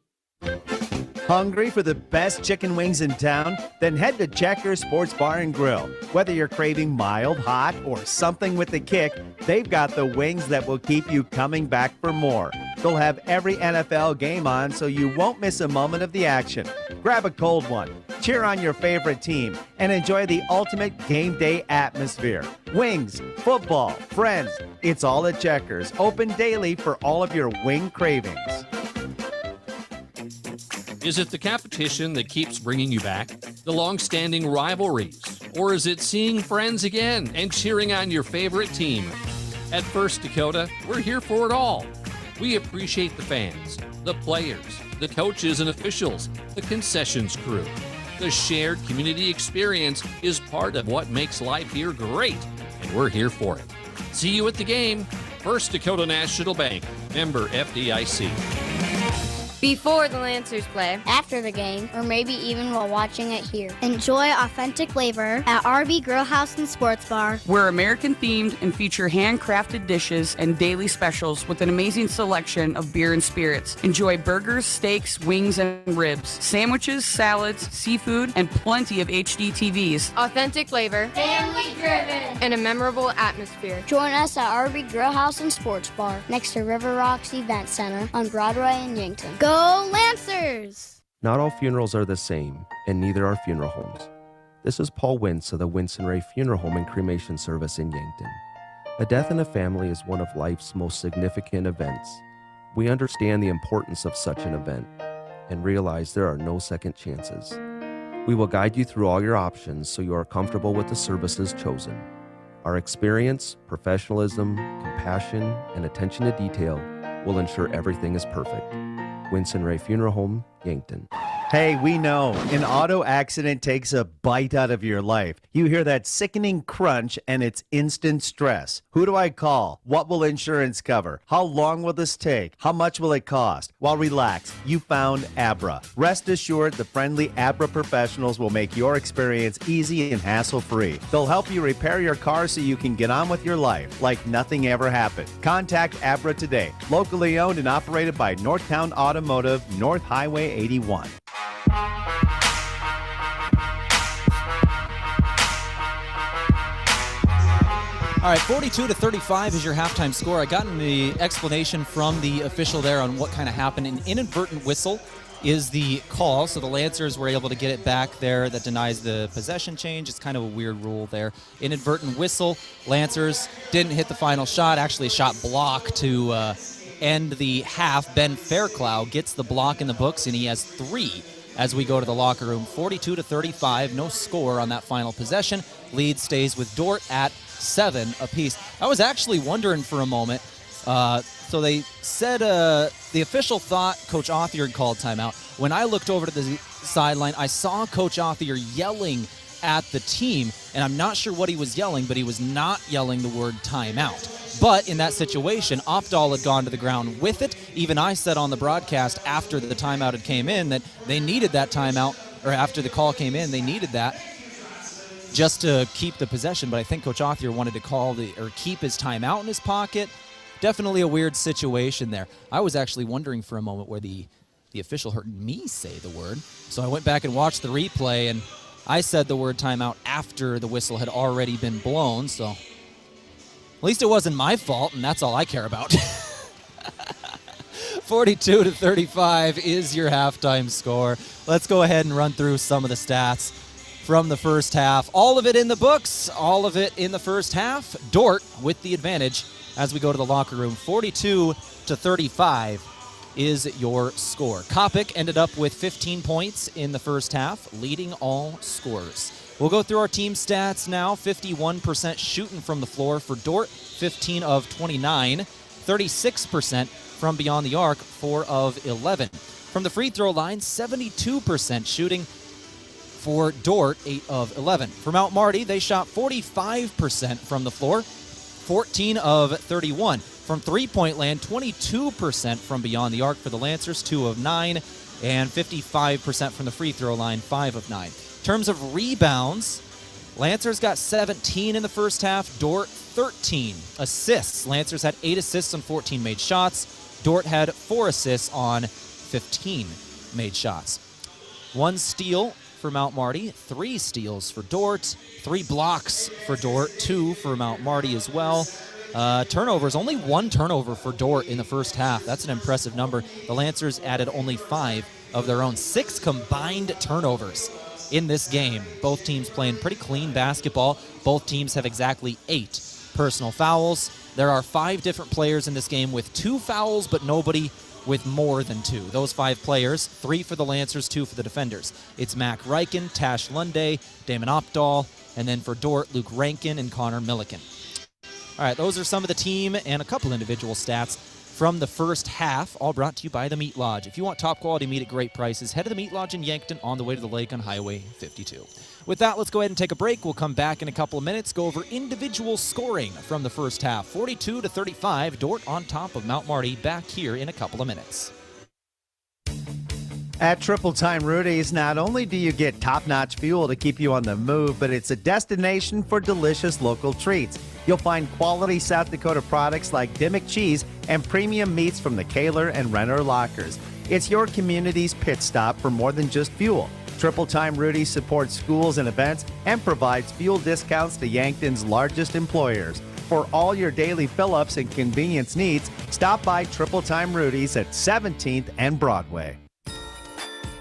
Hungry for the best chicken wings in town? Then head to Checkers Sports Bar and Grill. Whether you're craving mild, hot, or something with a kick, they've got the wings that will keep you coming back for more. They'll have every NFL game on so you won't miss a moment of the action. Grab a cold one, cheer on your favorite team, and enjoy the ultimate game day atmosphere. Wings, football, friends, it's all at Checkers. Open daily for all of your wing cravings. Is it the competition that keeps bringing you back? The long-standing rivalries? Or is it seeing friends again and cheering on your favorite team? At First Dakota, we're here for it all. We appreciate the fans, the players, the coaches and officials, the concessions crew. The shared community experience is part of what makes life here great, and we're here for it. See you at the game. First Dakota National Bank, member FDIC. Before the Lancers play, after the game, or maybe even while watching it here. Enjoy authentic flavor at RB Grill House and Sports Bar. We're American themed and feature handcrafted dishes and daily specials with an amazing selection of beer and spirits. Enjoy burgers, steaks, wings, and ribs, sandwiches, salads, seafood, and plenty of HD TVs. Authentic flavor, family driven, and a memorable atmosphere. Join us at RB Grill House and Sports Bar next to River Rocks Event Center on Broadway in Yankton. Go Lancers! Not all funerals are the same, and neither are funeral homes. This is Paul Wentz of the Winston Ray Funeral Home and Cremation Service in Yankton. A death in a family is one of life's most significant events. We understand the importance of such an event and realize there are no second chances. We will guide you through all your options so you are comfortable with the services chosen. Our experience, professionalism, compassion, and attention to detail will ensure everything is perfect. Winston Ray Funeral Home, Yankton. Hey, we know an auto accident takes a bite out of your life. You hear that sickening crunch and it's instant stress. Who do I call? What will insurance cover? How long will this take? How much will it cost? Well, relax. You found Abra. Rest assured, the friendly Abra professionals will make your experience easy and hassle-free. They'll help you repair your car so you can get on with your life like nothing ever happened. Contact Abra today. Locally owned and operated by Northtown Automotive, North Highway 81. All right, 42-35 is your halftime score. I got the explanation from the official there on what kind of happened. An inadvertent whistle is the call, so the Lancers were able to get it back there. That denies the possession change. It's kind of a weird rule there. Inadvertent whistle. Lancers didn't hit the final shot, actually shot block to end the half. Ben Fairclough gets the block in the books, and he has 3 as we go to the locker room. 42-35, no score on that final possession. Lead stays with Dordt at 7 apiece. I was actually wondering for a moment, so they said the official thought Coach Authier had called timeout. When I looked over to the sideline, I saw Coach Authier yelling at the team, and I'm not sure what he was yelling, but he was not yelling the word timeout. But in that situation, Opdahl had gone to the ground with it. Even I said on the broadcast after the timeout had came in that they needed that timeout, or after the call came in, they needed that just to keep the possession. But I think Coach Authier wanted to keep his timeout in his pocket. Definitely a weird situation there. I was actually wondering for a moment where the official heard me say the word. So I went back and watched the replay, and I said the word timeout after the whistle had already been blown. So at least it wasn't my fault, and that's all I care about. 42-35 is your halftime score. Let's go ahead and run through some of the stats from the first half. All of it in the books, all of it in the first half. Dordt with the advantage as we go to the locker room. 42-35 is your score. Kopic ended up with 15 points in the first half, leading all scorers. We'll go through our team stats now. 51% shooting from the floor for Dordt, 15 of 29. 36% from beyond the arc, 4 of 11. From the free throw line, 72% shooting for Dordt, 8 of 11. For Mount Marty, they shot 45% from the floor, 14 of 31. From three-point land, 22% from beyond the arc for the Lancers, 2 of 9, and 55% from the free throw line, 5 of 9. In terms of rebounds, Lancers got 17 in the first half, Dordt 13. Assists, Lancers had 8 assists on 14 made shots. Dordt had 4 assists on 15 made shots. 1 steal for Mount Marty, 3 steals for Dordt, 3 blocks for Dordt, 2 for Mount Marty as well. Turnovers, only 1 turnover for Dordt in the first half. That's an impressive number. The Lancers added only 5 of their own. 6 combined turnovers in this game. Both teams playing pretty clean basketball. Both teams have exactly 8 personal fouls. There are 5 different players in this game with 2 fouls, but nobody with more than 2. Those 5 players, 3 for the Lancers, 2 for the defenders. It's Mac Ryken, Tash Lunday, Damon Opdahl, and then for Dordt, Luke Rankin and Connor Milliken. All right, those are some of the team and a couple individual stats from the first half, all brought to you by the Meat Lodge. If you want top quality meat at great prices, head to the Meat Lodge in Yankton on the way to the lake on Highway 52. With that, let's go ahead and take a break. We'll come back in a couple of minutes, go over individual scoring from the first half. 42-35, Dordt on top of Mount Marty, back here in a couple of minutes. At Triple Time Rudy's, not only do you get top-notch fuel to keep you on the move, but it's a destination for delicious local treats. You'll find quality South Dakota products like Dimmock cheese and premium meats from the Kaler and Renner lockers. It's your community's pit stop for more than just fuel. Triple Time Rudy's supports schools and events and provides fuel discounts to Yankton's largest employers. For all your daily fill-ups and convenience needs, stop by Triple Time Rudy's at 17th and Broadway.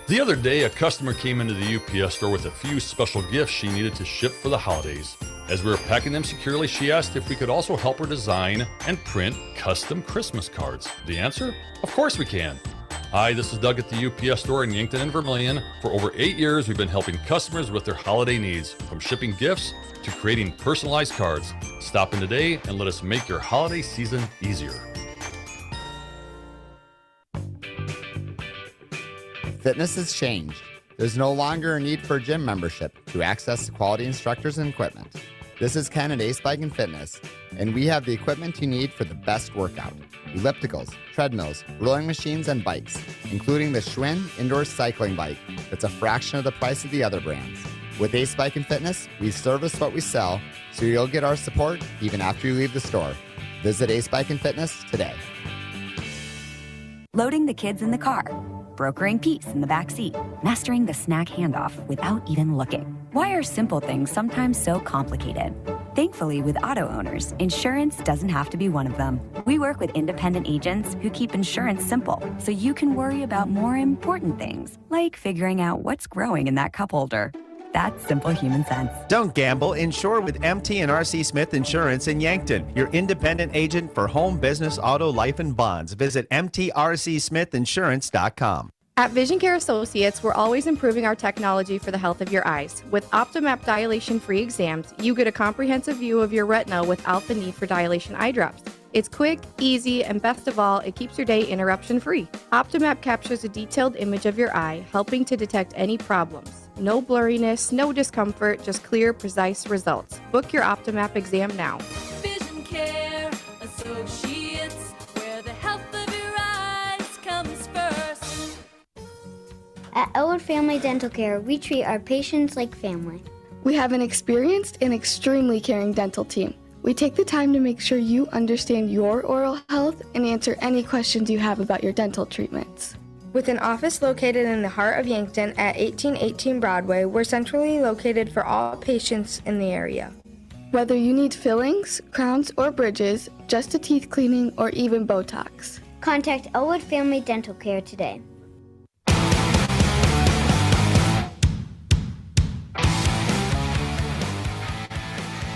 The other day, a customer came into the UPS store with a few special gifts she needed to ship for the holidays. As we were packing them securely, she asked if we could also help her design and print custom Christmas cards. The answer? Of course we can. Hi, this is Doug at the UPS store in Yankton and Vermilion. For over 8 years, we've been helping customers with their holiday needs, from shipping gifts to creating personalized cards. Stop in today and let us make your holiday season easier. Fitness has changed. There's no longer a need for a gym membership to access quality instructors and equipment. This is Ken at Ace Bike and Fitness, and we have the equipment you need for the best workout. Ellipticals, treadmills, rowing machines, and bikes, including the Schwinn indoor cycling bike that's a fraction of the price of the other brands. With Ace Bike and Fitness, we service what we sell, so you'll get our support even after you leave the store. Visit Ace Bike and Fitness today. Loading the kids in the car, brokering peace in the back seat, mastering the snack handoff without even looking. Why are simple things sometimes so complicated? Thankfully, with auto owners, insurance doesn't have to be one of them. We work with independent agents who keep insurance simple, so you can worry about more important things, like figuring out what's growing in that cup holder. That's simple human sense. Don't gamble. Insure with MT and RC Smith Insurance in Yankton, your independent agent for home, business, auto, life, and bonds. Visit mtrcsmithinsurance.com. At Vision Care Associates, we're always improving our technology for the health of your eyes. With OptiMap dilation-free exams, you get a comprehensive view of your retina without the need for dilation eye drops. It's quick, easy, and best of all, it keeps your day interruption-free. OptiMap captures a detailed image of your eye, helping to detect any problems. No blurriness, no discomfort, just clear, precise results. Book your OptiMap exam now. Vision Care Associates, where the health of your eyes comes first. At Elwood Family Dental Care, we treat our patients like family. We have an experienced and extremely caring dental team. We take the time to make sure you understand your oral health and answer any questions you have about your dental treatments. With an office located in the heart of Yankton at 1818 Broadway, we're centrally located for all patients in the area. Whether you need fillings, crowns, or bridges, just a teeth cleaning, or even Botox, contact Elwood Family Dental Care today.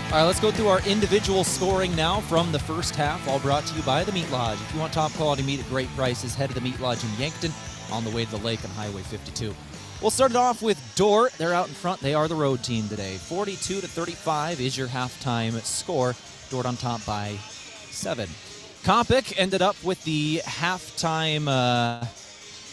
All right, let's go through our individual scoring now from the first half, all brought to you by the Meat Lodge. If you want top quality meat at great prices, head to the Meat Lodge in Yankton on the way to the lake on Highway 52. We'll start it off with Dordt. They're out in front. They are the road team today. 42-35 is your halftime score. Dordt on top by 7. Compic ended up with the halftime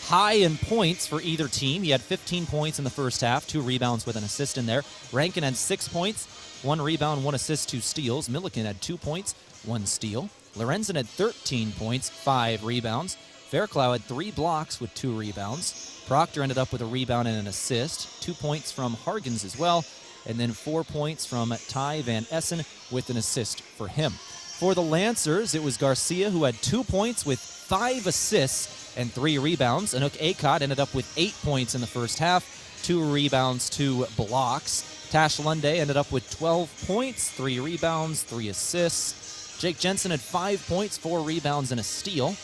high in points for either team. He had 15 points in the first half, 2 rebounds with an assist in there. Rankin had 6 points. 1 rebound, 1 assist, 2 steals. Milliken had 2 points, 1 steal. Lorenzen had 13 points, 5 rebounds. Fairclough had 3 blocks with 2 rebounds. Proctor ended up with a rebound and an assist. 2 points from Hargens as well. And then 4 points from Ty Van Essen with an assist for him. For the Lancers, it was Garcia who had 2 points with 5 assists and 3 rebounds. Anook Akot ended up with 8 points in the first half, 2 rebounds, 2 blocks. Tash Lunday ended up with 12 points, 3 rebounds, 3 assists. Jake Jensen had 5 points, 4 rebounds, and a steal.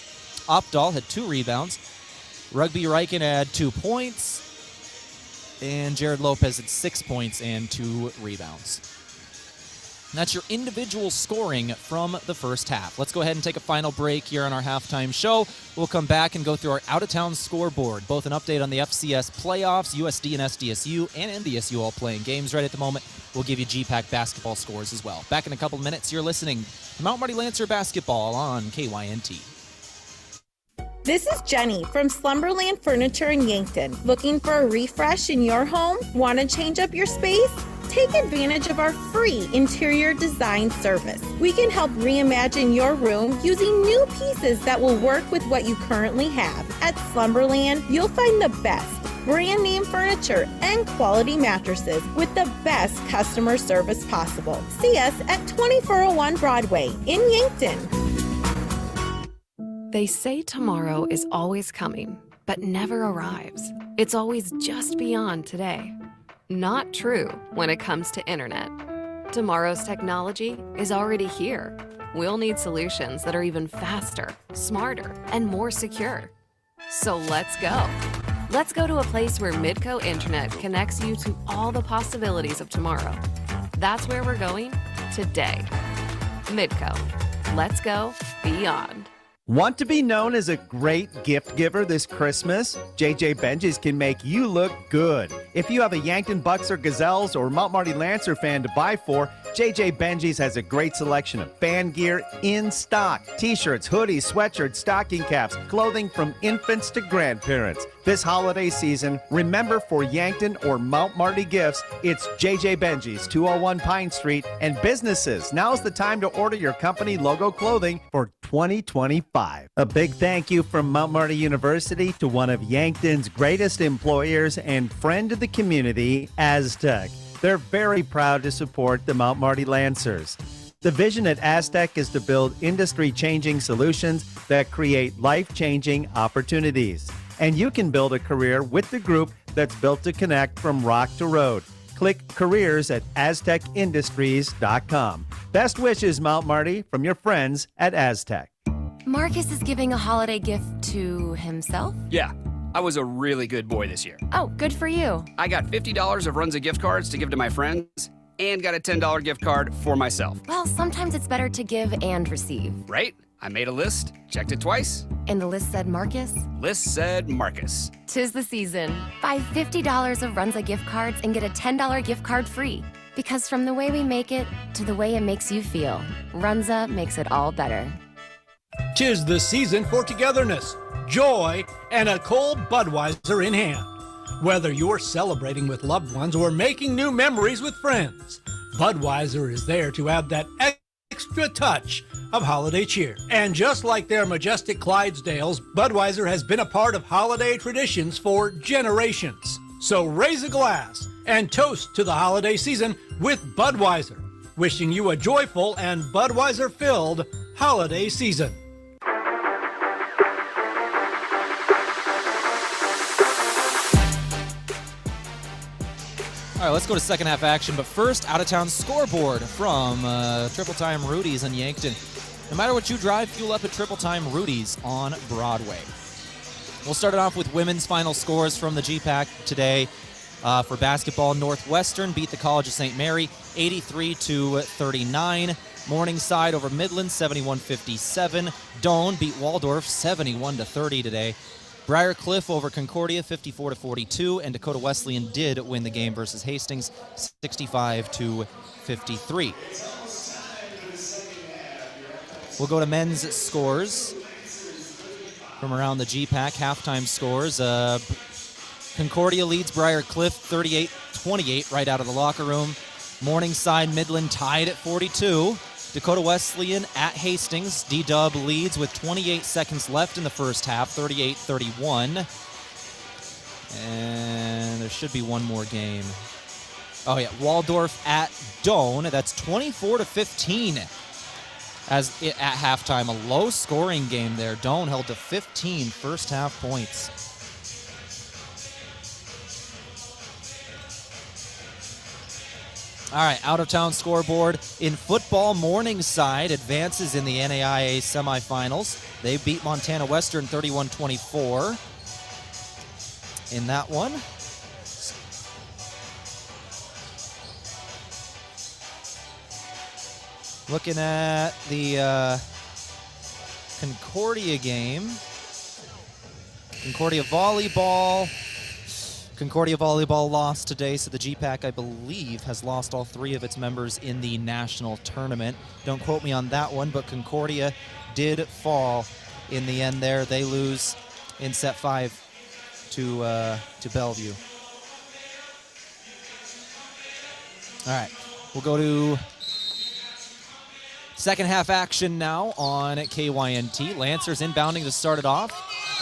Opdahl had 2 rebounds. Rugby Riken had 2 points. And Jared Lopez had 6 points and 2 rebounds. And that's your individual scoring from the first half. Let's go ahead and take a final break here on our halftime show. We'll come back and go through our out-of-town scoreboard, both an update on the FCS playoffs, USD and SDSU, and NDSU all playing games right at the moment. We'll give you GPAC basketball scores as well. Back in a couple of minutes, you're listening to Mount Marty Lancer Basketball on KYNT. This is Jenny from Slumberland Furniture in Yankton. Looking for a refresh in your home? Want to change up your space? Take advantage of our free interior design service. We can help reimagine your room using new pieces that will work with what you currently have. At Slumberland, you'll find the best brand name furniture and quality mattresses with the best customer service possible. See us at 2401 Broadway in Yankton. They say tomorrow is always coming, but never arrives. It's always just beyond today. Not true when it comes to internet. Tomorrow's technology is already here. We'll need solutions that are even faster, smarter, and more secure. So let's go. Let's go to a place where Midco Internet connects you to all the possibilities of tomorrow. That's where we're going today. Midco. Let's go beyond. Want to be known as a great gift giver this Christmas? JJ Benji's can make you look good. If you have a Yankton Bucks or Gazelles or Mount Marty Lancer fan to buy for, JJ Benji's has a great selection of fan gear in stock. T-shirts, hoodies, sweatshirts, stocking caps, clothing from infants to grandparents. This holiday season, remember for Yankton or Mount Marty gifts, it's JJ Benji's, 201 Pine Street, and businesses. Now's the time to order your company logo clothing for 2025. A big thank you from Mount Marty University to one of Yankton's greatest employers and friend of the community, Aztec. They're very proud to support the Mount Marty Lancers. The vision at Aztec is to build industry-changing solutions that create life-changing opportunities. And you can build a career with the group that's built to connect from rock to road. Click careers at aztecindustries.com. Best wishes, Mount Marty, from your friends at Aztec. Marcus is giving a holiday gift to himself? Yeah, I was a really good boy this year. Oh, good for you. I got $50 of Runza gift cards to give to my friends and got a $10 gift card for myself. Well, sometimes it's better to give and receive. Right? I made a list, checked it twice. And the list said Marcus? List said Marcus. 'Tis the season. Buy $50 of Runza gift cards and get a $10 gift card free. Because from the way we make it to the way it makes you feel, Runza makes it all better. 'Tis the season for togetherness, joy, and a cold Budweiser in hand. Whether you're celebrating with loved ones or making new memories with friends, Budweiser is there to add that extra touch of holiday cheer. And just like their majestic Clydesdales, Budweiser has been a part of holiday traditions for generations. So raise a glass and toast to the holiday season with Budweiser, wishing you a joyful and Budweiser-filled holiday season. All right, let's go to second half action, but first, out-of-town scoreboard from Triple Time Rudy's in Yankton. No matter what you drive, fuel up at Triple Time Rudy's on Broadway. We'll start it off with women's final scores from the GPAC today. For basketball, Northwestern beat the College of St. Mary 83-39. Morningside over Midland 71-57. Doane beat Waldorf 71-30 today. Briarcliff over Concordia 54-42, and Dakota Wesleyan did win the game versus Hastings 65-53. We'll go to men's scores from around the GPAC halftime scores. Concordia leads Briarcliff 38-28 right out of the locker room. Morningside Midland tied at 42. Dakota Wesleyan at Hastings. D-Dub leads with 28 seconds left in the first half, 38-31. And there should be one more game. Oh, yeah, Waldorf at Doane. That's 24-15 at halftime. A low-scoring game there. Doane held to 15 first-half points. All right, out-of-town scoreboard. In football, Morningside advances in the NAIA semifinals. They beat Montana Western 31-24 in that one. Looking at the Concordia game. Concordia volleyball lost today, so the GPAC, I believe, has lost all three of its members in the national tournament. Don't quote me on that one, but Concordia did fall in the end there. They lose in set 5 to Bellevue. All right, we'll go to second half action now on KYNT. Lancers inbounding to start it off,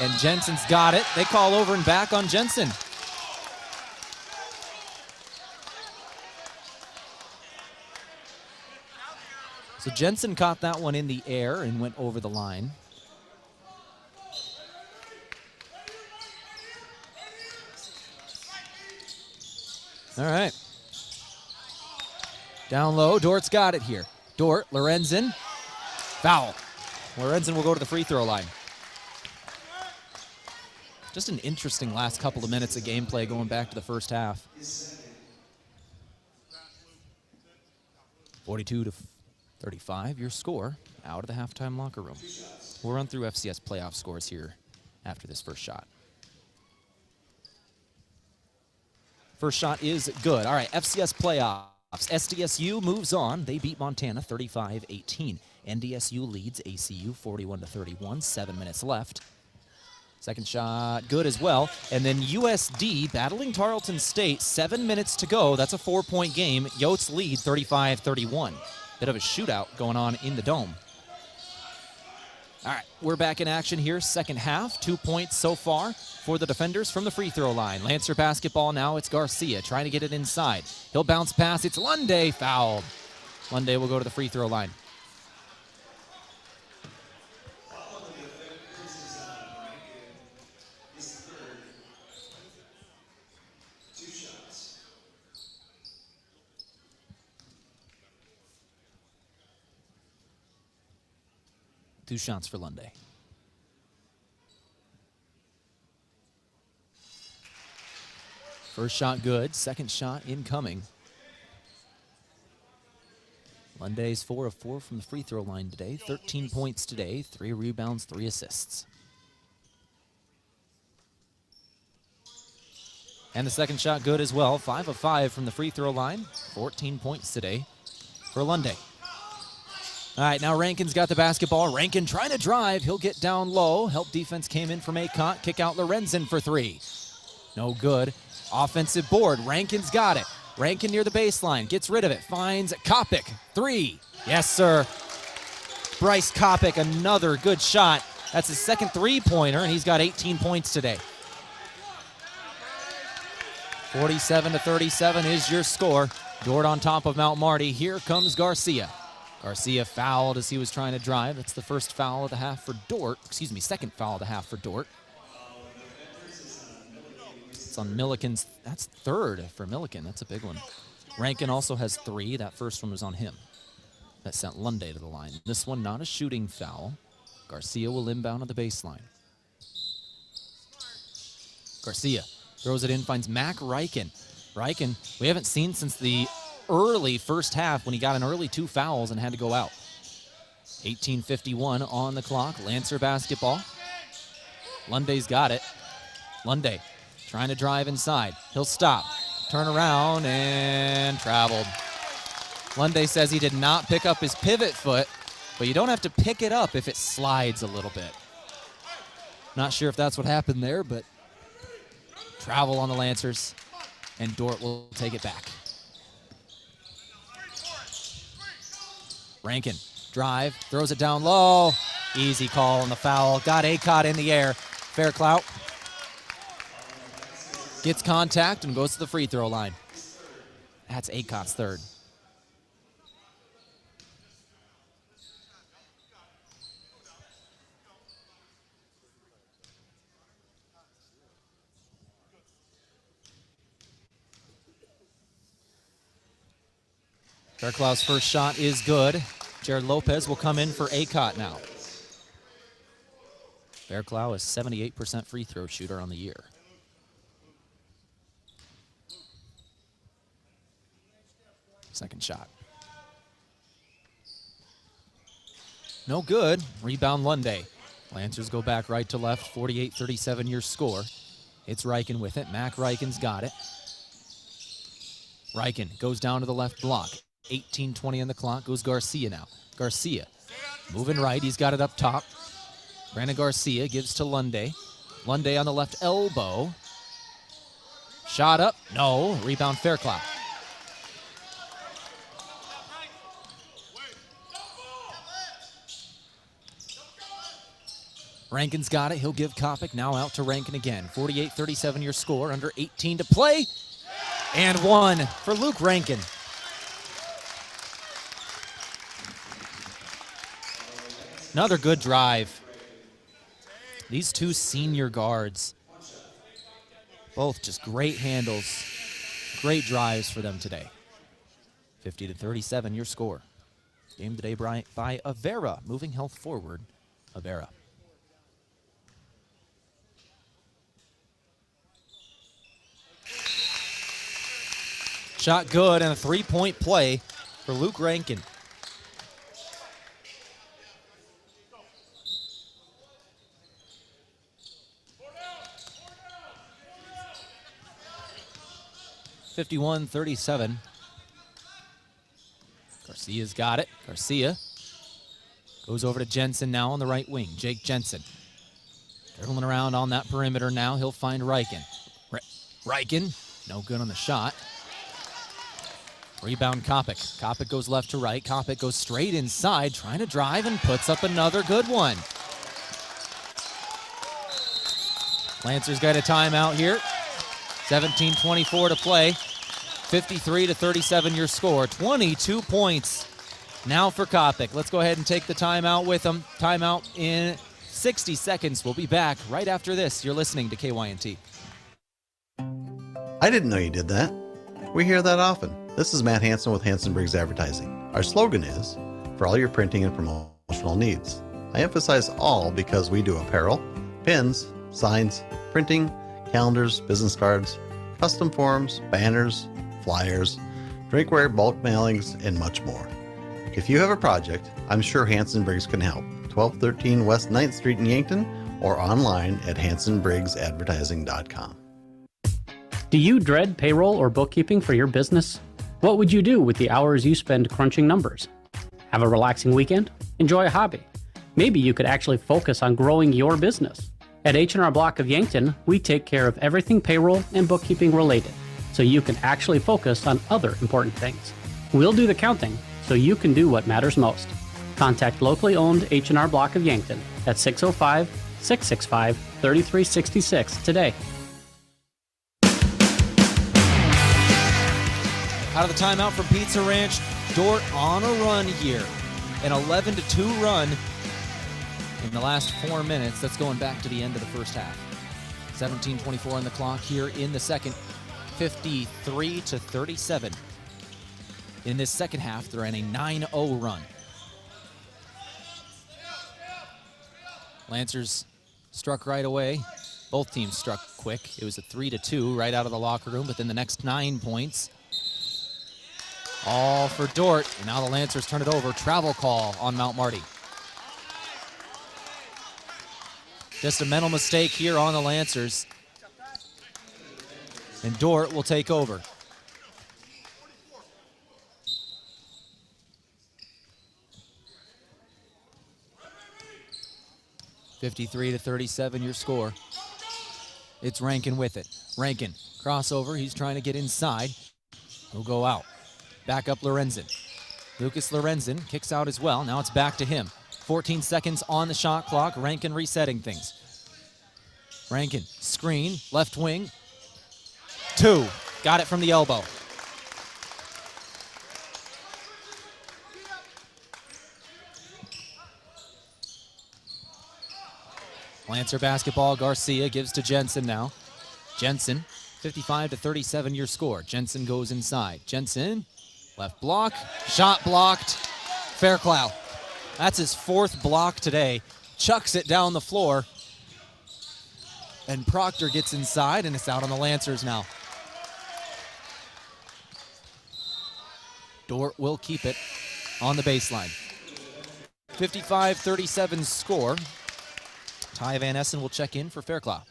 and Jensen's got it. They call over and back on Jensen. So Jensen caught that one in the air and went over the line. All right. Down low, Dordt's got it here. Dordt, Lorenzen, foul. Lorenzen will go to the free throw line. Just an interesting last couple of minutes of gameplay going back to the first half. 42-35, your score out of the halftime locker room. We'll run through FCS playoff scores here after this first shot. First shot is good. All right, FCS playoffs. SDSU moves on. They beat Montana 35-18. NDSU leads ACU 41-31, 7 minutes left. Second shot, good as well. And then USD battling Tarleton State, 7 minutes to go. That's a 4-point game. Yotes lead 35-31. Bit of a shootout going on in the Dome. All right, we're back in action here. Second half, 2 points so far for the defenders from the free throw line. Lancer basketball now. It's Garcia trying to get it inside. He'll bounce pass. It's Lunday, fouled. Lunday will go to the free throw line. Two shots for Lunday. First shot good, second shot incoming. Lunday's 4 of 4 from the free throw line today. 13 points today, 3 rebounds, 3 assists. And the second shot good as well. 5 of 5 from the free throw line. 14 points today for Lunday. All right, now Rankin's got the basketball. Rankin trying to drive. He'll get down low. Help defense came in from Acott. Kick out Lorenzen for 3. No good. Offensive board. Rankin's got it. Rankin near the baseline. Gets rid of it. Finds Kopic. 3. Yes, sir. Bryce Kopic, another good shot. That's his second three-pointer, and he's got 18 points today. 47-37 is your score. Dordt on top of Mount Marty. Here comes Garcia. Garcia fouled as he was trying to drive. That's the first foul of the half for Dordt. Excuse me, second foul of the half for Dordt. It's on Milliken's. That's third for Milliken. That's a big one. Rankin also has 3. That first one was on him. That sent Lunday to the line. This one not a shooting foul. Garcia will inbound on the baseline. Garcia throws it in, finds Mac Ryken. Ryken, we haven't seen since the early first half when he got an early 2 fouls and had to go out. 18:51 on the clock. Lancer basketball. Lunday's got it. Lunday trying to drive inside. He'll stop, turn around, and traveled. Lunday says he did not pick up his pivot foot, but you don't have to pick it up if it slides a little bit. Not sure if that's what happened there, but travel on the Lancers, and Dordt will take it back. Rankin, drive, throws it down low. Easy call on the foul. Got Acott in the air. Fair clout. Gets contact and goes to the free throw line. That's Acott's third. Fairclough's first shot is good. Jared Lopez will come in for Acott now. Fairclough is 78% free throw shooter on the year. Second shot. No good. Rebound Lunday. Lancers go back right to left. 48-37 your score. It's Ryken with it. Mac Ryken's got it. Ryken goes down to the left block. 18:20 on the clock. Goes Garcia now. Garcia moving right. He's got it up top. Brandon Garcia gives to Lunday. Lunday on the left elbow. Shot up. No. Rebound Fairclough. Rankin's got it. He'll give Kopic. Now out to Rankin again. 48-37 your score. Under 18 to play. And 1 for Luke Rankin. Another good drive. These two senior guards, both just great handles, great drives for them today. 50-37 your score. Game today by Avera. Moving health forward, Avera. Shot good and a 3-point play for Luke Rankin. (51-37). Garcia's got it. Garcia goes over to Jensen now on the right wing. Jake Jensen dribbling around on that perimeter now. He'll find Riken. Riken, no good on the shot. Rebound Kopic. Kopic goes left to right. Kopic goes straight inside, trying to drive and puts up another good one. Lancers got a timeout here. 17:24 to play. 53-37 your score. 22 points now for Kopic. Let's go ahead and take the timeout with him. Timeout in 60 seconds. We'll be back right after this. You're listening to KYNT. I didn't know you did that. We hear that often. This is Matt Hansen with Hansen Briggs Advertising. Our slogan is, for all your printing and promotional needs. I emphasize all because we do apparel, pins, signs, printing, calendars, business cards, custom forms, banners, flyers, drinkware, bulk mailings, and much more. If you have a project, I'm sure Hansen Briggs can help. 1213 West 9th Street in Yankton or online at hansenbriggsadvertising.com. Do you dread payroll or bookkeeping for your business? What would you do with the hours you spend crunching numbers? Have a relaxing weekend? Enjoy a hobby? Maybe you could actually focus on growing your business. At H&R Block of Yankton, we take care of everything payroll and bookkeeping related, so you can actually focus on other important things. We'll do the counting, so you can do what matters most. Contact locally owned H&R Block of Yankton at 605-665-3366 today. Out of the timeout from Pizza Ranch, Dordt on a run here. An 11-2 run in the last 4 minutes. That's going back to the end of the first half. 17:24 on the clock here in the second. 53-37. In this second half, they're in a 9-0 run. Lancers struck right away. Both teams struck quick. It was a 3-2 right out of the locker room, but then the next 9 points, all for Dordt. And now the Lancers turn it over. Travel call on Mount Marty. Just a mental mistake here on the Lancers. And Dordt will take over. (53-37) your score. It's Rankin with it. Rankin, crossover. He's trying to get inside. He'll go out. Back up Lorenzen. Lucas Lorenzen kicks out as well. Now it's back to him. 14 seconds on the shot clock. Rankin resetting things. Rankin, screen, left wing. 2. Got it from the elbow. Lancer basketball. Garcia gives to Jensen now. Jensen, 55-37 your score. Jensen goes inside. Jensen, left block, shot blocked. Fairclough. That's his 4th block today. Chucks it down the floor. And Proctor gets inside, and it's out on the Lancers now. Dordt will keep it on the baseline. 55-37 score. Ty Van Essen will check in for Fairclough.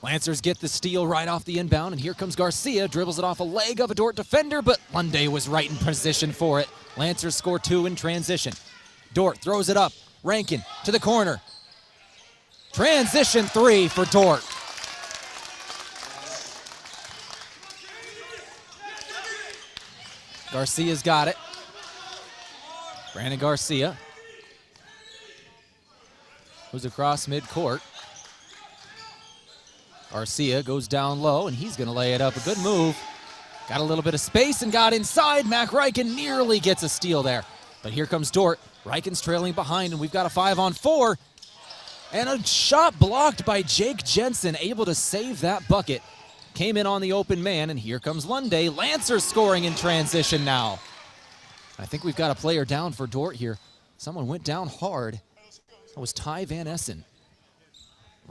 Lancers get the steal right off the inbound, and here comes Garcia, dribbles it off a leg of a Dordt defender, but Lunday was right in position for it. Lancers score 2 in transition. Dordt throws it up. Rankin to the corner. Transition 3 for Dordt. Garcia's got it. Brandon Garcia goes across midcourt. Garcia goes down low, and he's going to lay it up. A good move. Got a little bit of space and got inside. Mac Riken nearly gets a steal there. But here comes Dordt. Riken's trailing behind, and we've got a 5-on-4. And a shot blocked by Jake Jensen, able to save that bucket. Came in on the open man, and here comes Lunday. Lancers scoring in transition now. I think we've got a player down for Dordt here. Someone went down hard. That was Ty Van Essen.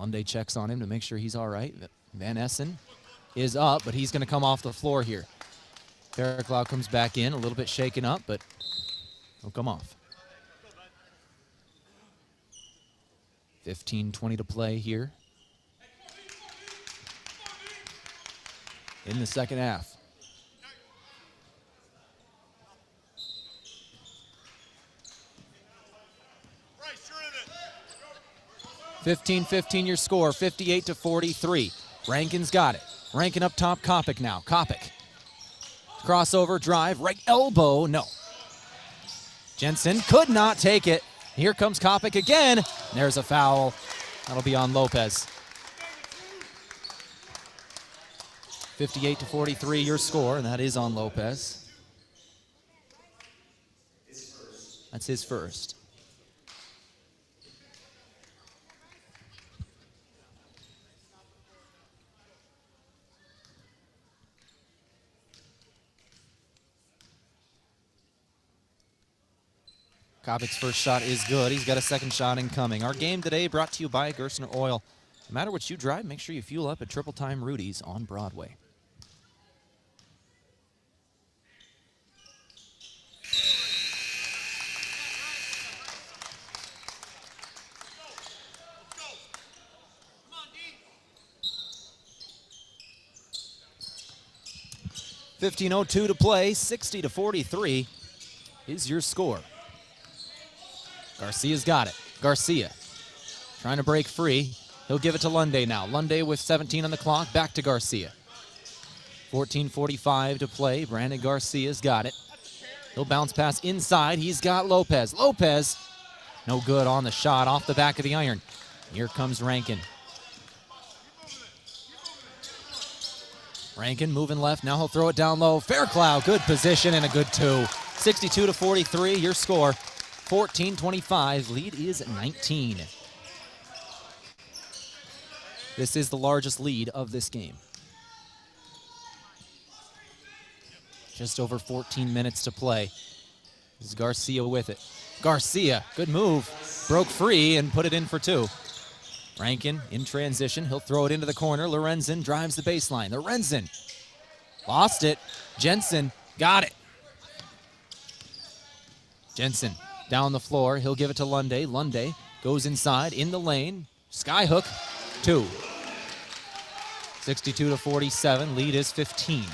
Lunde checks on him to make sure he's all right. Van Essen is up, but he's going to come off the floor here. Fairclough comes back in, a little bit shaken up, but he'll come off. 15-20 to play here in the second half. 15-15 your score, 58-43. Rankin's got it. Rankin up top, Kopic now. Kopic. Crossover, drive, right elbow, no. Jensen could not take it. Here comes Kopic again. There's a foul. That'll be on Lopez. 58-43 your score, and that is on Lopez. That's his first. Kopic's first shot is good. He's got a second shot incoming. Our game today brought to you by Gersner Oil. No matter what you drive, make sure you fuel up at Triple Time Rudy's on Broadway. .15:02 to play, 60-43 is your score. Garcia's got it. Garcia trying to break free. He'll give it to Lunde now. Lunde with 17 on the clock, back to Garcia. 14:45 to play. Brandon Garcia's got it. He'll bounce pass inside. He's got Lopez. Lopez, no good on the shot, off the back of the iron. Here comes Rankin. Rankin moving left. Now he'll throw it down low. Fairclough, good position and a good two. 62-43, your score. 14-25, lead is 19. This is the largest lead of this game. Just over 14 minutes to play. This is Garcia with it. Garcia, good move. Broke free and put it in for two. Rankin in transition. He'll throw it into the corner. Lorenzen drives the baseline. Lorenzen lost it. Jensen got it. Jensen down the floor. He'll give it to Lunde. Lunde goes inside in the lane. Skyhook, two. 62-47. Lead is 15.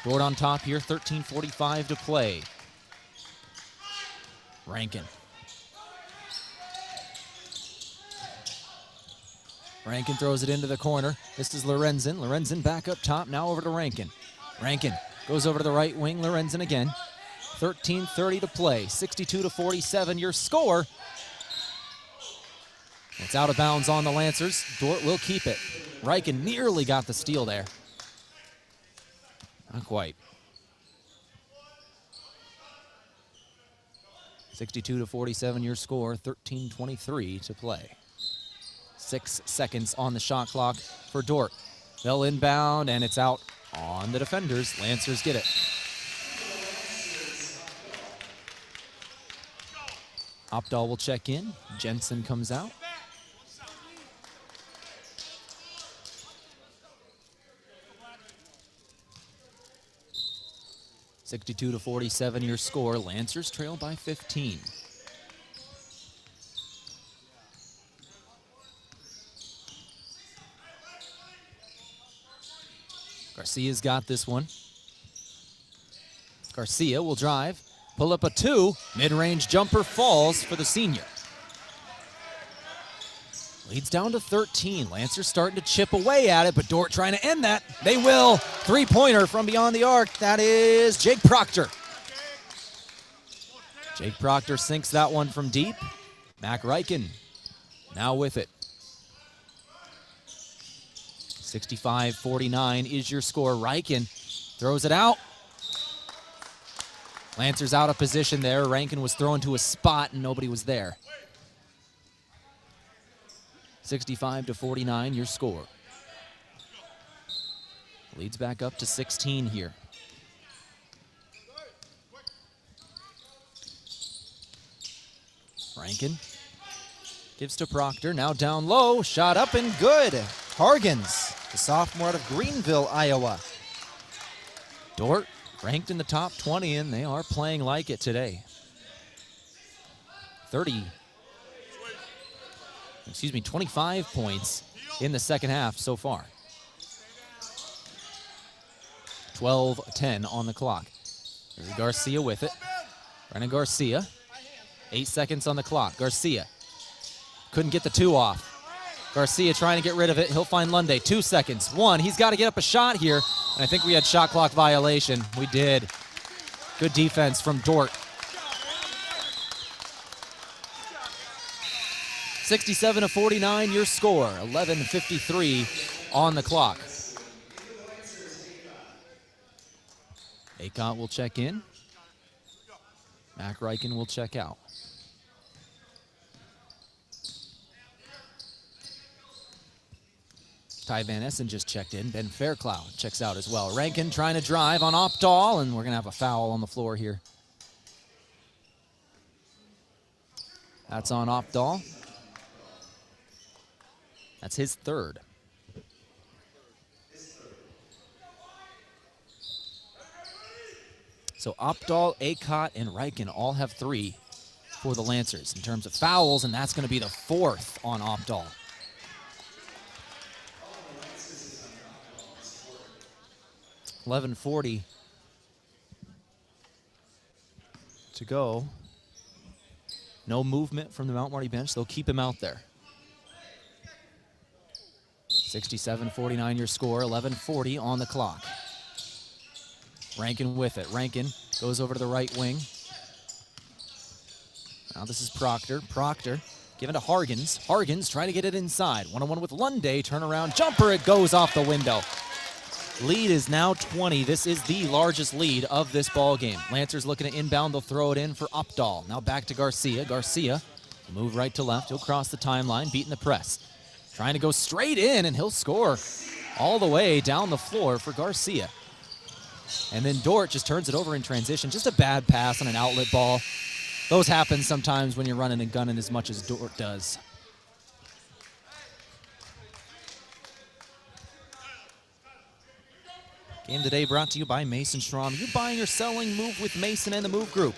Dordt on top here. 13:45 to play. Rankin. Rankin throws it into the corner. This is Lorenzen. Lorenzen back up top. Now over to Rankin. Rankin goes over to the right wing. Lorenzen again. 13:30 to play. 62-47 your score. It's out of bounds on the Lancers. Dordt will keep it. Rankin nearly got the steal there. Not quite. 62-47 your score. 13:23 to play. 6 seconds on the shot clock for Dordt. They'll inbound, and it's out on the defenders. Lancers get it. Opdahl will check in. Jensen comes out. (62-47) your score. Lancers trail by 15. Garcia's got this one. Garcia will drive, pull up a two. Mid-range jumper falls for the senior. Leads down to 13. Lancers starting to chip away at it, but Dordt trying to end that. They will. Three-pointer from beyond the arc. That is Jake Proctor. Jake Proctor sinks that one from deep. Mac Ryken now with it. 65-49 is your score. Ryken throws it out. Lancers out of position there. Rankin was thrown to a spot and nobody was there. 65-49 your score. Leads back up to 16 here. Rankin Gives to Proctor, now down low, shot up and good. Hargens, the sophomore out of Greenville, Iowa. Dordt ranked in the top 20, and they are playing like it today. 25 points in the second half so far. 12-10 on the clock. Here's Garcia with it. Brennan Garcia, 8 seconds on the clock. Garcia couldn't get the 2 off. Garcia trying to get rid of it. He'll find Lunde. 2 seconds. 1. He's got to get up a shot here. And I think we had shot clock violation. We did. Good defense from Dordt. 67-49 your score. 11:53 on the clock. Akot will check in. Mac Reichen will check out. Ty Van Essen just checked in. Ben Fairclough checks out as well. Rankin trying to drive on Opdahl, and we're going to have a foul on the floor here. That's on Opdahl. That's his third. So Opdahl, Akot, and Reichen all have 3 for the Lancers in terms of fouls, and that's going to be the 4th on Opdahl. $11:40 to go. No movement from the Mount Marty bench. They'll keep him out there. 67-49 your score. 11:40 on the clock. Rankin with it. Rankin goes over to the right wing. Now this is Proctor. Proctor given to Hargens. Hargens trying to get it inside. 1-on-1 with Lunde. Turnaround jumper. It goes off the window. Lead is now 20. This is the largest lead of this ball game. Lancers looking to inbound. They'll throw it in for Opdahl. Now back to Garcia. Garcia will move right to left. He'll cross the timeline, beating the press. Trying to go straight in, and he'll score all the way down the floor for Garcia. And then Dordt just turns it over in transition. Just a bad pass on an outlet ball. Those happen sometimes when you're running and gunning as much as Dordt does. Game today brought to you by Mason Schramm. You're buying or selling, move with Mason and the Move Group.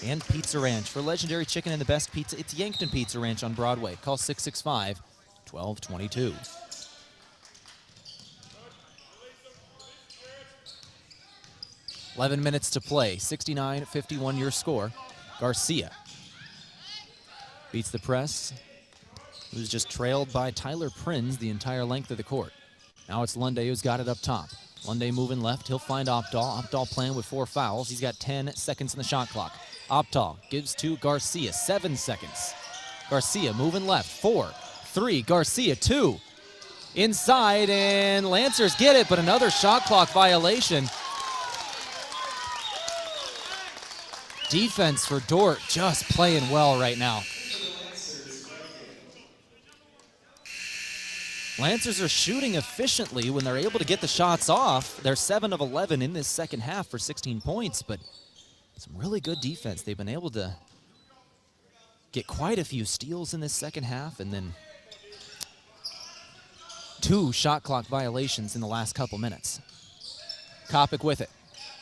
And Pizza Ranch. For legendary chicken and the best pizza, it's Yankton Pizza Ranch on Broadway. Call 665-1222. "11 minutes to play. 69-51 your score. Garcia beats the press. He was just trailed by Tyler Prinz the entire length of the court. Now it's Lunde who's got it up top. Lunde moving left. He'll find Opdahl. Opdahl playing with 4 fouls. He's got 10 seconds in the shot clock. Opdahl gives to Garcia. 7 seconds. Garcia moving left. 4, 3. Garcia 2. Inside, and Lancers get it, but another shot clock violation. Defense for Dordt just playing well right now. Lancers are shooting efficiently when they're able to get the shots off. They're 7 of 11 in this second half for 16 points, but some really good defense. They've been able to get quite a few steals in this second half, and then 2 shot clock violations in the last couple minutes. Kopic with it.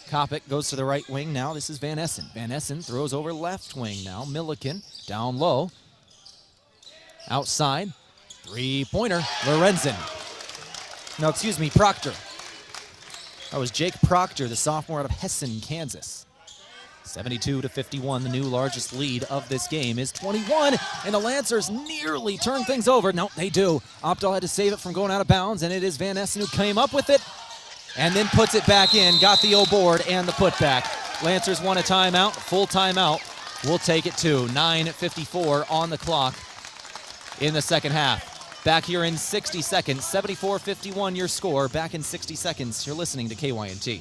Kopic goes to the right wing now. This is Van Essen. Van Essen throws over left wing now. Milliken down low. Outside. 3-pointer. Lorenzen. No, excuse me, Proctor. That was Jake Proctor, the sophomore out of Hessen, Kansas. 72-51, the new largest lead of this game is 21, and the Lancers nearly turn things over. No, they do. Opdahl had to save it from going out of bounds, and it is Van Essen who came up with it and then puts it back in, got the O board and the putback. Lancers want a timeout, full timeout. We'll take it to 9:54 on the clock in the second half. Back here in 60 seconds, 74-51 your score. Back in 60 seconds, you're listening to KYNT.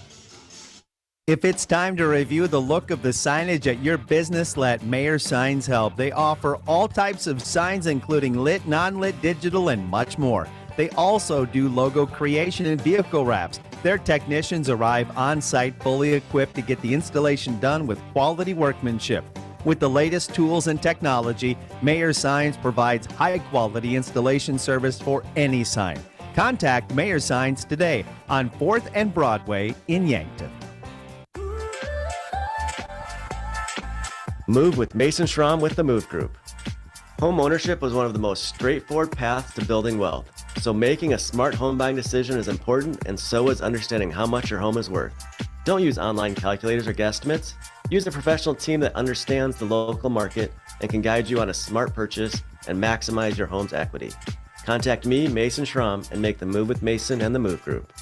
If it's time to review the look of the signage at your business, let Mayor Signs help. They offer all types of signs, including lit, non-lit, digital, and much more. They also do logo creation and vehicle wraps. Their technicians arrive on site fully equipped to get the installation done with quality workmanship. With the latest tools and technology, Mayer Signs provides high-quality installation service for any sign. Contact Mayer Signs today on 4th and Broadway in Yankton. Move with Mason Schramm with the Move Group. Home ownership was one of the most straightforward paths to building wealth. So making a smart home buying decision is important, and so is understanding how much your home is worth. Don't use online calculators or guesstimates. Use a professional team that understands the local market and can guide you on a smart purchase and maximize your home's equity. Contact me, Mason Schramm, and make the move with Mason and the Move Group.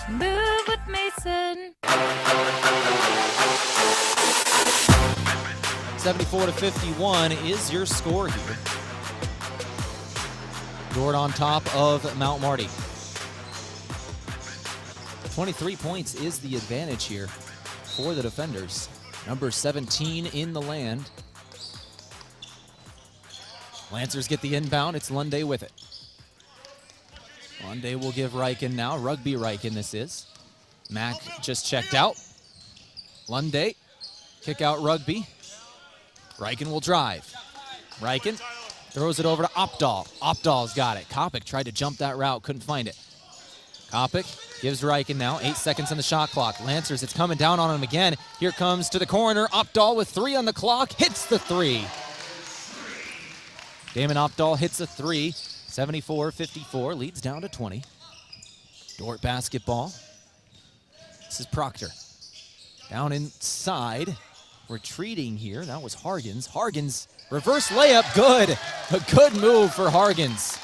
Move with Mason. 74-51 is your score here. Dordt on top of Mount Marty. 23 points is the advantage here for the defenders. Number 17 in the land. Lancers get the inbound. It's Lunday with it. Lunday will give Riken now. Rugby Riken this is. Mack just checked out. Lunday, kick out Rugby. Riken will drive. Riken throws it over to Opdahl. Opdahl's got it. Kopic tried to jump that route, couldn't find it. Kopic gives Riken now 8 seconds on the shot clock. Lancers, it's coming down on him again. Here comes to the corner. Opdahl with 3 on the clock, hits the 3. Damon Opdahl hits a 3. 74-54, leads down to 20. Dordt basketball. This is Proctor. Down inside, retreating here. That was Hargens. Hargens, reverse layup, good. A good move for Hargens.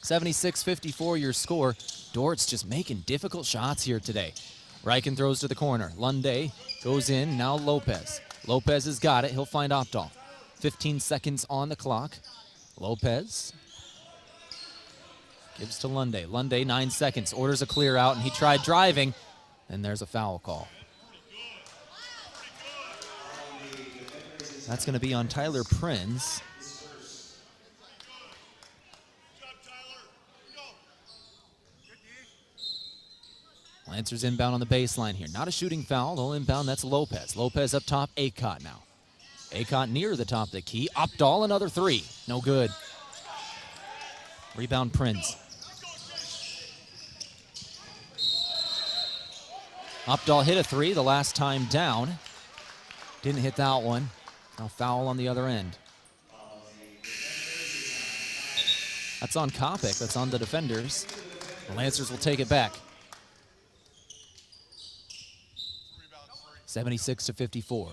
(76-54) your score. Dordt's just making difficult shots here today. Riken throws to the corner. Lunday goes in, now Lopez. Lopez has got it, he'll find Opdahl. 15 seconds on the clock. Lopez gives to Lunday. Lunday, 9 seconds, orders a clear out, and he tried driving, and there's a foul call. That's going to be on Tyler Prinz. Lancers inbound on the baseline here. Not a shooting foul. They'll inbound. That's Lopez. Lopez up top. Acott now. Acott near the top of the key. Opdahl, another 3. No good. Rebound Prinz. Opdahl hit a 3 the last time down. Didn't hit that one. Now foul on the other end. That's on Kopic. That's on the defenders. The Lancers will take it back. 76-54.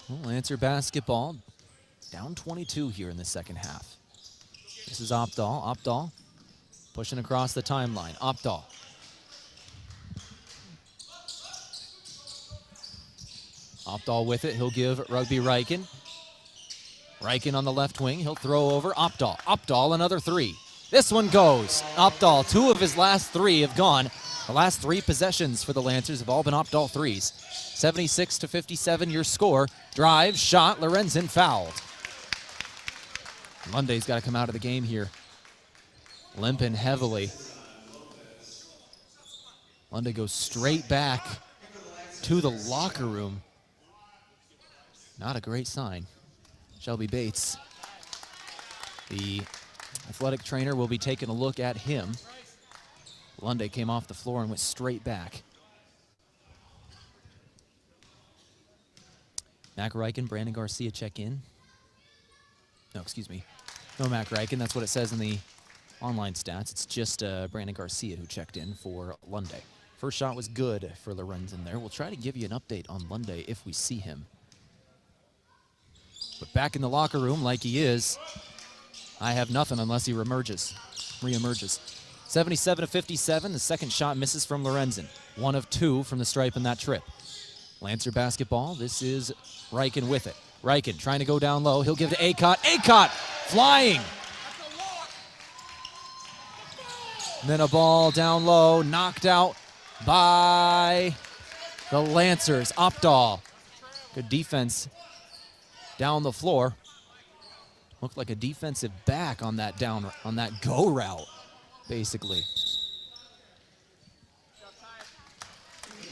Well, Lancer basketball down 22 here in the second half. This is Opdahl. Opdahl pushing across the timeline. Opdahl. Opdahl with it. He'll give Rugby Riken. Riken on the left wing. He'll throw over Opdahl. Opdahl, another 3. This one goes. Opdahl, 2 of his last 3 have gone. The last 3 possessions for the Lancers have all been Opdahl 3s. 76-57 your score. Drive, shot, Lorenzen fouled. Monday's got to come out of the game here. Limping heavily. Lunday goes straight back to the locker room. Not a great sign. Shelby Bates, the athletic trainer, will be taking a look at him. Lunday came off the floor and went straight back. Mac Riken, Brandon Garcia check in. No, excuse me. No Mac Riken, that's what it says in the online stats. It's just Brandon Garcia who checked in for Lunday. First shot was good for Lorenzen there. We'll try to give you an update on Lunday if we see him. But back in the locker room like he is, I have nothing unless he reemerges. 77-57, the second shot misses from Lorenzen. 1 of 2 from the stripe in that trip. Lancer basketball, this is Riken with it. Riken trying to go down low, he'll give to Acott. Acott flying! And then a ball down low, knocked out by the Lancers. Opdahl, good defense down the floor. Looked like a defensive back on that go route. basically.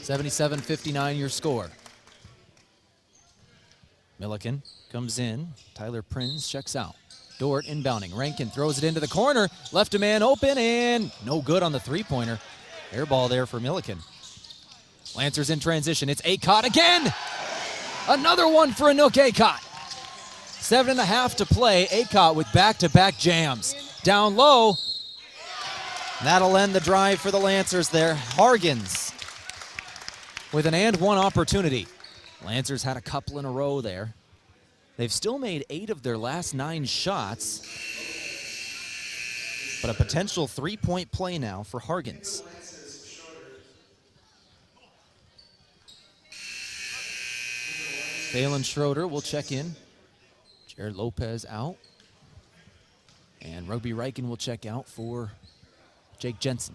77-59 your score. Milliken comes in. Tyler Prinz checks out. Dordt inbounding. Rankin throws it into the corner. Left a man open and no good on the three-pointer. Air ball there for Milliken. Lancers in transition. It's Acott again. Another one for Anook Acott. 7.5 to play. Acott with back-to-back jams. Down low. That'll end the drive for the Lancers there. Hargens with an and one opportunity. Lancers had a couple in a row there. They've still made 8 of their last 9 shots, but a potential three-point play now for Hargens. Phelan Schroeder will check in. Jared Lopez out. And Rugby Riken will check out for Jake Jensen.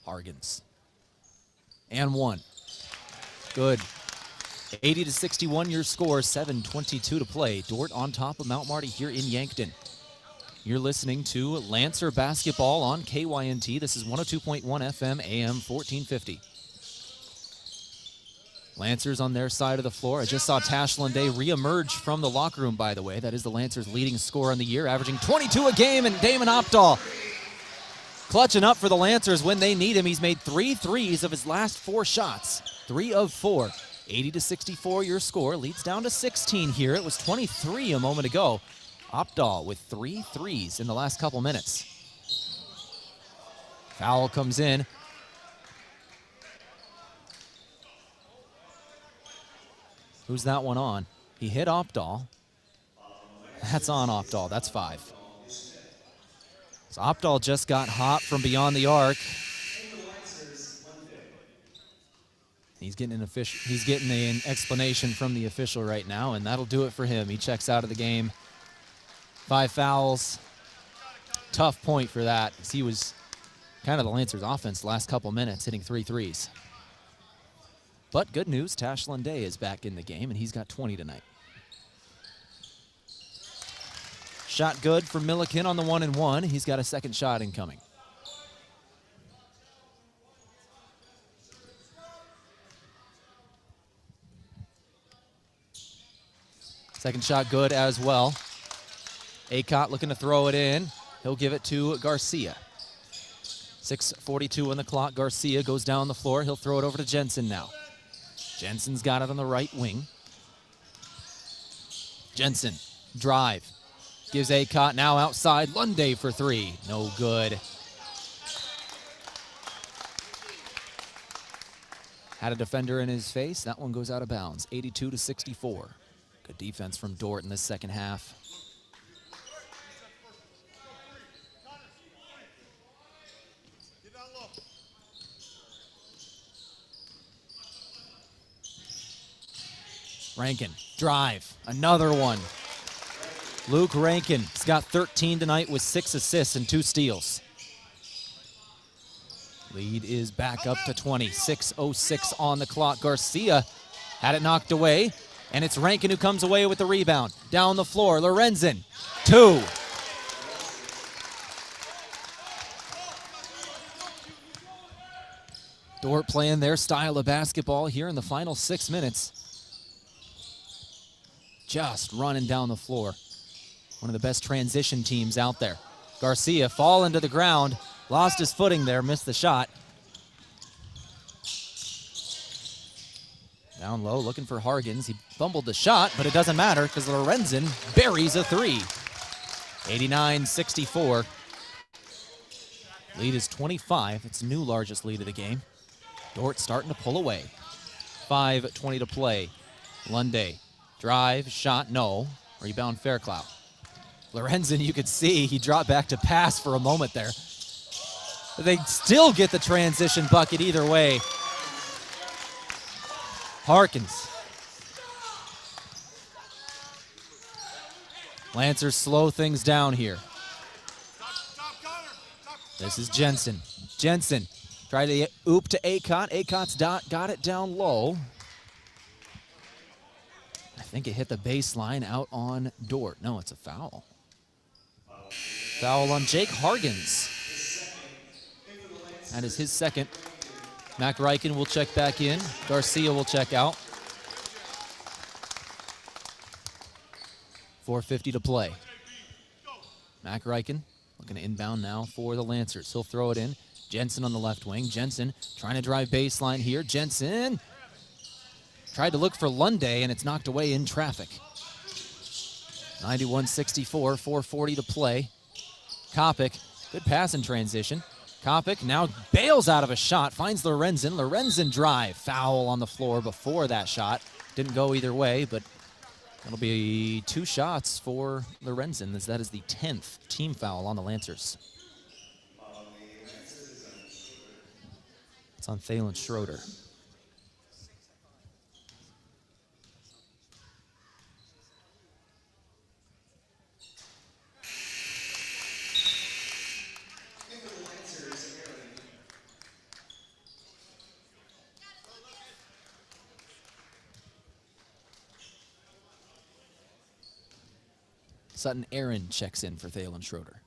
Hargens. And one. Good. 80-61 your score, 7:22 to play. Dordt on top of Mount Marty here in Yankton. You're listening to Lancer Basketball on KYNT. This is 102.1 FM, AM 1450. Lancers on their side of the floor. I just saw Tashlin Day reemerge from the locker room, by the way. That is the Lancers' leading scorer on the year, averaging 22 a game, and Damon Opdahl clutching up for the Lancers when they need him. He's made 3 threes of his last 4 shots. 3 of 4. 80-64 your score. Leads down to 16 here. It was 23 a moment ago. Opdahl with 3 threes in the last couple minutes. Foul comes in. Who's that one on? He hit Opdahl. That's on Opdahl. That's 5. So Opdahl just got hot from beyond the arc. He's getting an explanation from the official right now, and that'll do it for him. He checks out of the game. 5 fouls. Tough point for that, as he was kind of the Lancers' offense the last couple minutes, hitting 3 threes. But good news, Tashlin Day is back in the game, and he's got 20 tonight. Shot good for Milliken on the 1-and-1. He's got a second shot incoming. Second shot good as well. Acott looking to throw it in. He'll give it to Garcia. 6:42 on the clock. Garcia goes down the floor. He'll throw it over to Jensen now. Jensen's got it on the right wing. Jensen, drive. Gives Acott now outside. Lunday for 3. No good. Had a defender in his face. That one goes out of bounds. 82-64. Good defense from Dordt in this second half. Rankin, drive, another one. Luke Rankin has got 13 tonight with 6 assists and 2 steals. Lead is back up to 20. 6:06 on the clock. Garcia had it knocked away, and it's Rankin who comes away with the rebound. Down the floor, Lorenzen, 2. Dordt playing their style of basketball here in the final 6 minutes. Just running down the floor. One of the best transition teams out there. Garcia falling to the ground, lost his footing there, missed the shot. Down low, looking for Hargens. He fumbled the shot, but it doesn't matter because Lorenzen buries a 3. 89-64. Lead is 25. It's the new largest lead of the game. Dordt starting to pull away. 5:20 to play. Lunday, drive, shot, no. Rebound, Fairclough. Lorenzen, you could see, he dropped back to pass for a moment there. They still get the transition bucket either way. Harkins. Lancers slow things down here. This is Jensen. Jensen tried to oop to Acott. Acott's got it down low. I think it hit the baseline out on Dordt. No, it's a foul. Foul on Jake Hargens. That is his second. Mac Ryken will check back in. Garcia will check out. 4:50 to play. Mac Ryken looking to inbound now for the Lancers. He'll throw it in. Jensen on the left wing. Jensen trying to drive baseline here. Jensen tried to look for Lunday, and it's knocked away in traffic. 91-64, 4:40 to play. Kopic, good pass in transition. Kopic now bails out of a shot, finds Lorenzen. Lorenzen drive, foul on the floor before that shot. Didn't go either way, but that'll be 2 shots for Lorenzen, as that is the 10th team foul on the Lancers. It's on Thalen Schroeder. Sutton Aaron checks in for Thalen Schroeder.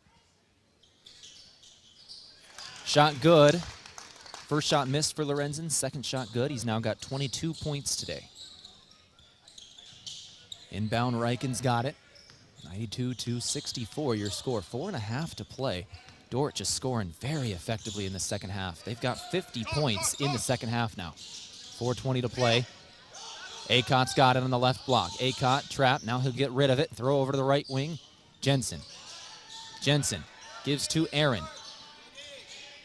Shot good. First shot missed for Lorenzen. Second shot good. He's now got 22 points today. Inbound, Ryken's got it. 92-64 your score. 4.5 to play. Dordt just scoring very effectively in the second half. They've got 50 points in the second half now. 4:20 to play. Acot's got it on the left block. Acot trapped. Now he'll get rid of it. Throw over to the right wing. Jensen. Jensen gives to Aaron.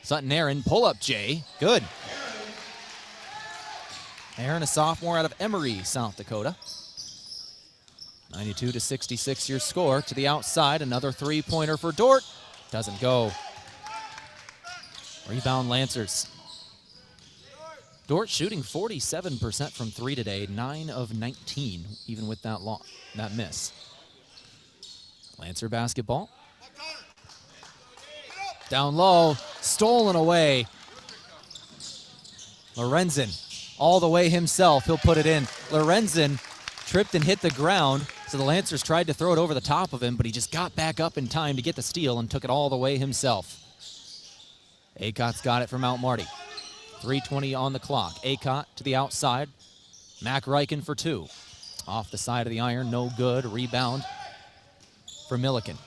Sutton Aaron, pull up Jay. Good. Aaron, a sophomore out of Emory, South Dakota. 92-66 your score. To the outside, another three-pointer for Dordt. Doesn't go. Rebound Lancers. Dordt shooting 47% from 3 today, 9 of 19, even with that miss. Lancer basketball. Down low, stolen away. Lorenzen, all the way himself, he'll put it in. Lorenzen tripped and hit the ground, so the Lancers tried to throw it over the top of him, but he just got back up in time to get the steal and took it all the way himself. Acot's got it from Mount Marty. 3:20 on the clock. Acot to the outside. Mac Ryken for 2. Off the side of the iron, no good. Rebound for Milliken.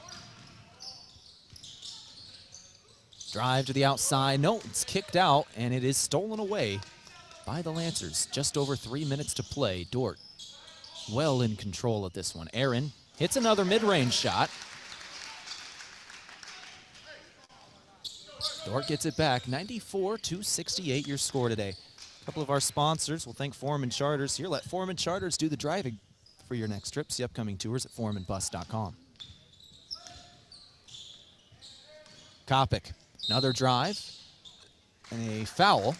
Drive to the outside. No, it's kicked out, and it is stolen away by the Lancers. Just over 3 minutes to play. Dordt well in control at this one. Aaron hits another mid-range shot. Dordt gets it back, 94-68 your score today. A couple of our sponsors, we'll thank Foreman Charters here. Let Foreman Charters do the driving for your next trips. The upcoming tours at foremanbus.com. Kopic, another drive, and a foul.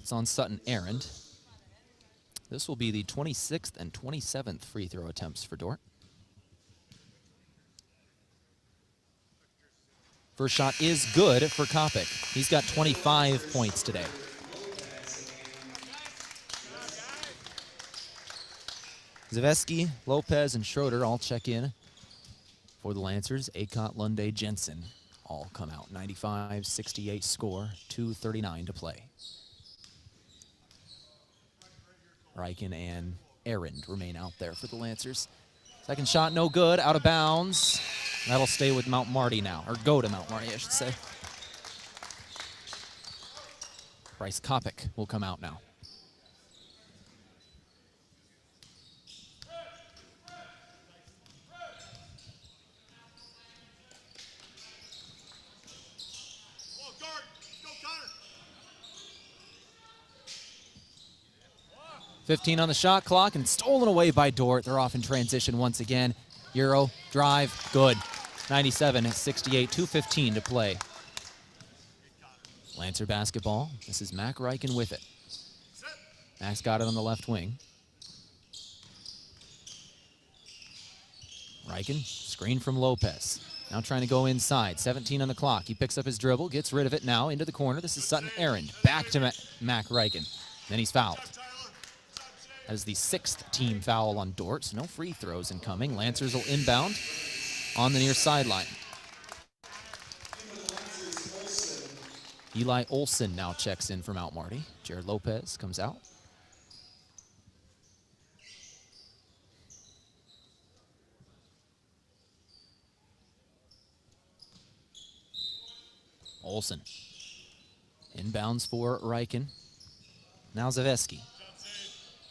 It's on Sutton Aaron. This will be the 26th and 27th free throw attempts for Dordt. First shot is good for Kopic. He's got 25 points today. Zaveski, Lopez, and Schroeder all check in for the Lancers. Acot, Lunday, Jensen all come out. 95-68 score, 2:39 to play. Ryken and Aaron remain out there for the Lancers. Second shot, no good, out of bounds. That'll stay with Mount Marty now, or go to Mount Marty, I should say. Bryce Kopic will come out now. Go, 15 on the shot clock and stolen away by Dordt. They're off in transition once again. Euro, drive, good. 97-68, 2:15 to play. Lancer basketball. This is Mac Ryken with it. Mac's got it on the left wing. Ryken, screen from Lopez. Now trying to go inside. 17 on the clock. He picks up his dribble, gets rid of it now into the corner. This is Sutton Aaron. Back to Mac Ryken. Then he's fouled. That is the 6th team foul on Dordt, so no free throws incoming. Lancers will inbound on the near sideline. Eli Olson now checks in for Mount Marty. Jared Lopez comes out. Olson. Inbounds for Reichen. Now Zaveski.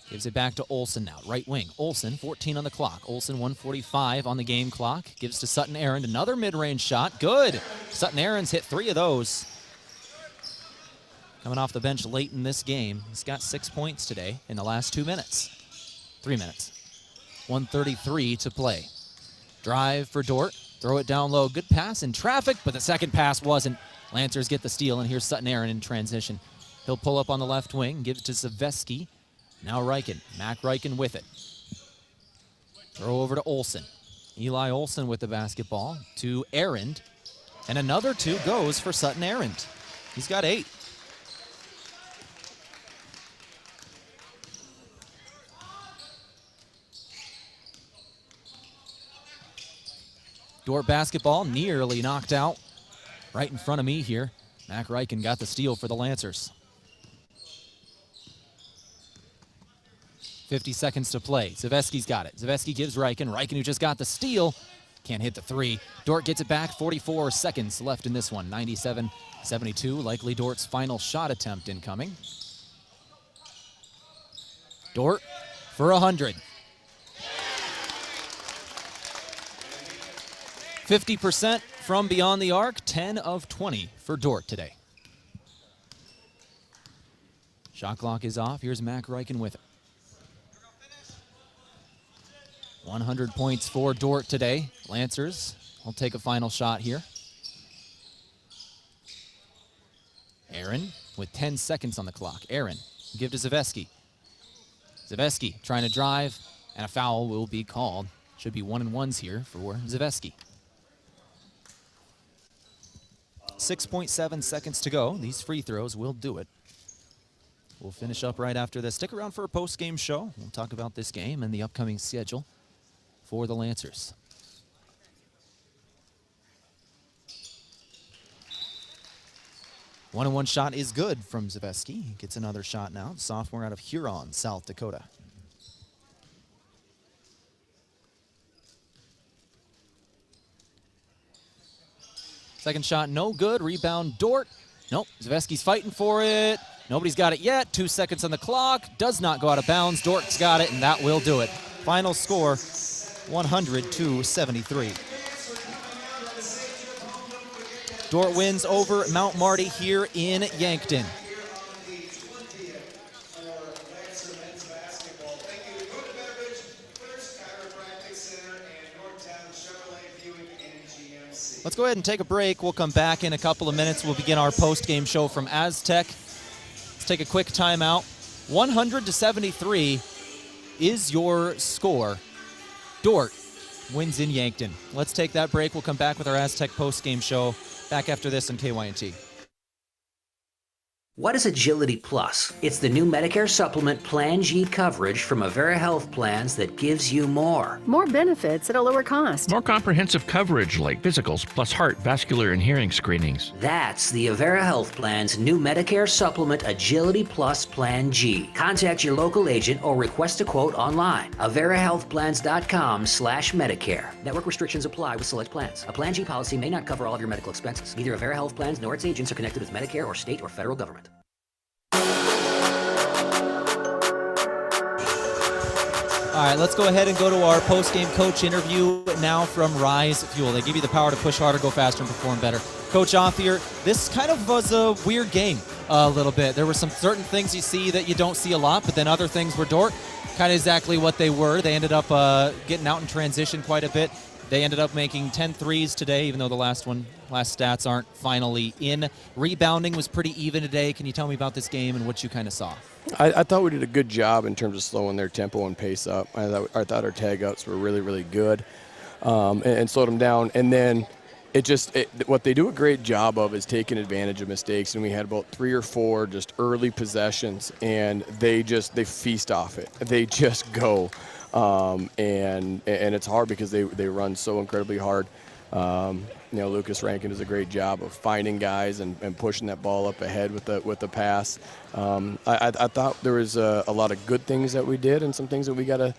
Gives it back to Olson now, right wing. Olson, 14 on the clock. Olson, 1:45 on the game clock. Gives to Sutton Aaron, another mid-range shot. Good. Sutton Aaron's hit 3 of those. Coming off the bench late in this game. He's got 6 points today in the last 2 minutes. 3 minutes. 1:33 to play. Drive for Dordt. Throw it down low. Good pass in traffic, but the second pass wasn't. Lancers get the steal, and here's Sutton Aaron in transition. He'll pull up on the left wing, give it to Zaveski. Now Reichen. Mac Reichen with it. Throw over to Olson. Eli Olson with the basketball to Aaron. And another 2 goes for Sutton Aaron. He's got 8. Dordt basketball nearly knocked out. Right in front of me here. Mac Reichen got the steal for the Lancers. 50 seconds to play. Zaveski's got it. Zaveski gives Reichen. Reichen, who just got the steal, can't hit the 3. Dordt gets it back. 44 seconds left in this one. 97-72. Likely Dort's final shot attempt incoming. Dordt for 100. 50% from beyond the arc, 10 of 20 for Dordt today. Shot clock is off. Here's Mac Reichen with it. 100 points for Dordt today. Lancers will take a final shot here. Aaron with 10 seconds on the clock. Aaron, give to Zaveski. Zaveski trying to drive, and a foul will be called. Should be 1-and-1s here for Zaveski. 6.7 seconds to go. These free throws will do it. We'll finish up right after this. Stick around for a post-game show. We'll talk about this game and the upcoming schedule for the Lancers. One-and-one shot is good from Zaveski. He gets another shot now. Sophomore out of Huron, South Dakota. Second shot, no good. Rebound, Dordt. Nope, Zaveski's fighting for it. Nobody's got it yet. 2 seconds on the clock. Does not go out of bounds. Dort's got it, and that will do it. Final score, 100-73. Dordt wins over Mount Marty here in Yankton. Let's go ahead and take a break. We'll come back in a couple of minutes. We'll begin our post-game show from Aztec. Let's take a quick timeout. 100-73 is your score. Dordt wins in Yankton. Let's take that break. We'll come back with our Aztec post-game show. Back after this on KYNT. What is Agility Plus? It's the new Medicare supplement Plan G coverage from Avera Health Plans that gives you more. More benefits at a lower cost. More comprehensive coverage like physicals plus heart, vascular, and hearing screenings. That's the Avera Health Plan's new Medicare supplement Agility Plus Plan G. Contact your local agent or request a quote online. AveraHealthPlans.com/Medicare. Network restrictions apply with select plans. A Plan G policy may not cover all of your medical expenses. Neither Avera Health Plans nor its agents are connected with Medicare or state or federal government. All right, let's go ahead and go to our post-game coach interview now from Rise Fuel. They give you the power to push harder, go faster, and perform better. Coach Offier, this kind of was a weird game a little bit. There were some certain things you see that you don't see a lot, but then other things were Dordt kind of exactly what they were. They ended up getting out in transition quite a bit. They ended up making 10 threes today, even though the last stats aren't finally in. Rebounding was pretty even today. Can you tell me about this game and what you kind of saw? I thought we did a good job in terms of slowing their tempo and pace up. I thought our tag ups were really, really good and slowed them down. And then what they do a great job of is taking advantage of mistakes. And we had about 3 or 4 just early possessions, and they feast off it. They just go, and it's hard because they run so incredibly hard. Lucas Rankin does a great job of finding guys and pushing that ball up ahead with the pass. I thought there was a lot of good things that we did and some things that we got to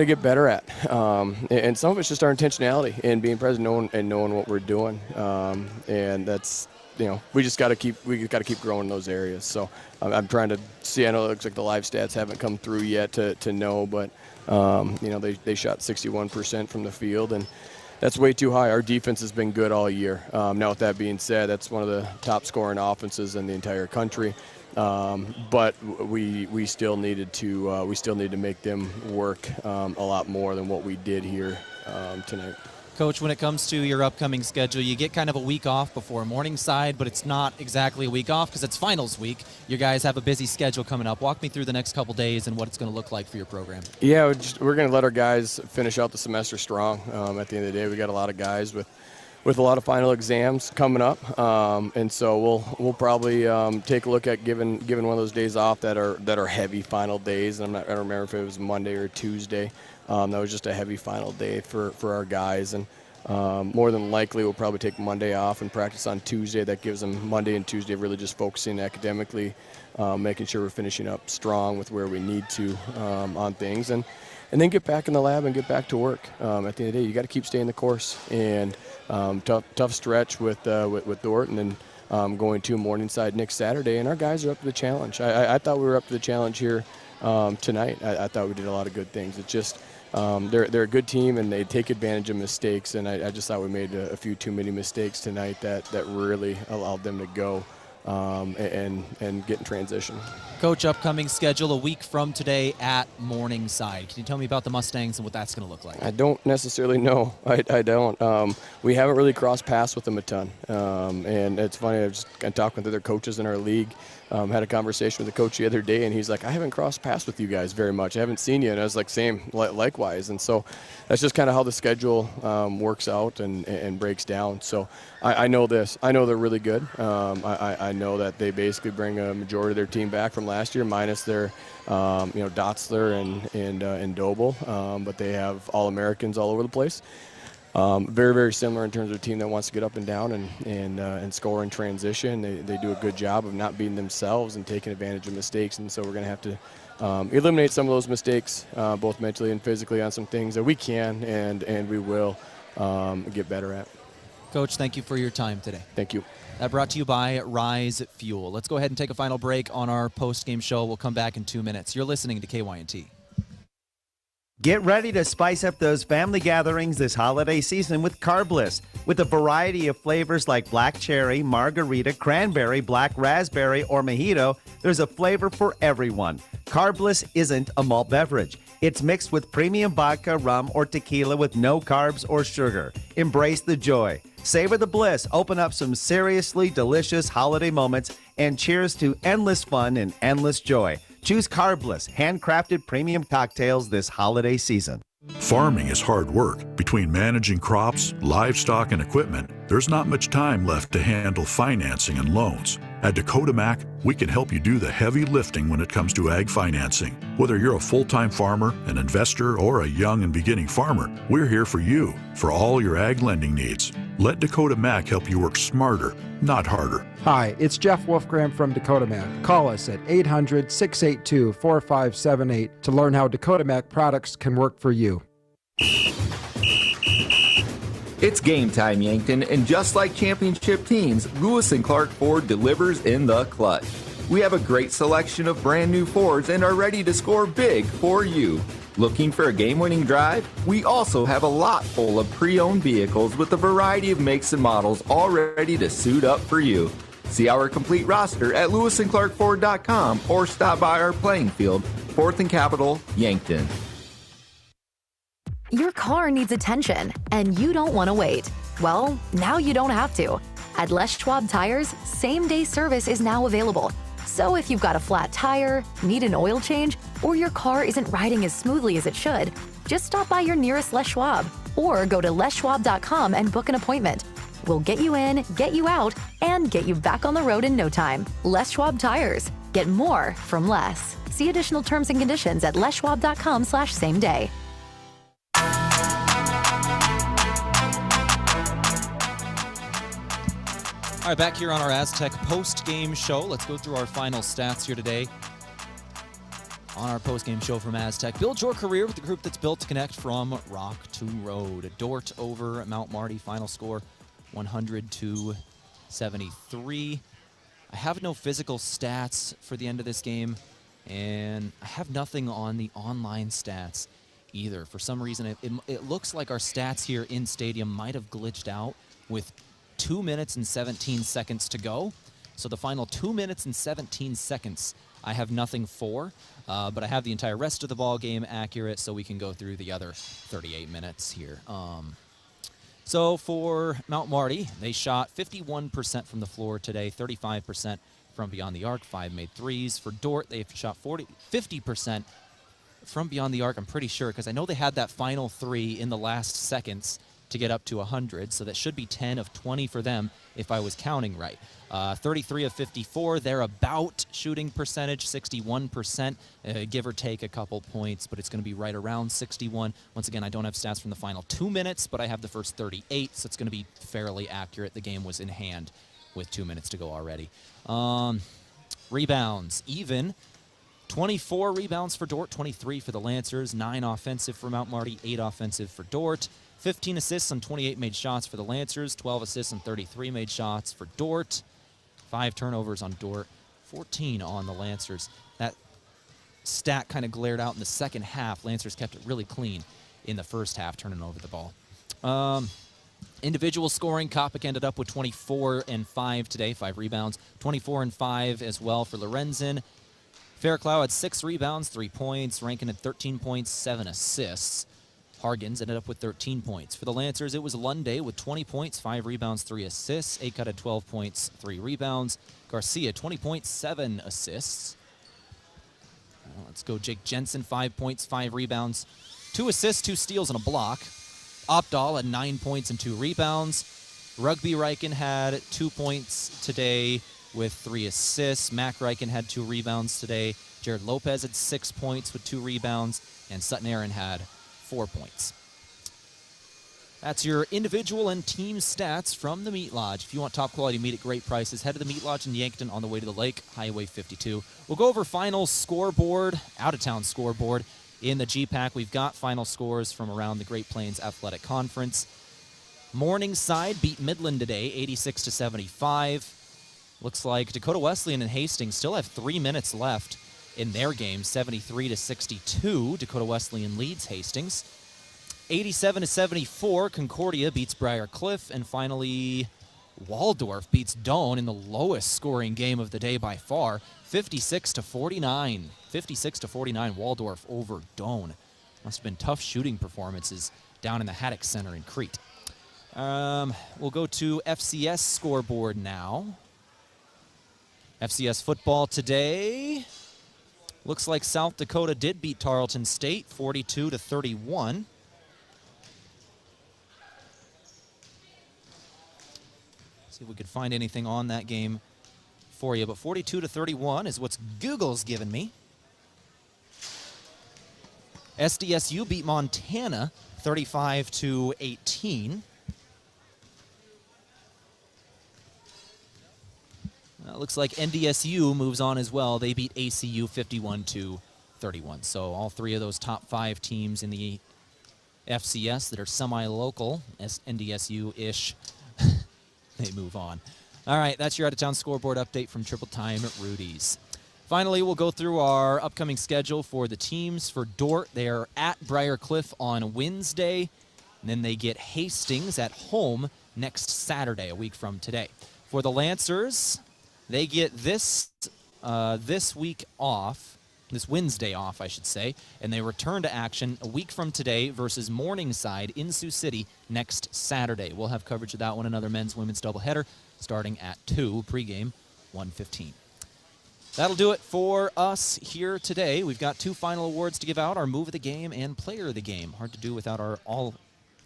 get better at. And some of it's just our intentionality and being present, knowing what we're doing. And that's, we got to keep growing in those areas. So I'm trying to see. I know it looks like the live stats haven't come through yet to know, but they shot 61% from the field, and that's way too high. Our defense has been good all year. Now, with that being said, that's one of the top scoring offenses in the entire country. But we still needed to make them work a lot more than what we did here tonight. Coach, when it comes to your upcoming schedule, you get kind of a week off before Morningside, but it's not exactly a week off because it's finals week. You guys have a busy schedule coming up. Walk me through the next couple days and what it's going to look like for your program. Yeah, we're going to let our guys finish out the semester strong. At the end of the day, we got a lot of guys with a lot of final exams coming up, and so we'll probably take a look at giving one of those days off that are heavy final days. And I don't remember if it was Monday or Tuesday. That was just a heavy final day for our guys, and more than likely we'll probably take Monday off and practice on Tuesday. That gives them Monday and Tuesday really just focusing academically, making sure we're finishing up strong with where we need to on things, and then get back in the lab and get back to work. At the end of the day, you got to keep staying the course, and tough stretch with Dordt, and then going to Morningside next Saturday, and our guys are up to the challenge. I thought we were up to the challenge here tonight. I thought we did a lot of good things. It's just they're a good team, and they take advantage of mistakes, and I just thought we made a few too many mistakes tonight that really allowed them to go and get in transition. Coach, upcoming schedule a week from today at Morningside. Can you tell me about the Mustangs and what that's going to look like? I don't necessarily know. I don't. We haven't really crossed paths with them a ton. And it's funny, I'm talking with other coaches in our league. Had a conversation with the coach the other day, and he's like, I haven't crossed paths with you guys very much. I haven't seen you. And I was like, same, likewise. And so that's just kind of how the schedule works out and breaks down. So I know this. I know they're really good. I know that they basically bring a majority of their team back from last year, minus their Dotzler and Doble. But they have All-Americans all over the place. Very, very similar in terms of a team that wants to get up and down and score in transition. They do a good job of not beating themselves and taking advantage of mistakes. And so we're going to have to eliminate some of those mistakes, both mentally and physically, on some things that we can and we will get better at. Coach, thank you for your time today. Thank you. That brought to you by Rise Fuel. Let's go ahead and take a final break on our post-game show. We'll come back in 2 minutes. You're listening to KYNT. Get ready to spice up those family gatherings this holiday season with Carbliss. With a variety of flavors like black cherry, margarita, cranberry, black raspberry, or mojito, there's a flavor for everyone. Carbliss isn't a malt beverage. It's mixed with premium vodka, rum, or tequila with no carbs or sugar. Embrace the joy. Savor the bliss. Open up some seriously delicious holiday moments, and cheers to endless fun and endless joy. Choose Carbliss, handcrafted premium cocktails this holiday season. Farming is hard work. Between managing crops, livestock, and equipment, there's not much time left to handle financing and loans. At Dakota Mac, we can help you do the heavy lifting when it comes to ag financing. Whether you're a full-time farmer, an investor, or a young and beginning farmer, we're here for you for all your ag lending needs. Let Dakota Mac help you work smarter, not harder. Hi, it's Jeff Wolfgram from Dakota Mac. Call us at 800-682-4578 to learn how Dakota Mac products can work for you. It's game time, Yankton, and just like championship teams, Lewis and Clark Ford delivers in the clutch. We have a great selection of brand new Fords and are ready to score big for you. Looking for a game-winning drive? We also have a lot full of pre-owned vehicles with a variety of makes and models all ready to suit up for you. See our complete roster at lewisandclarkford.com or stop by our playing field, 4th and Capitol, Yankton. Your car needs attention, and you don't want to wait. Well, now you don't have to. At Les Schwab Tires, same-day service is now available. So if you've got a flat tire, need an oil change, or your car isn't riding as smoothly as it should, just stop by your nearest Les Schwab. Or go to leschwab.com and book an appointment. We'll get you in, get you out, and get you back on the road in no time. Les Schwab Tires. Get more from less. See additional terms and conditions at leschwab.com/same day. All right, back here on our Aztec post-game show. Let's go through our final stats here today. On our post-game show from Aztec, build your career with the group that's built to connect from rock to road. Dordt over Mount Marty, final score 100-73. I have no physical stats for the end of this game, and I have nothing on the online stats either. For some reason, it looks like our stats here in stadium might have glitched out with 2 minutes and 17 seconds to go. So the final 2 minutes and 17 seconds I have nothing for, but I have the entire rest of the ball game accurate, so we can go through the other 38 minutes here. So for Mount Marty, they shot 51% from the floor today, 35% from beyond the arc, 5 made threes. For Dordt, they've shot 50% from beyond the arc, I'm pretty sure, because I know they had that final 3 in the last seconds to get up to 100, so that should be 10 of 20 for them if I was counting right. 33 of 54, they're about shooting percentage, 61%, give or take a couple points, but it's going to be right around 61. Once again, I don't have stats from the final 2 minutes, but I have the first 38, so it's going to be fairly accurate. The game was in hand with 2 minutes to go already. Rebounds, even. 24 rebounds for Dordt, 23 for the Lancers, 9 offensive for Mount Marty, 8 offensive for Dordt. 15 assists on 28 made shots for the Lancers, 12 assists on 33 made shots for Dordt, 5 turnovers on Dordt, 14 on the Lancers. That stat kind of glared out in the second half. Lancers kept it really clean in the first half, turning over the ball. Individual scoring, Kopic ended up with 24 and 5 today, 5 rebounds, 24 and 5 as well for Lorenzen. Fairclough had 6 rebounds, 3 points. Rankin had 13 points, 7 assists. Hargens ended up with 13 points. For the Lancers, it was Lunday with 20 points, 5 rebounds, 3 assists. Acutt had 12 points, 3 rebounds. Garcia, 20 points, 7 assists. Let's go Jake Jensen, 5 points, 5 rebounds, 2 assists, 2 steals, and a block. Opdahl had 9 points and 2 rebounds. Rugby Reichen had 2 points today with 3 assists. Mac Reichen had 2 rebounds today. Jared Lopez had 6 points with 2 rebounds. And Sutton Aaron had 4 points. That's your individual and team stats from the Meat Lodge. If you want top quality meat at great prices, head to the Meat Lodge in Yankton on the way to the lake, Highway 52. We'll go over final scoreboard, out-of-town scoreboard. In the GPAC, we've got final scores from around the Great Plains Athletic Conference. Morningside beat Midland today, 86-75. Looks like Dakota Wesleyan and Hastings still have 3 minutes left in their game, 73-62. Dakota Wesleyan leads Hastings. 87-74, Concordia beats Briar Cliff. And finally, Waldorf beats Doane in the lowest scoring game of the day by far, 56-49. 56-49, Waldorf over Doane. Must have been tough shooting performances down in the Haddock Center in Crete. We'll go to FCS scoreboard now. FCS football today. Looks like South Dakota did beat Tarleton State, 42-31. See if we could find anything on that game for you. But 42-31 is what's Google's given me. SDSU beat Montana, 35-18. Looks like NDSU moves on as well. They beat ACU 51-31. So all 3 of those top 5 teams in the FCS that are semi-local, NDSU-ish, they move on. All right, that's your out-of-town scoreboard update from Triple Time at Rudy's. Finally, we'll go through our upcoming schedule for the teams. For Dordt, they are at Briar Cliff on Wednesday, and then they get Hastings at home next Saturday, a week from today. For the Lancers, they get this week off, this Wednesday off, I should say, and they return to action a week from today versus Morningside in Sioux City next Saturday. We'll have coverage of that one, another men's-women's doubleheader, starting at 2, pregame 1:15. That'll do it for us here today. We've got 2 final awards to give out, our Move of the Game and Player of the Game. Hard to do without our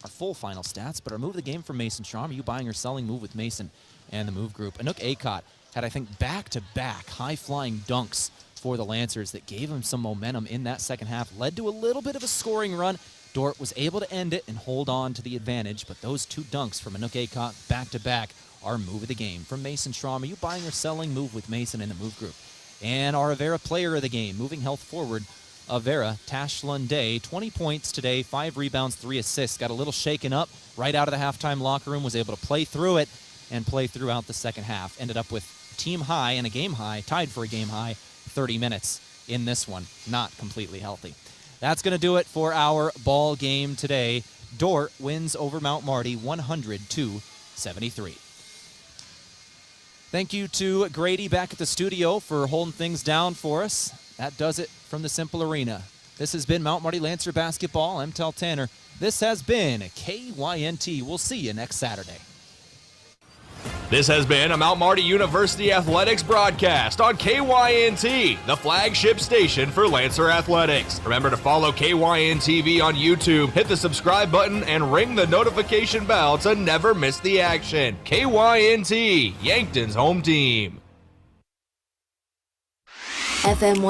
our full final stats, but our move of the game from Mason Schramm. Are you buying or selling? Move with Mason and the move group. Anook Acott had, I think, back-to-back high-flying dunks for the Lancers that gave him some momentum in that second half, led to a little bit of a scoring run. Dordt was able to end it and hold on to the advantage, but those 2 dunks from Anook Acott back-to-back are move of the game from Mason Schramm. Are you buying or selling? Move with Mason in the move group. And our Avera player of the game, moving health forward, Avera Tashlunday, 20 points today, 5 rebounds, 3 assists. Got a little shaken up right out of the halftime locker room, was able to play through it and play throughout the second half. Ended up with team high and a game high, tied for a game high, 30 minutes in this one. Not completely healthy. That's going to do it for our ball game today. Dordt wins over Mount Marty 100-73. Thank you to Grady back at the studio for holding things down for us. That does it from the Cimpl Arena. This has been Mount Marty Lancer Basketball. I'm Tehl Tanner. This has been KYNT. We'll see you next Saturday. This has been a Mount Marty University Athletics broadcast on KYNT, the flagship station for Lancer Athletics. Remember to follow KYNTV on YouTube, hit the subscribe button, and ring the notification bell to never miss the action. KYNT, Yankton's home team. FM